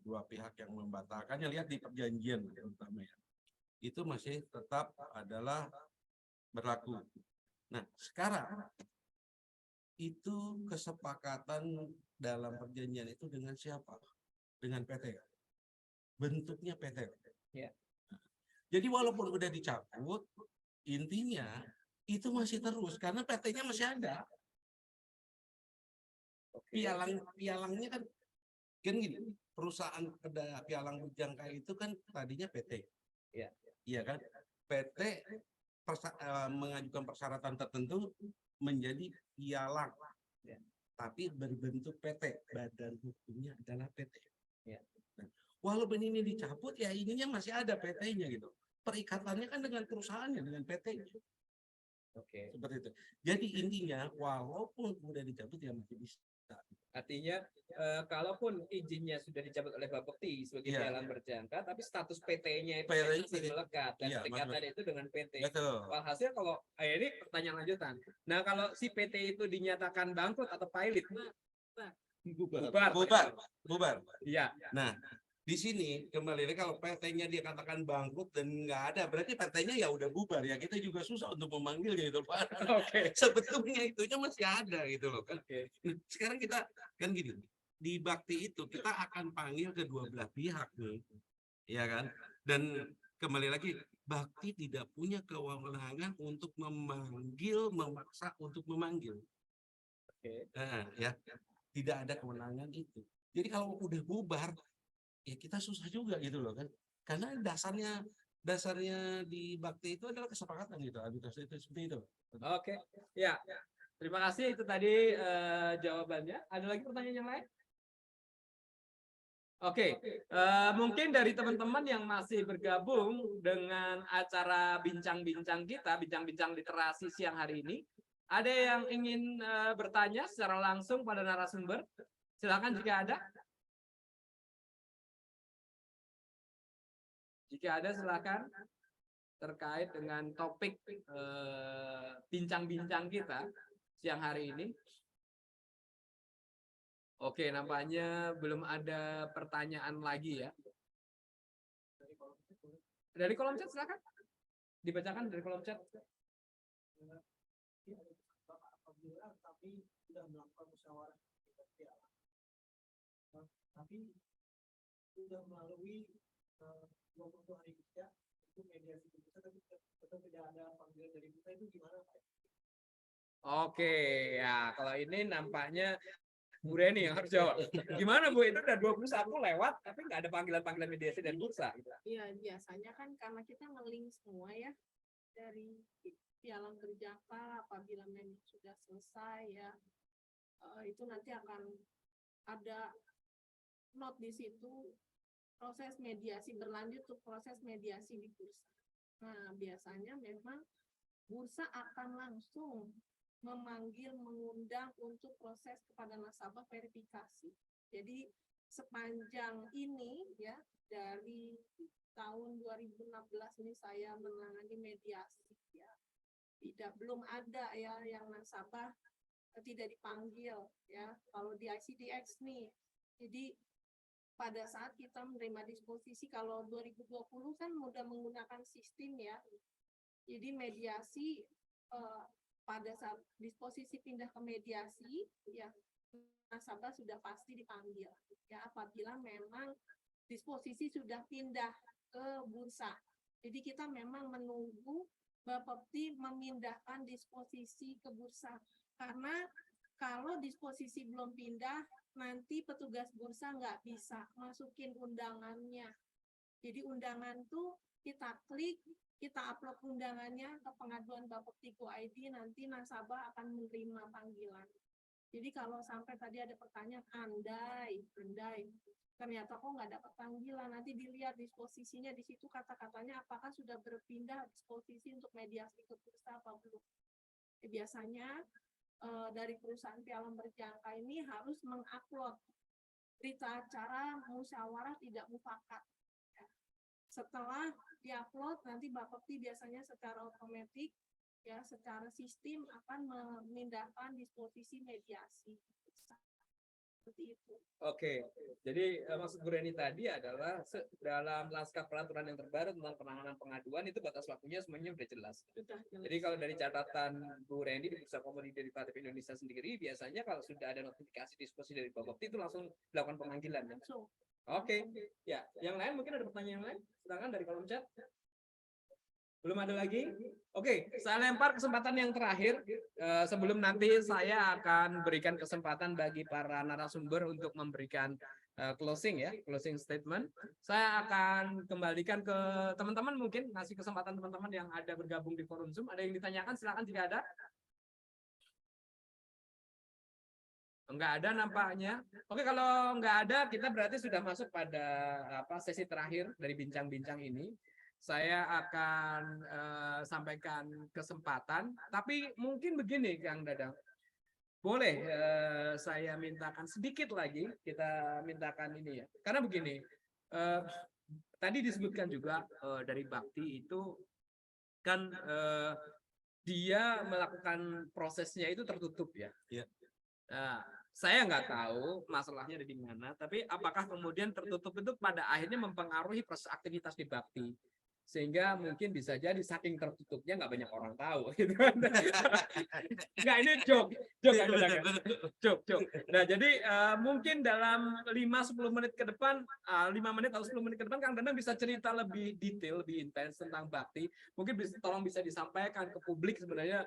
dua pihak yang membatalkannya, lihat di perjanjian terutama ya, itu masih tetap adalah berlaku. Nah, sekarang itu kesepakatan dalam perjanjian itu dengan siapa? Dengan PT. Bentuknya PT. Ya. Jadi walaupun udah dicabut, intinya itu masih terus karena PT-nya masih ada. Pialangnya kan gini, perusahaan pialang berjangka itu kan tadinya PT. Iya. Iya kan? PT mengajukan persyaratan tertentu menjadi pialang. Ya. Tapi berbentuk PT, badan hukumnya adalah PT. Ya. Nah, walaupun ini dicabut ya ininya masih ada PT-nya gitu. Perikatannya kan dengan perusahaannya, dengan PT-nya. Oke. Seperti itu. Jadi intinya walaupun udah dicabut ya masih bisa. Artinya kalaupun izinnya sudah dicabut oleh Bapepti sebagai Iya. pialang berjangka, tapi status PT-nya itu PT-nya masih melekat dan iya, perikatan itu dengan PT. Betul. Walhasil kalau ini pertanyaan lanjutan. Nah, kalau si PT itu dinyatakan bangkrut atau pilot, Bubar. Iya. Nah, di sini kembali lagi kalau PT-nya dia katakan bangkrut dan nggak ada, berarti PT-nya ya udah bubar ya. Kita juga susah untuk memanggilnya itu, Pak. Oke. Sebetulnya itunya masih ada gitu loh kan. Oke. Nah, sekarang kita kan gini, di Bakti itu kita akan panggil kedua belah pihak nih, ya kan? Dan kembali lagi Bakti tidak punya kewenangan untuk memaksa untuk memanggil. Oke. Nah, ya tidak ada kewenangan itu. Jadi kalau udah bubar ya kita susah juga gitu loh kan, karena dasarnya di Bakti itu adalah kesepakatan gitu, arbitrase itu seperti itu. Oke, ya, terima kasih itu tadi jawabannya. Ada lagi pertanyaan yang lain? Oke, mungkin dari teman-teman yang masih bergabung dengan acara bincang-bincang kita, bincang-bincang literasi siang hari ini, ada yang ingin bertanya secara langsung pada narasumber? Silakan jika ada. Jika ada silakan terkait dengan topik bincang-bincang kita siang hari ini. Oke, nampaknya belum ada pertanyaan lagi ya. Dari kolom chat silakan. Dibacakan dari kolom chat. Tapi sudah melalui 20 hari kerja untuk mediasi kita, tapi tetap tidak ada panggilan dari kita, itu gimana Pak? Oke, ya kalau ini nampaknya Bu Reni yang harus jawab. Gimana Bu, itu udah 21 lewat tapi nggak ada panggilan-panggilan mediasi dan bursa. Iya, biasanya kan karena kita nge-link semua ya dari pialang berjangka, apabila memang sudah selesai ya, itu nanti akan ada note di situ proses mediasi berlanjut untuk proses mediasi di bursa. Nah, biasanya memang bursa akan langsung memanggil, mengundang untuk proses kepada nasabah verifikasi. Jadi sepanjang ini ya, dari tahun 2016 ini saya menangani mediasi ya, belum ada ya yang nasabah tidak dipanggil ya. Kalau di ICDX nih, jadi pada saat kita menerima disposisi, kalau 2020 kan mudah menggunakan sistem ya. Jadi mediasi pada saat disposisi pindah ke mediasi, ya nasabah sudah pasti dipanggil. Ya apabila memang disposisi sudah pindah ke bursa. Jadi kita memang menunggu Bapepti memindahkan disposisi ke bursa. Karena kalau disposisi belum pindah, nanti petugas bursa nggak bisa masukin undangannya. Jadi undangan tuh kita klik, kita upload undangannya ke pengaduan Bapepti Go ID, nanti nasabah akan menerima panggilan. Jadi kalau sampai tadi ada pertanyaan, andai, ternyata kok nggak dapat panggilan, nanti dilihat disposisinya di situ kata-katanya apakah sudah berpindah disposisi untuk mediasi ke bursa apa belum. Biasanya dari perusahaan pialang berjangka ini harus mengupload berita acara musyawarah tidak mufakat. Setelah diupload, nanti Bapepti biasanya secara otomatis ya secara sistem akan memindahkan disposisi mediasi. Seperti itu. Oke, jadi maksud Bu Reni tadi adalah dalam naskah peraturan yang terbaru tentang penanganan pengaduan itu batas waktunya semuanya sudah jelas. Sudah jelas. Jadi kalau dari catatan Bu Reni di Bursa Komoditi Derivatif Indonesia sendiri, biasanya kalau sudah ada notifikasi disposisi dari Bapepti itu langsung dilakukan pemanggilan. Ya? Langsung. Oke, ya. Yang lain mungkin ada pertanyaan yang lain? Silakan dari kolom chat. Belum ada lagi? Oke, saya lempar kesempatan yang terakhir sebelum nanti saya akan berikan kesempatan bagi para narasumber untuk memberikan closing ya, closing statement. Saya akan kembalikan ke teman-teman, mungkin ngasih kesempatan teman-teman yang ada bergabung di forum Zoom. Ada yang ditanyakan, silakan jika ada. Enggak ada nampaknya. Oke, kalau enggak ada, kita berarti sudah masuk pada sesi terakhir dari bincang-bincang ini. Saya akan sampaikan kesempatan, tapi mungkin begini Kang Dadang, boleh saya mintakan sedikit lagi, kita mintakan ini ya, karena begini, tadi disebutkan juga dari Bakti itu kan dia melakukan prosesnya itu tertutup ya. Iya. Nah, saya nggak tahu masalahnya ada di mana, tapi apakah kemudian tertutup itu pada akhirnya mempengaruhi proses aktivitas di Bakti? Sehingga mungkin bisa jadi saking tertutupnya nggak banyak orang tahu gitu kan. Nggak, ini joke. Nah, jadi mungkin dalam 5-10 menit ke depan, 5 menit atau 10 menit ke depan Kang Danang bisa cerita lebih detail, lebih intens tentang Bakti. Mungkin tolong bisa disampaikan ke publik sebenarnya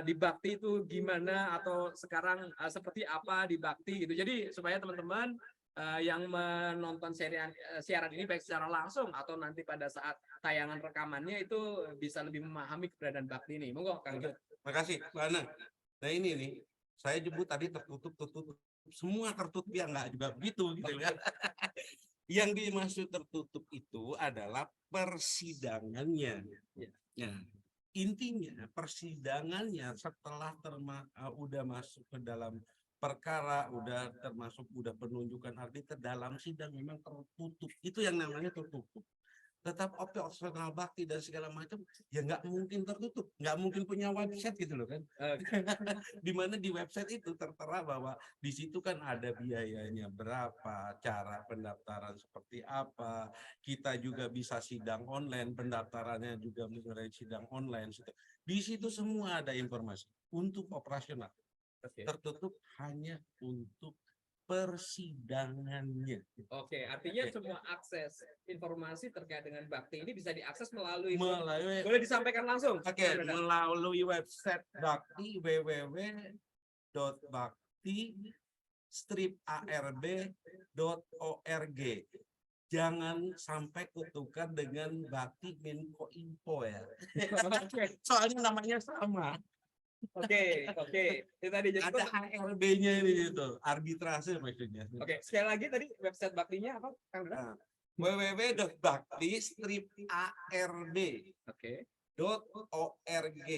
di Bakti itu gimana atau sekarang seperti apa di Bakti gitu. Jadi supaya teman-teman yang menonton siaran ini baik secara langsung atau nanti pada saat tayangan rekamannya itu bisa lebih memahami keberadaan Bakti ini. Monggo Kang. Makasih, Mbak Ana. Nah ini nih, saya jemput tadi tertutup. Semua tertutup ya nggak juga begitu gitu ya. Yang dimaksud tertutup itu adalah persidangannya. Ya. Intinya persidangannya setelah udah masuk ke dalam perkara, udah penunjukan arbiter dalam sidang memang tertutup. Itu yang namanya tertutup. Tetap operasional Bakti dan segala macam ya nggak mungkin tertutup, nggak mungkin punya website gitu loh kan. Dimana di website itu tertera bahwa di situ kan ada biayanya berapa, cara pendaftaran seperti apa, kita juga bisa sidang online, pendaftarannya juga mulai sidang online. Di situ semua ada informasi untuk operasional. Tertutup hanya untuk persidangannya. Oke, artinya semua akses informasi terkait dengan Bakti ini bisa diakses melalui boleh disampaikan langsung. Melalui website Bakti www.bakti-arb.org. Jangan sampai kutukan dengan Bakti Menko Info ya. Soalnya namanya sama. Oke. Itu tadi jadi ada ARB-nya ini itu, arbitrase maksudnya. Oke, sekali lagi tadi website Baktinya apa, Kang Dadang? www.bakti-arb.org.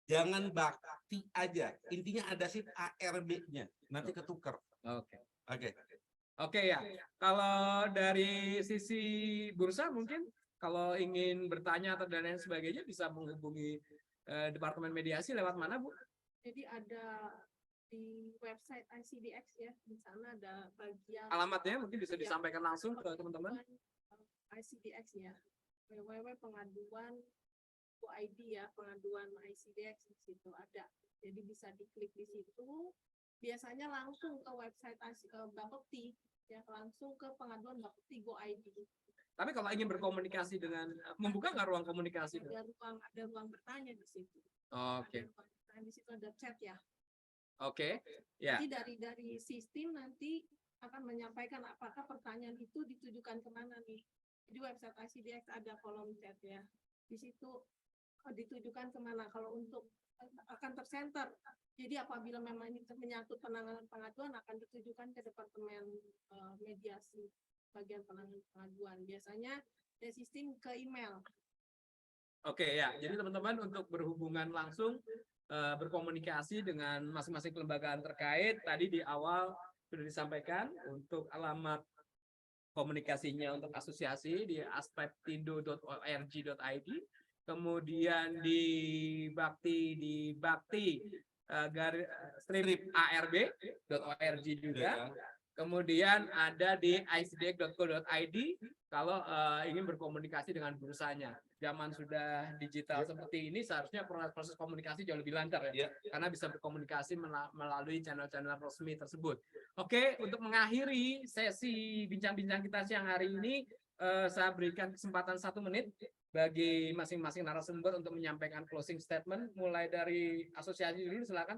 Jangan Bakti aja. Intinya ada sih ARB-nya. Nanti ketukar. Oke ya. Kalau dari sisi bursa mungkin kalau ingin bertanya atau dan lain sebagainya bisa menghubungi Departemen Mediasi lewat mana, Bu? Jadi ada di website ICDX ya, di sana ada bagian Alamatnya mungkin bisa Ya. disampaikan langsung ke teman-teman. ICDX ya, www.pengaduan.id ya, pengaduan ICDX di situ ada. Jadi bisa diklik di situ. Biasanya langsung ke website Bapepti ya, langsung ke pengaduan Bapepti Go.id. Tapi kalau ingin berkomunikasi dengan membuka nggak ruang komunikasi? Ada ruang bertanya di situ. Oke, Ada ruang bertanya di situ, ada chat ya. oke, ya. Jadi dari sistem nanti akan menyampaikan apakah pertanyaan itu ditujukan kemana nih. Di website ICDX ada kolom chat ya. Di situ ditujukan kemana. Kalau untuk akan tersenter. Jadi apabila memang ini menyangkut penanganan pengaduan akan ditujukan ke departemen mediasi bagian penanganan pengaduan. Biasanya dari sistem ke email. Oke ya, jadi teman-teman untuk berhubungan langsung berkomunikasi dengan masing-masing kelembagaan terkait tadi di awal sudah disampaikan untuk alamat komunikasinya untuk asosiasi di aspeptindo.org.id, kemudian di bakti strip arb.org juga. Kemudian ada di icdx.co.id kalau ingin berkomunikasi dengan burusanya. Zaman sudah digital seperti ini seharusnya proses komunikasi jauh lebih lancar ya. Karena bisa berkomunikasi melalui channel-channel resmi tersebut. Oke, untuk mengakhiri sesi bincang-bincang kita siang hari ini, saya berikan kesempatan 1 menit bagi masing-masing narasumber untuk menyampaikan closing statement. Mulai dari asosiasi dulu, silakan.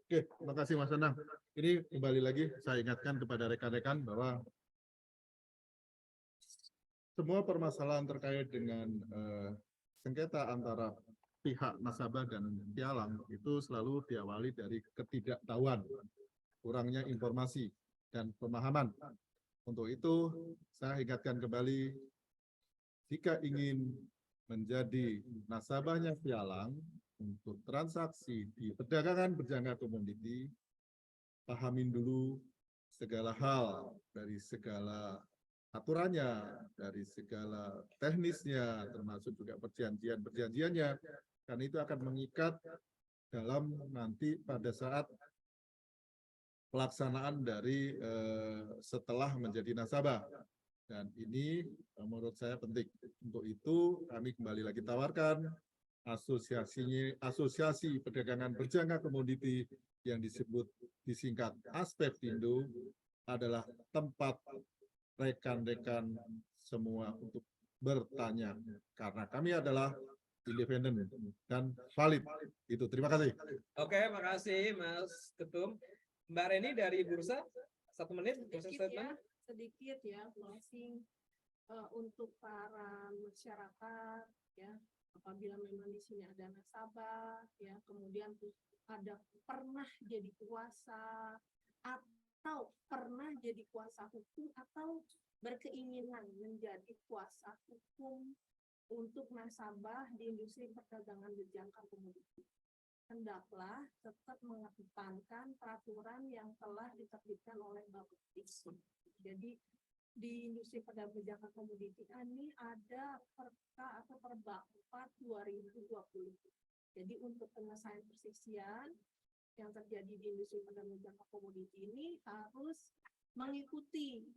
Oke, terima kasih Mas Anang. Ini kembali lagi saya ingatkan kepada rekan-rekan bahwa semua permasalahan terkait dengan sengketa antara pihak nasabah dan pialang itu selalu diawali dari ketidaktahuan, kurangnya informasi dan pemahaman. Untuk itu, saya ingatkan kembali, jika ingin menjadi nasabahnya pialang untuk transaksi di perdagangan berjangka komoditi, pahamin dulu segala hal dari segala aturannya, dari segala teknisnya, termasuk juga perjanjiannya, karena itu akan mengikat dalam nanti pada saat pelaksanaan dari setelah menjadi nasabah. Dan ini menurut saya penting. Untuk itu kami kembali lagi tawarkan asosiasi perdagangan berjangka komoditi yang disingkat Aspeptindo adalah tempat rekan-rekan semua untuk bertanya, karena kami adalah independen dan valid. Itu, terima kasih. Oke, makasih Mas Ketum. Mbak Reni dari Bursa, 1 menit closing statement. Sedikit ya closing untuk para masyarakat ya, apabila memang di sini ada nasabah ya, kemudian ada pernah jadi kuasa atau pernah jadi kuasa hukum atau berkeinginan menjadi kuasa hukum untuk nasabah di industri perdagangan berjangka komoditi, hendaklah tetap mengedepankan peraturan yang telah diterbitkan oleh Bapepti. Jadi di industri perdagangan berjangka komoditi ini ada Perka atau Perba 4 2020. Jadi untuk penyelesaian persisian yang terjadi di industri perdagangan berjangka komoditi ini harus mengikuti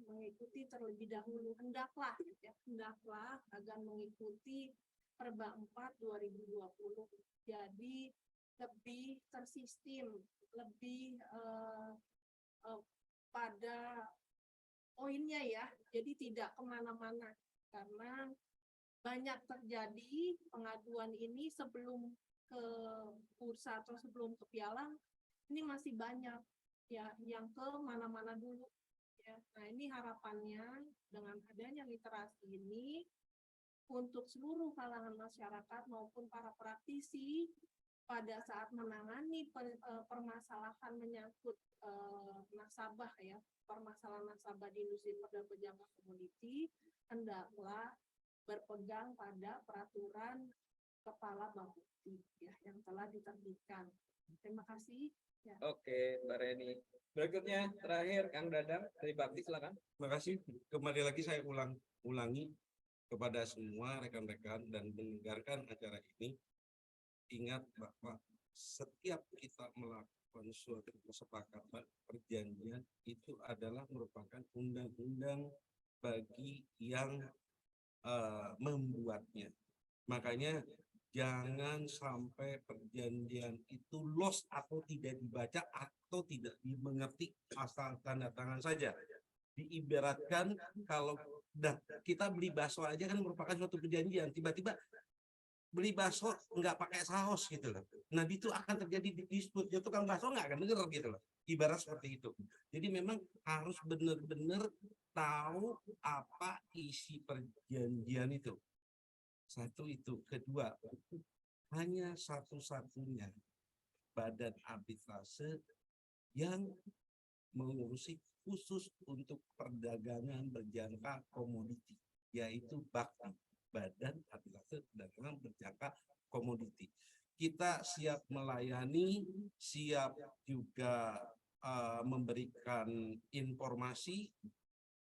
terlebih dahulu, hendaklah agar mengikuti Perba 4 2020. Jadi lebih tersistem, lebih pada poinnya ya, jadi tidak kemana-mana, karena banyak terjadi pengaduan ini sebelum ke bursa atau sebelum ke pialang, ini masih banyak ya yang ke mana-mana dulu ya. Nah ini harapannya dengan adanya literasi ini untuk seluruh kalangan masyarakat maupun para praktisi pada saat menangani permasalahan menyangkut nasabah ya, permasalahan nasabah di industri perdagangan berjangka komoditi, hendaklah berpegang pada peraturan Kepala Bapepti ya yang telah diterbitkan. Terima kasih. Ya. Oke, Mbak Reni. Berikutnya terakhir Kang Dadang dari Bakti, silakan. Terima kasih. Kembali lagi saya ulangi kepada semua rekan-rekan dan mendengarkan acara ini. Ingat bahwa setiap kita melakukan suatu kesepakatan perjanjian itu adalah merupakan undang-undang bagi yang membuatnya. Makanya jangan sampai perjanjian itu lost atau tidak dibaca atau tidak dimengerti asal tanda tangan saja. Diibaratkan kalau kita beli bakso aja kan merupakan suatu perjanjian, tiba-tiba beli bakso nggak pakai saus gitu loh. Nah itu akan terjadi dispute, ya tukang bakso nggak akan denger gitu loh. Ibarat seperti itu. Jadi memang harus benar-benar tahu apa isi perjanjian itu. Satu itu. Kedua, hanya satu-satunya badan arbitrase yang mengurusi khusus untuk perdagangan berjangka komoditi, yaitu BAKTI, Badan Arbitrase Perdagangan Berjangka Komoditi. Kita siap melayani, siap juga memberikan informasi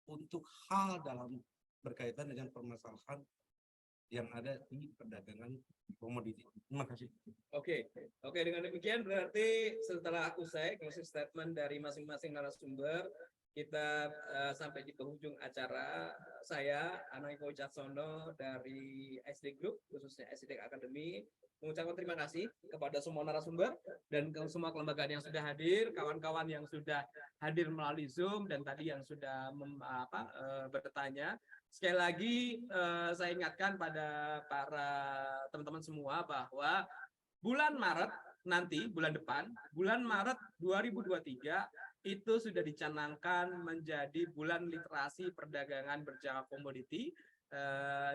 untuk hal dalam berkaitan dengan permasalahan yang ada di perdagangan komoditi. Terima kasih. Oke, dengan demikian berarti setelah usai closing statement dari masing-masing narasumber, kita sampai di penghujung acara. Saya Anangiko Wicaksono dari SD Group, khususnya SD Academy, mengucapkan terima kasih kepada semua narasumber dan ke semua kelembagaan yang sudah hadir, kawan-kawan yang sudah hadir melalui Zoom dan tadi yang sudah bertanya. Sekali lagi saya ingatkan pada para teman-teman semua bahwa bulan Maret nanti, bulan depan, bulan Maret 2023 itu sudah dicanangkan menjadi bulan literasi perdagangan berjangka komoditi.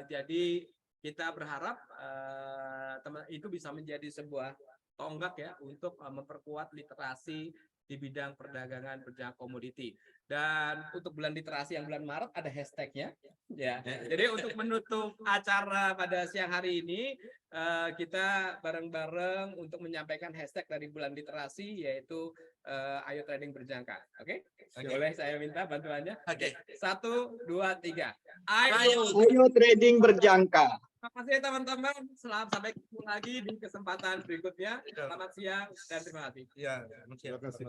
Jadi kita berharap itu bisa menjadi sebuah tonggak ya untuk memperkuat literasi di bidang perdagangan berjangka komoditi. Dan untuk bulan literasi yang bulan Maret ada hashtagnya ya. Jadi untuk menutup acara pada siang hari ini kita bareng-bareng untuk menyampaikan hashtag dari bulan literasi, yaitu ayo trading berjangka. Oke? Boleh saya minta bantuannya? Oke. 1, 2, 3. Ayo trading berjangka. Terima kasih teman-teman. Sampai ketemu lagi di kesempatan berikutnya. Selamat siang dan terima kasih. Ya, terima kasih.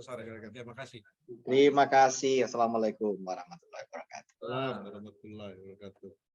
Terima kasih. Terima kasih. Assalamualaikum warahmatullahi wabarakatuh. Waalaikumsalam warahmatullahi wabarakatuh.